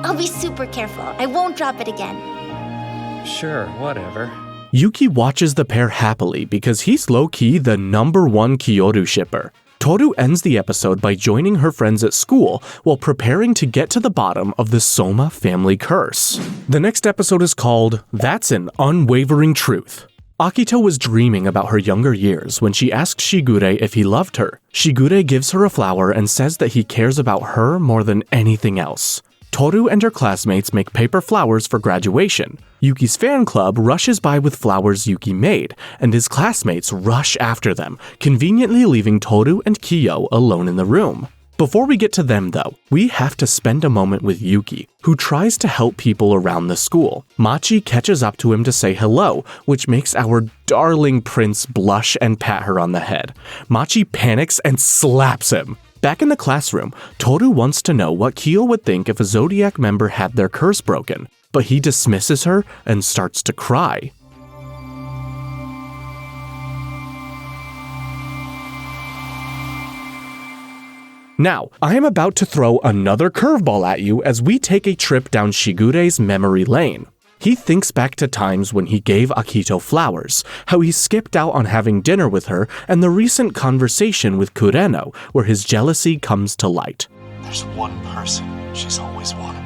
I'll be super careful. I won't drop it again. Sure, whatever. Yuki watches the pair happily because he's low-key the #1 Kyoru shipper. Tohru ends the episode by joining her friends at school while preparing to get to the bottom of the Soma family curse. The next episode is called That's an Unwavering Truth. Akito was dreaming about her younger years when she asked Shigure if he loved her. Shigure gives her a flower and says that he cares about her more than anything else. Tohru and her classmates make paper flowers for graduation. Yuki's fan club rushes by with flowers Yuki made, and his classmates rush after them, conveniently leaving Tohru and Kyo alone in the room. Before we get to them though, we have to spend a moment with Yuki, who tries to help people around the school. Machi catches up to him to say hello, which makes our darling prince blush and pat her on the head. Machi panics and slaps him. Back in the classroom, Tohru wants to know what Kyo would think if a Zodiac member had their curse broken, but he dismisses her and starts to cry. Now, I am about to throw another curveball at you as we take a trip down Shigure's memory lane. He thinks back to times when he gave Akito flowers, how he skipped out on having dinner with her, and the recent conversation with Kureno, where his jealousy comes to light. There's one person she's always wanted,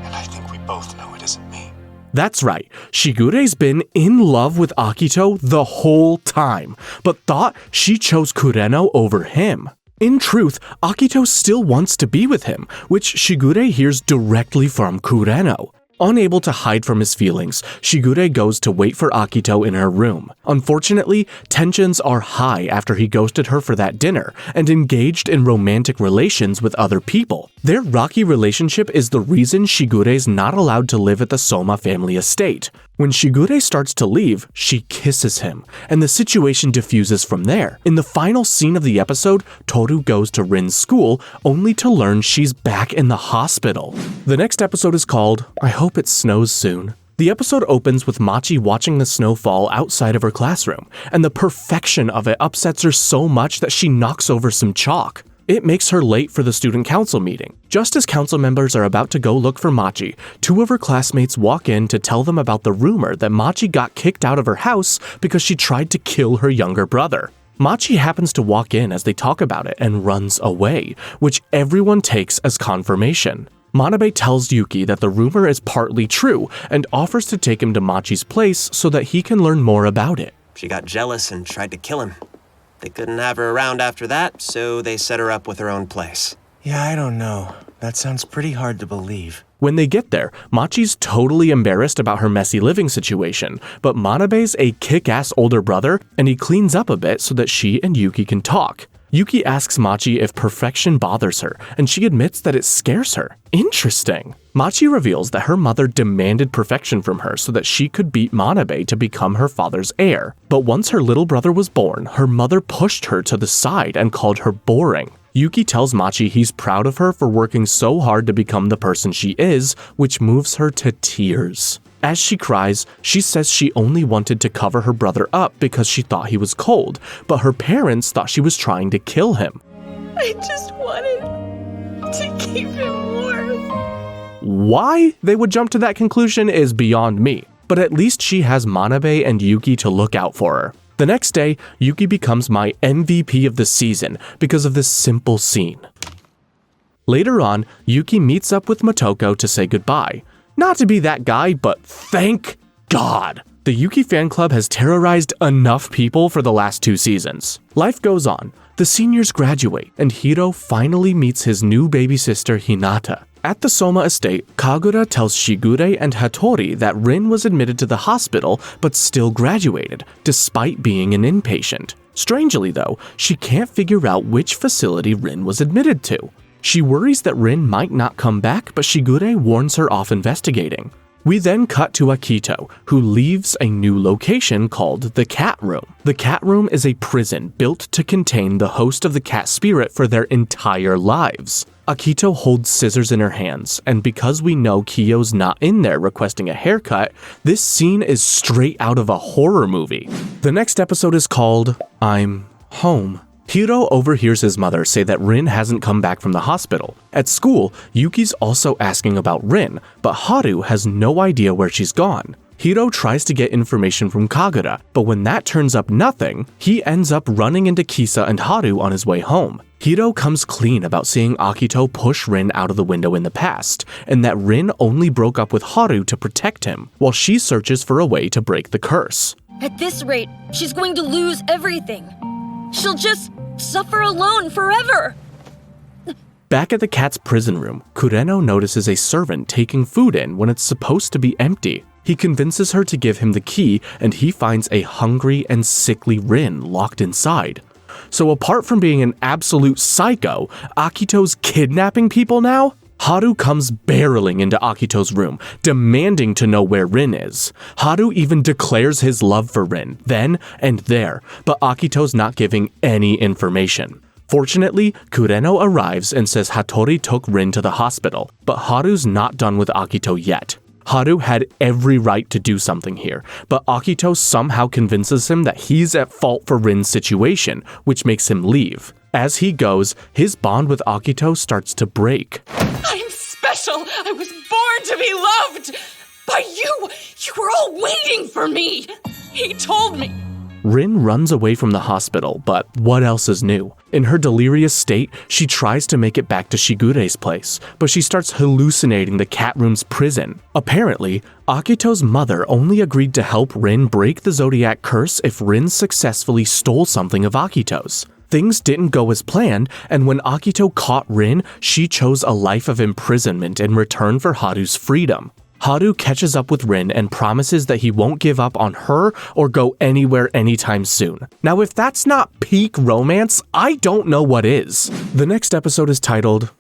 and I think we both know it isn't me. That's right, Shigure's been in love with Akito the whole time, but thought she chose Kureno over him. In truth, Akito still wants to be with him, which Shigure hears directly from Kureno. Unable to hide from his feelings, Shigure goes to wait for Akito in her room. Unfortunately, tensions are high after he ghosted her for that dinner and engaged in romantic relations with other people. Their rocky relationship is the reason Shigure's not allowed to live at the Soma family estate. When Shigure starts to leave, she kisses him, and the situation diffuses from there. In the final scene of the episode, Tohru goes to Rin's school, only to learn she's back in the hospital. The next episode is called I Hope It Snows Soon. The episode opens with Machi watching the snow fall outside of her classroom, and the perfection of it upsets her so much that she knocks over some chalk. It makes her late for the student council meeting. Just as council members are about to go look for Machi, two of her classmates walk in to tell them about the rumor that Machi got kicked out of her house because she tried to kill her younger brother. Machi happens to walk in as they talk about it and runs away, which everyone takes as confirmation. Manabe tells Yuki that the rumor is partly true and offers to take him to Machi's place so that he can learn more about it. She got jealous and tried to kill him. They couldn't have her around after that, so they set her up with her own place. Yeah, I don't know. That sounds pretty hard to believe. When they get there, Machi's totally embarrassed about her messy living situation, but Manabe's a kick-ass older brother, and he cleans up a bit so that she and Yuki can talk. Yuki asks Machi if perfection bothers her, and she admits that it scares her. Interesting. Machi reveals that her mother demanded perfection from her so that she could beat Manabe to become her father's heir. But once her little brother was born, her mother pushed her to the side and called her boring. Yuki tells Machi he's proud of her for working so hard to become the person she is, which moves her to tears. As she cries, she says she only wanted to cover her brother up because she thought he was cold, but her parents thought she was trying to kill him. I just wanted to keep him warm. Why they would jump to that conclusion is beyond me, but at least she has Manabe and Yuki to look out for her. The next day, Yuki becomes my MVP of the season because of this simple scene. Later on, Yuki meets up with Motoko to say goodbye. Not to be that guy, but thank God. The Yuki fan club has terrorized enough people for the last 2 seasons. Life goes on. The seniors graduate, and Hiro finally meets his new baby sister Hinata. At the Soma estate, Kagura tells Shigure and Hatori that Rin was admitted to the hospital but still graduated, despite being an inpatient. Strangely though, she can't figure out which facility Rin was admitted to. She worries that Rin might not come back, but Shigure warns her off investigating. We then cut to Akito, who leaves a new location called the Cat Room. The Cat Room is a prison built to contain the host of the cat spirit for their entire lives. Akito holds scissors in her hands, and because we know Kyo's not in there requesting a haircut, this scene is straight out of a horror movie. The next episode is called I'm Home. Hiro overhears his mother say that Rin hasn't come back from the hospital. At school, Yuki's also asking about Rin, but Haru has no idea where she's gone. Hiro tries to get information from Kagura, but when that turns up nothing, he ends up running into Kisa and Haru on his way home. Hiro comes clean about seeing Akito push Rin out of the window in the past, and that Rin only broke up with Haru to protect him, while she searches for a way to break the curse. At this rate, she's going to lose everything. She'll just suffer alone forever. Back at the cat's prison room, Kureno notices a servant taking food in when it's supposed to be empty. He convinces her to give him the key, and he finds a hungry and sickly Rin locked inside. So apart from being an absolute psycho, Akito's kidnapping people now? Haru comes barreling into Akito's room, demanding to know where Rin is. Haru even declares his love for Rin, then and there, but Akito's not giving any information. Fortunately, Kureno arrives and says Hatori took Rin to the hospital, but Haru's not done with Akito yet. Haru had every right to do something here, but Akito somehow convinces him that he's at fault for Rin's situation, which makes him leave. As he goes, his bond with Akito starts to break. I'm special. I was born to be loved by you. You were all waiting for me. He told me. Rin runs away from the hospital, but what else is new? In her delirious state, she tries to make it back to Shigure's place, but she starts hallucinating the cat room's prison. Apparently, Akito's mother only agreed to help Rin break the zodiac curse if Rin successfully stole something of Akito's. Things didn't go as planned, and when Akito caught Rin, she chose a life of imprisonment in return for Haru's freedom. Haru catches up with Rin and promises that he won't give up on her or go anywhere anytime soon. Now, if that's not peak romance, I don't know what is. The next episode is titled,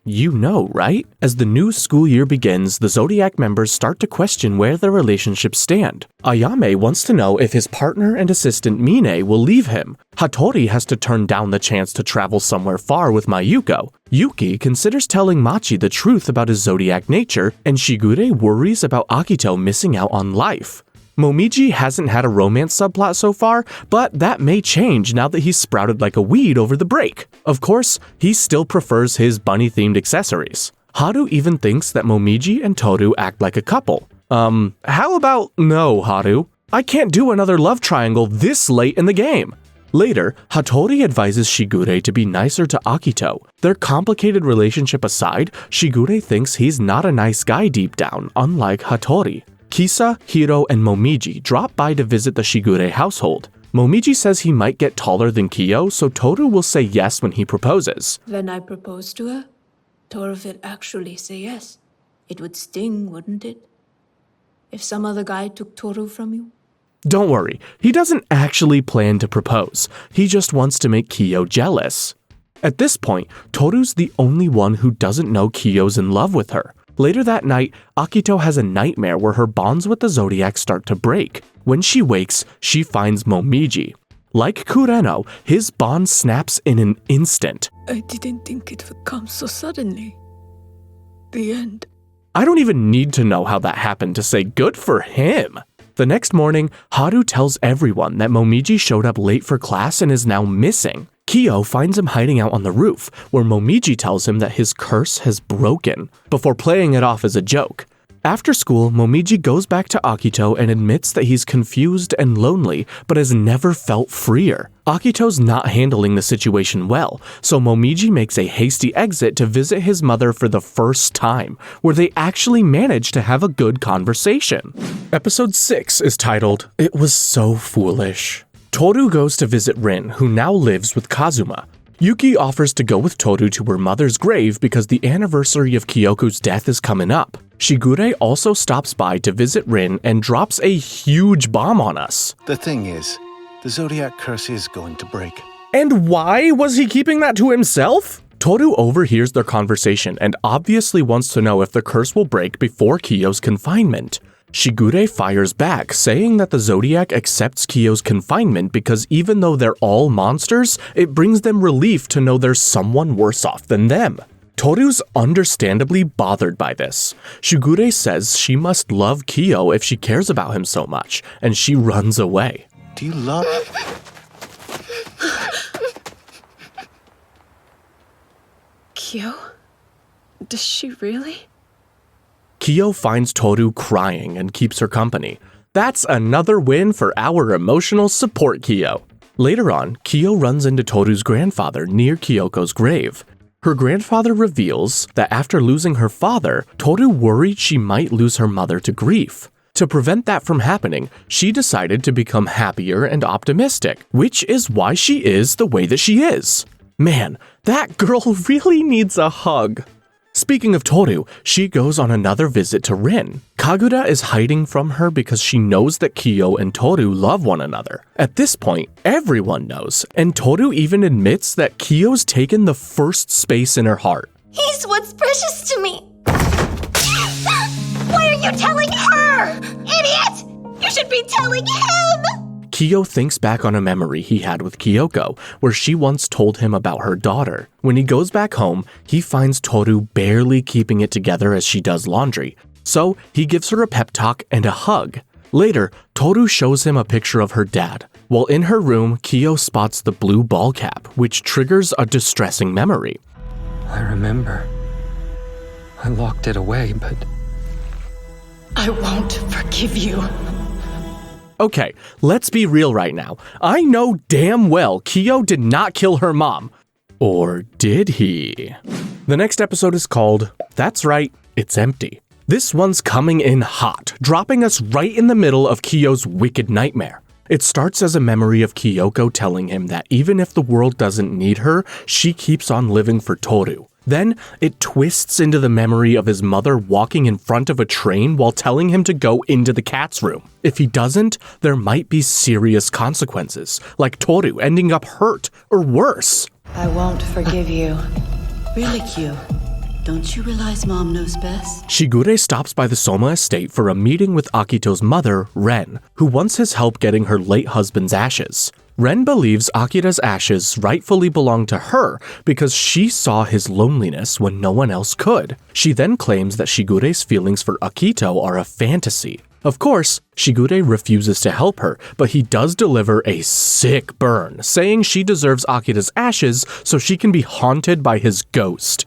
You know, right? As the new school year begins, the Zodiac members start to question where their relationships stand. Ayame wants to know if his partner and assistant Mine will leave him. Hatori has to turn down the chance to travel somewhere far with Mayuko. Yuki considers telling Machi the truth about his Zodiac nature, and Shigure worries about Akito missing out on life. Momiji hasn't had a romance subplot so far, but that may change now that he's sprouted like a weed over the break. Of course, he still prefers his bunny-themed accessories. Haru even thinks that Momiji and Tohru act like a couple. How about no, Haru? I can't do another love triangle this late in the game. Later, Hatori advises Shigure to be nicer to Akito. Their complicated relationship aside, Shigure thinks he's not a nice guy deep down, unlike Hatori. Kisa, Hiro, and Momiji drop by to visit the Shigure household. Momiji says he might get taller than Kyo, so Tohru will say yes when he proposes. When I propose to her, Tohru will actually say yes. It would sting, wouldn't it? If some other guy took Tohru from you? Don't worry, he doesn't actually plan to propose. He just wants to make Kyo jealous. At this point, Tohru's the only one who doesn't know Kyo's in love with her. Later that night, Akito has a nightmare where her bonds with the Zodiac start to break. When she wakes, she finds Momiji. Like Kureno, his bond snaps in an instant. I didn't think it would come so suddenly. The end. I don't even need to know how that happened to say good for him. The next morning, Haru tells everyone that Momiji showed up late for class and is now missing. Kyo finds him hiding out on the roof, where Momiji tells him that his curse has broken, before playing it off as a joke. After school, Momiji goes back to Akito and admits that he's confused and lonely, but has never felt freer. Akito's not handling the situation well, so Momiji makes a hasty exit to visit his mother for the first time, where they actually manage to have a good conversation. Episode 6 is titled, It Was So Foolish. Tohru goes to visit Rin, who now lives with Kazuma. Yuki offers to go with Tohru to her mother's grave because the anniversary of Kyoko's death is coming up. Shigure also stops by to visit Rin and drops a huge bomb on us. The thing is, the zodiac curse is going to break. And why was he keeping that to himself? Tohru overhears their conversation and obviously wants to know if the curse will break before Kyo's confinement. Shigure fires back, saying that the Zodiac accepts Kyo's confinement because even though they're all monsters, it brings them relief to know there's someone worse off than them. Tohru's understandably bothered by this. Shigure says she must love Kyo if she cares about him so much, and she runs away. Do you love... Kyo? Does she really? Kyo finds Tohru crying and keeps her company. That's another win for our emotional support Kyo. Later on, Kyo runs into Tohru's grandfather near Kyoko's grave. Her grandfather reveals that after losing her father, Tohru worried she might lose her mother to grief. To prevent that from happening, she decided to become happier and optimistic, which is why she is the way that she is. Man, that girl really needs a hug. Speaking of Tohru, she goes on another visit to Rin. Kagura is hiding from her because she knows that Kyo and Tohru love one another. At this point, everyone knows, and Tohru even admits that Kyo's taken the first space in her heart. He's what's precious to me. Why are you telling her? Idiot! You should be telling him! Kyo thinks back on a memory he had with Kyoko, where she once told him about her daughter. When he goes back home, he finds Tohru barely keeping it together as she does laundry, so he gives her a pep talk and a hug. Later, Tohru shows him a picture of her dad. While in her room, Kyo spots the blue ball cap, which triggers a distressing memory. I remember. I locked it away, but... I won't forgive you. Okay, let's be real right now. I know damn well Kyo did not kill her mom. Or did he? The next episode is called, That's Right, It's Empty. This one's coming in hot, dropping us right in the middle of Kyo's wicked nightmare. It starts as a memory of Kyoko telling him that even if the world doesn't need her, she keeps on living for Tohru. Then, it twists into the memory of his mother walking in front of a train while telling him to go into the cat's room. If he doesn't, there might be serious consequences, like Tohru ending up hurt, or worse. I won't forgive you. Really, Kyo? Don't you realize Mom knows best? Shigure stops by the Soma estate for a meeting with Akito's mother, Ren, who wants his help getting her late husband's ashes. Ren believes Akira's ashes rightfully belong to her because she saw his loneliness when no one else could. She then claims that Shigure's feelings for Akito are a fantasy. Of course, Shigure refuses to help her, but he does deliver a sick burn, saying she deserves Akira's ashes so she can be haunted by his ghost.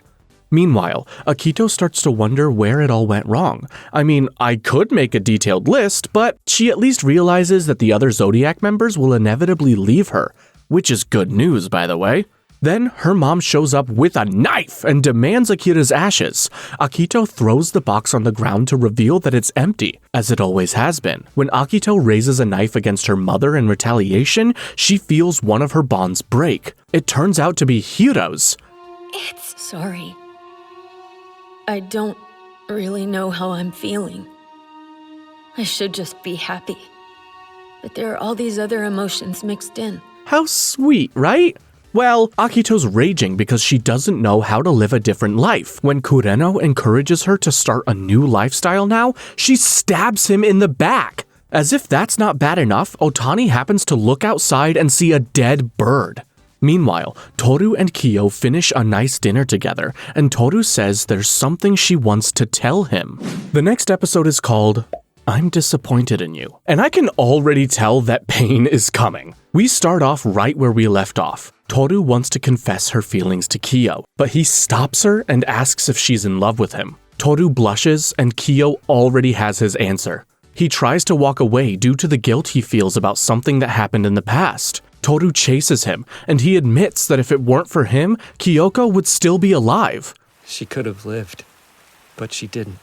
Meanwhile, Akito starts to wonder where it all went wrong. I mean, I could make a detailed list, but she at least realizes that the other Zodiac members will inevitably leave her, which is good news, by the way. Then, her mom shows up with a knife and demands Akira's ashes. Akito throws the box on the ground to reveal that it's empty, as it always has been. When Akito raises a knife against her mother in retaliation, she feels one of her bonds break. It turns out to be Hiro's. Sorry. I don't really know how I'm feeling. I should just be happy. But there are all these other emotions mixed in. How sweet, right? Well, Akito's raging because she doesn't know how to live a different life. When Kureno encourages her to start a new lifestyle now, she stabs him in the back. As if that's not bad enough, Otani happens to look outside and see a dead bird. Meanwhile, Tohru and Kyo finish a nice dinner together, and Tohru says there's something she wants to tell him. The next episode is called, I'm Disappointed in You, and I can already tell that pain is coming. We start off right where we left off. Tohru wants to confess her feelings to Kyo, but he stops her and asks if she's in love with him. Tohru blushes and Kyo already has his answer. He tries to walk away due to the guilt he feels about something that happened in the past. Tohru chases him, and he admits that if it weren't for him, Kyoko would still be alive. She could have lived, but she didn't.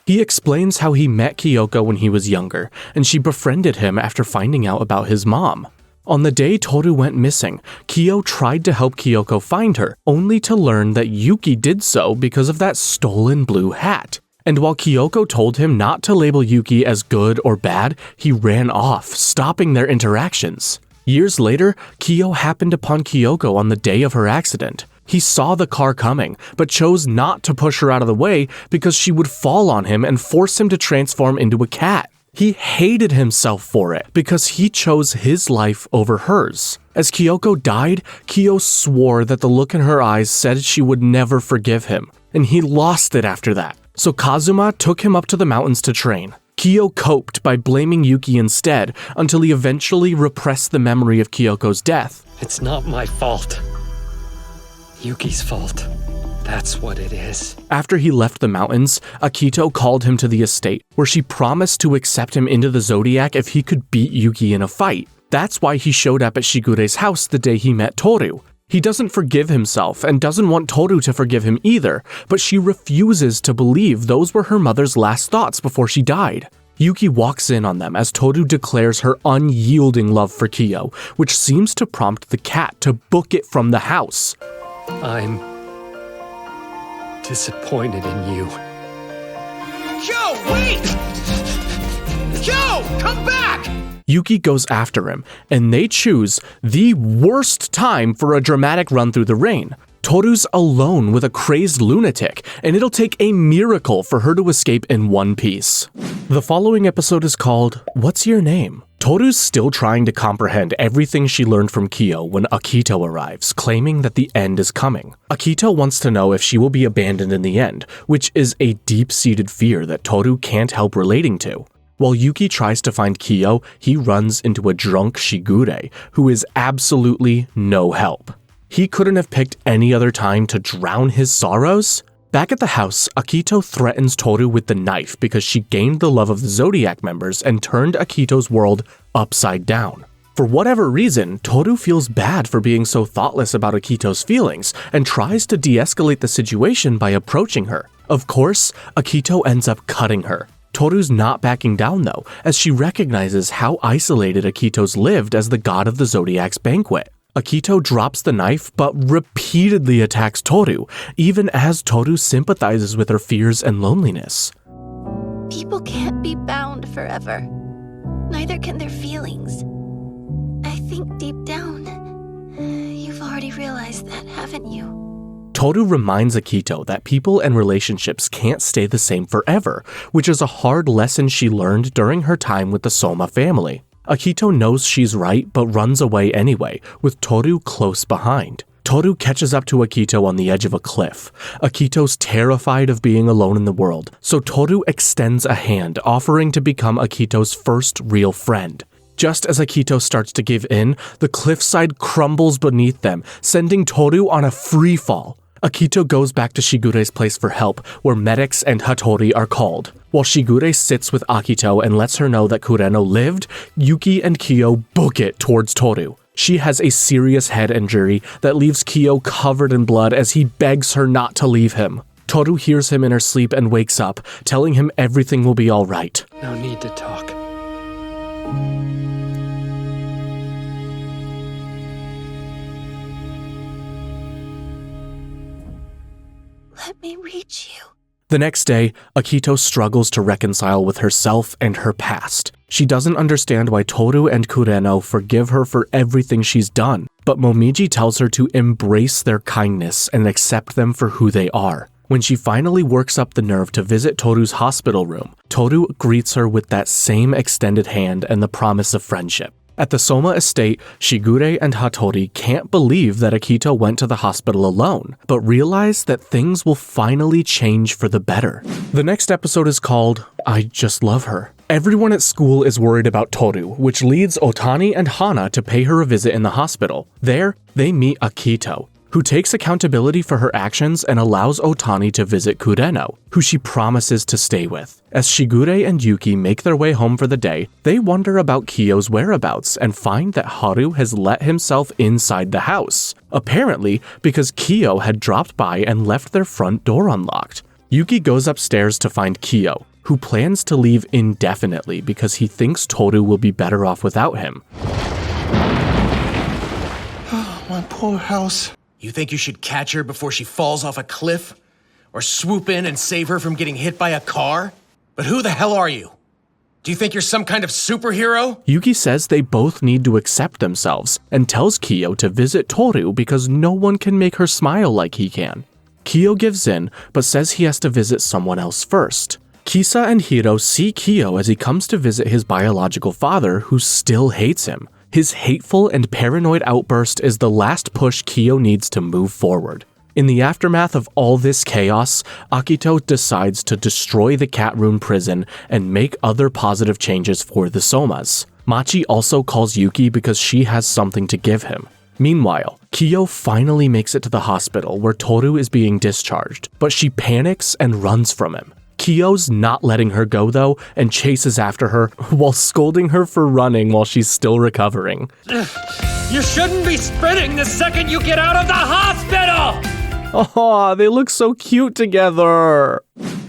He explains how he met Kyoko when he was younger, and she befriended him after finding out about his mom. On the day Tohru went missing, Kyo tried to help Kyoko find her, only to learn that Yuki did so because of that stolen blue hat. And while Kyoko told him not to label Yuki as good or bad, he ran off, stopping their interactions. Years later, Kyo happened upon Kyoko on the day of her accident. He saw the car coming, but chose not to push her out of the way because she would fall on him and force him to transform into a cat. He hated himself for it because he chose his life over hers. As Kyoko died, Kyo swore that the look in her eyes said she would never forgive him, and he lost it after that. So Kazuma took him up to the mountains to train. Kyo coped by blaming Yuki instead until he eventually repressed the memory of Kyoko's death. It's not my fault. Yuki's fault. That's what it is. After he left the mountains, Akito called him to the estate, where she promised to accept him into the zodiac if he could beat Yuki in a fight. That's why he showed up at Shigure's house the day he met Tohru. He doesn't forgive himself and doesn't want Tohru to forgive him either, but she refuses to believe those were her mother's last thoughts before she died. Yuki walks in on them as Tohru declares her unyielding love for Kyo, which seems to prompt the cat to book it from the house. I'm disappointed in you. Kyo, wait! Kyo, come back! Yuki goes after him, and they choose the worst time for a dramatic run through the rain. Tohru's alone with a crazed lunatic, and it'll take a miracle for her to escape in one piece. The following episode is called, What's Your Name? Tohru's still trying to comprehend everything she learned from Kyo when Akito arrives, claiming that the end is coming. Akito wants to know if she will be abandoned in the end, which is a deep-seated fear that Tohru can't help relating to. While Yuki tries to find Kyo, he runs into a drunk Shigure, who is absolutely no help. He couldn't have picked any other time to drown his sorrows? Back at the house, Akito threatens Tohru with the knife because she gained the love of the Zodiac members and turned Akito's world upside down. For whatever reason, Tohru feels bad for being so thoughtless about Akito's feelings and tries to de-escalate the situation by approaching her. Of course, Akito ends up cutting her. Tohru's not backing down though, as she recognizes how isolated Akito's lived as the god of the Zodiac's banquet. Akito drops the knife but repeatedly attacks Tohru, even as Tohru sympathizes with her fears and loneliness. People can't be bound forever. Neither can their feelings. I think deep down, you've already realized that, haven't you? Tohru reminds Akito that people and relationships can't stay the same forever, which is a hard lesson she learned during her time with the Soma family. Akito knows she's right but runs away anyway, with Tohru close behind. Tohru catches up to Akito on the edge of a cliff. Akito's terrified of being alone in the world, so Tohru extends a hand, offering to become Akito's first real friend. Just as Akito starts to give in, the cliffside crumbles beneath them, sending Tohru on a free fall. Akito goes back to Shigure's place for help, where medics and Hatori are called. While Shigure sits with Akito and lets her know that Kureno lived, Yuki and Kyo book it towards Tohru. She has a serious head injury that leaves Kyo covered in blood as he begs her not to leave him. Tohru hears him in her sleep and wakes up, telling him everything will be alright. No need to talk. Let me reach you. The next day, Akito struggles to reconcile with herself and her past. She doesn't understand why Tohru and Kureno forgive her for everything she's done, but Momiji tells her to embrace their kindness and accept them for who they are. When she finally works up the nerve to visit Tohru's hospital room, Tohru greets her with that same extended hand and the promise of friendship. At the Soma estate, Shigure and Hatori can't believe that Akito went to the hospital alone, but realize that things will finally change for the better. The next episode is called, I Just Love Her. Everyone at school is worried about Tohru, which leads Otani and Hana to pay her a visit in the hospital. There, they meet Akito. who takes accountability for her actions and allows Otani to visit Kureno, who she promises to stay with. As Shigure and Yuki make their way home for the day, they wonder about Kyo's whereabouts and find that Haru has let himself inside the house, apparently because Kyo had dropped by and left their front door unlocked. Yuki goes upstairs to find Kyo, who plans to leave indefinitely because he thinks Tohru will be better off without him. My poor house. You think you should catch her before she falls off a cliff? Or swoop in and save her from getting hit by a car? But who the hell are you? Do you think you're some kind of superhero? Yuki says they both need to accept themselves and tells Kyo to visit Tohru because no one can make her smile like he can. Kyo gives in, but says he has to visit someone else first. Kisa and Hiro see Kyo as he comes to visit his biological father, who still hates him. His hateful and paranoid outburst is the last push Kyo needs to move forward. In the aftermath of all this chaos, Akito decides to destroy the cat room prison and make other positive changes for the Somas. Machi also calls Yuki because she has something to give him. Meanwhile, Kyo finally makes it to the hospital where Tohru is being discharged, but she panics and runs from him. Kyo's not letting her go though and chases after her while scolding her for running while she's still recovering. You shouldn't be sprinting the second you get out of the hospital! Oh, they look so cute together.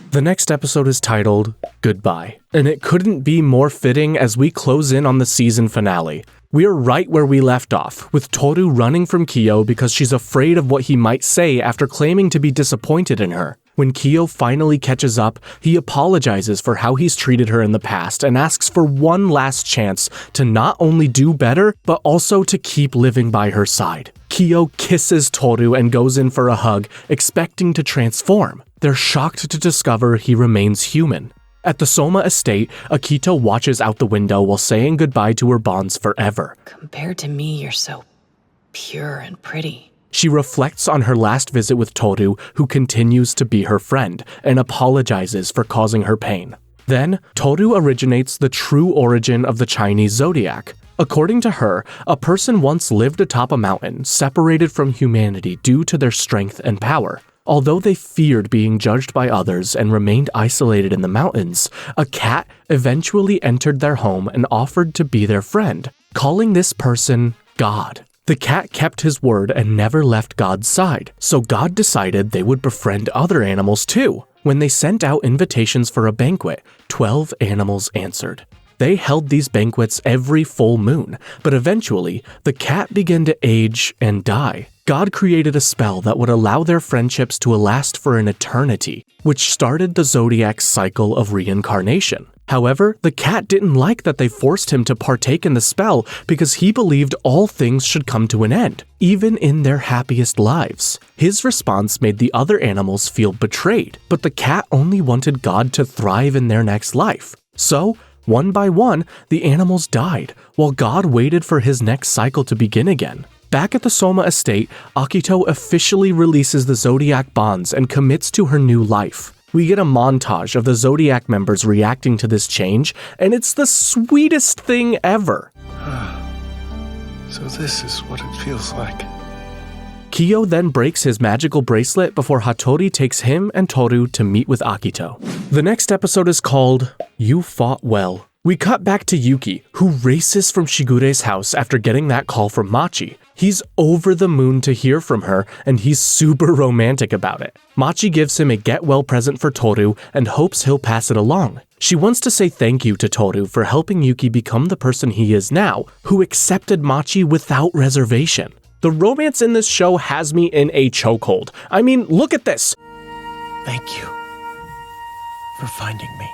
The next episode is titled Goodbye, and it couldn't be more fitting as we close in on the season finale. We are right where we left off, with Tohru running from Kyo because she's afraid of what he might say after claiming to be disappointed in her. When Kyo finally catches up, he apologizes for how he's treated her in the past and asks for one last chance to not only do better, but also to keep living by her side. Kyo kisses Tohru and goes in for a hug, expecting to transform. They're shocked to discover he remains human. At the Soma estate, Akito watches out the window while saying goodbye to her bonds forever. Compared to me, you're so pure and pretty. She reflects on her last visit with Tohru, who continues to be her friend, and apologizes for causing her pain. Then, Tohru originates the true origin of the Chinese zodiac. According to her, a person once lived atop a mountain, separated from humanity due to their strength and power. Although they feared being judged by others and remained isolated in the mountains, a cat eventually entered their home and offered to be their friend, calling this person God. The cat kept his word and never left God's side, so God decided they would befriend other animals too. When they sent out invitations for a banquet, 12 animals answered. They held these banquets every full moon, but eventually, the cat began to age and die. God created a spell that would allow their friendships to last for an eternity, which started the zodiac's cycle of reincarnation. However, the cat didn't like that they forced him to partake in the spell because he believed all things should come to an end, even in their happiest lives. His response made the other animals feel betrayed, but the cat only wanted God to thrive in their next life. So, one by one, the animals died, while God waited for his next cycle to begin again. Back at the Soma estate, Akito officially releases the zodiac bonds and commits to her new life. We get a montage of the zodiac members reacting to this change, and it's the sweetest thing ever. So this is what it feels like. Kyo then breaks his magical bracelet before Hatori takes him and Tohru to meet with Akito. The next episode is called You Fought Well. We cut back to Yuki, who races from Shigure's house after getting that call from Machi. He's over the moon to hear from her, and he's super romantic about it. Machi gives him a get-well present for Tohru and hopes he'll pass it along. She wants to say thank you to Tohru for helping Yuki become the person he is now, who accepted Machi without reservation. The romance in this show has me in a chokehold. I mean, look at this. Thank you for finding me.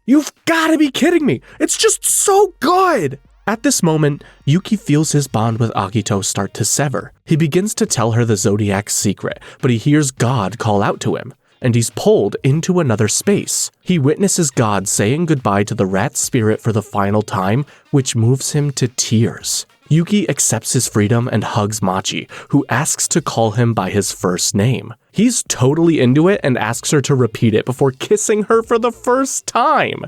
You've gotta be kidding me! It's just so good! At this moment, Yuki feels his bond with Akito start to sever. He begins to tell her the zodiac's secret, but he hears God call out to him, and he's pulled into another space. He witnesses God saying goodbye to the rat spirit for the final time, which moves him to tears. Yuki accepts his freedom and hugs Machi, who asks to call him by his first name. He's totally into it and asks her to repeat it before kissing her for the first time.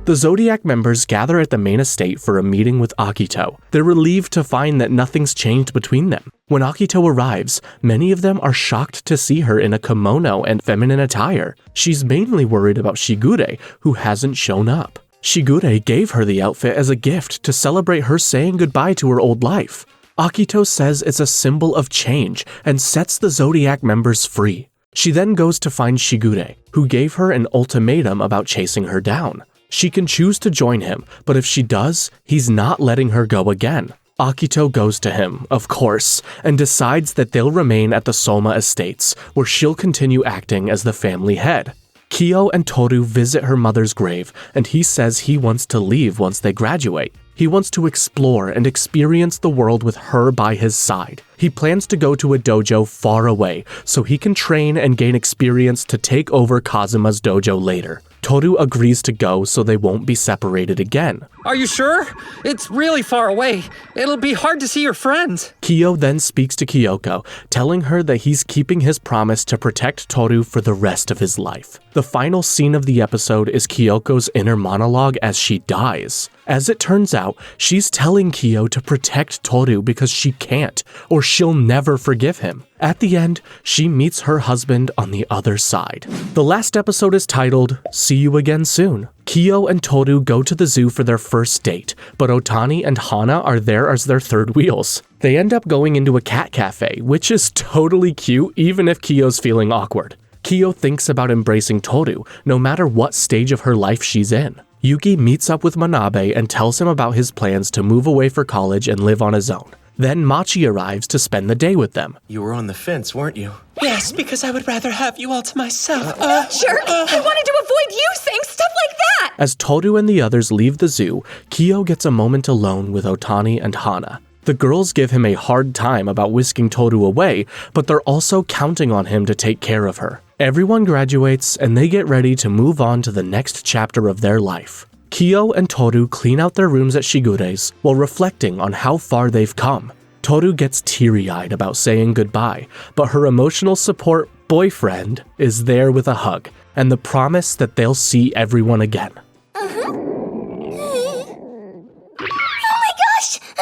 The The Zodiac members gather at the main estate for a meeting with Akito. They're relieved to find that nothing's changed between them. When Akito arrives, many of them are shocked to see her in a kimono and feminine attire. She's mainly worried about Shigure, who hasn't shown up. Shigure gave her the outfit as a gift to celebrate her saying goodbye to her old life. Akito says it's a symbol of change and sets the Zodiac members free. She then goes to find Shigure, who gave her an ultimatum about chasing her down. She can choose to join him, but if she does, he's not letting her go again. Akito goes to him, of course, and decides that they'll remain at the Soma estates, where she'll continue acting as the family head. Kyo and Tohru visit her mother's grave, and he says he wants to leave once they graduate. He wants to explore and experience the world with her by his side. He plans to go to a dojo far away, so he can train and gain experience to take over Kazuma's dojo later. Tohru agrees to go so they won't be separated again. Are you sure? It's really far away. It'll be hard to see your friends. Kyo then speaks to Kyoko, telling her that he's keeping his promise to protect Tohru for the rest of his life. The final scene of the episode is Kyoko's inner monologue as she dies. As it turns out, she's telling Kyo to protect Tohru because she can't, or she'll never forgive him. At the end, she meets her husband on the other side. The last episode is titled, See You Again Soon. Kyo and Tohru go to the zoo for their first date, but Otani and Hana are there as their third wheels. They end up going into a cat cafe, which is totally cute even if Kyo's feeling awkward. Kyo thinks about embracing Tohru, no matter what stage of her life she's in. Yuki meets up with Manabe and tells him about his plans to move away for college and live on his own. Then Machi arrives to spend the day with them. You were on the fence, weren't you? Yes, because I would rather have you all to myself. Jerk! I wanted to avoid you saying stuff like that! As Tohru and the others leave the zoo, Kyo gets a moment alone with Otani and Hana. The girls give him a hard time about whisking Tohru away, but they're also counting on him to take care of her. Everyone graduates, and they get ready to move on to the next chapter of their life. Kyo and Tohru clean out their rooms at Shigure's while reflecting on how far they've come. Tohru gets teary-eyed about saying goodbye, but her emotional support boyfriend is there with a hug and the promise that they'll see everyone again.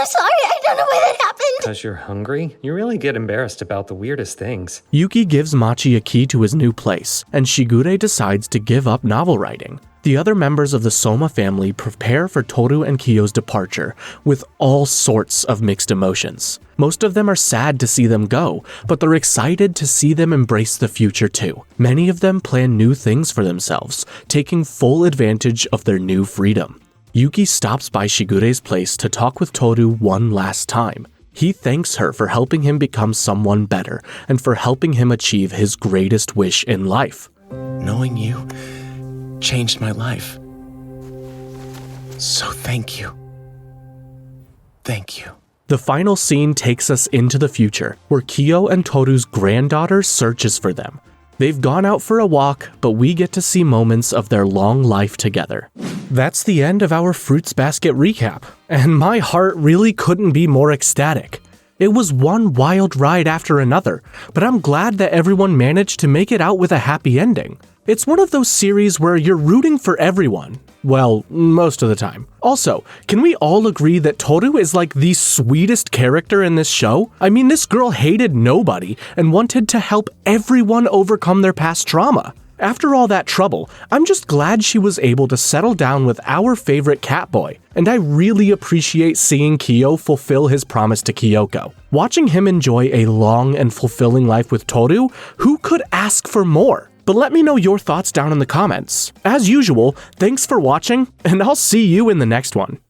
I'm sorry, I don't know why that happened. Because you're hungry? You really get embarrassed about the weirdest things. Yuki gives Machi a key to his new place, and Shigure decides to give up novel writing. The other members of the Soma family prepare for Tohru and Kyo's departure with all sorts of mixed emotions. Most of them are sad to see them go, but they're excited to see them embrace the future too. Many of them plan new things for themselves, taking full advantage of their new freedom. Yuki stops by Shigure's place to talk with Tohru one last time. He thanks her for helping him become someone better and for helping him achieve his greatest wish in life. Knowing you changed my life. So thank you. Thank you. The final scene takes us into the future, where Kyo and Tohru's granddaughter searches for them. They've gone out for a walk, but we get to see moments of their long life together. That's the end of our Fruits Basket recap, and my heart really couldn't be more ecstatic. It was one wild ride after another, but I'm glad that everyone managed to make it out with a happy ending. It's one of those series where you're rooting for everyone. Well, most of the time. Also, can we all agree that Tohru is like the sweetest character in this show? I mean, this girl hated nobody and wanted to help everyone overcome their past trauma. After all that trouble, I'm just glad she was able to settle down with our favorite cat boy, and I really appreciate seeing Kyo fulfill his promise to Kyoko. Watching him enjoy a long and fulfilling life with Tohru, who could ask for more? But let me know your thoughts down in the comments. As usual, thanks for watching, and I'll see you in the next one.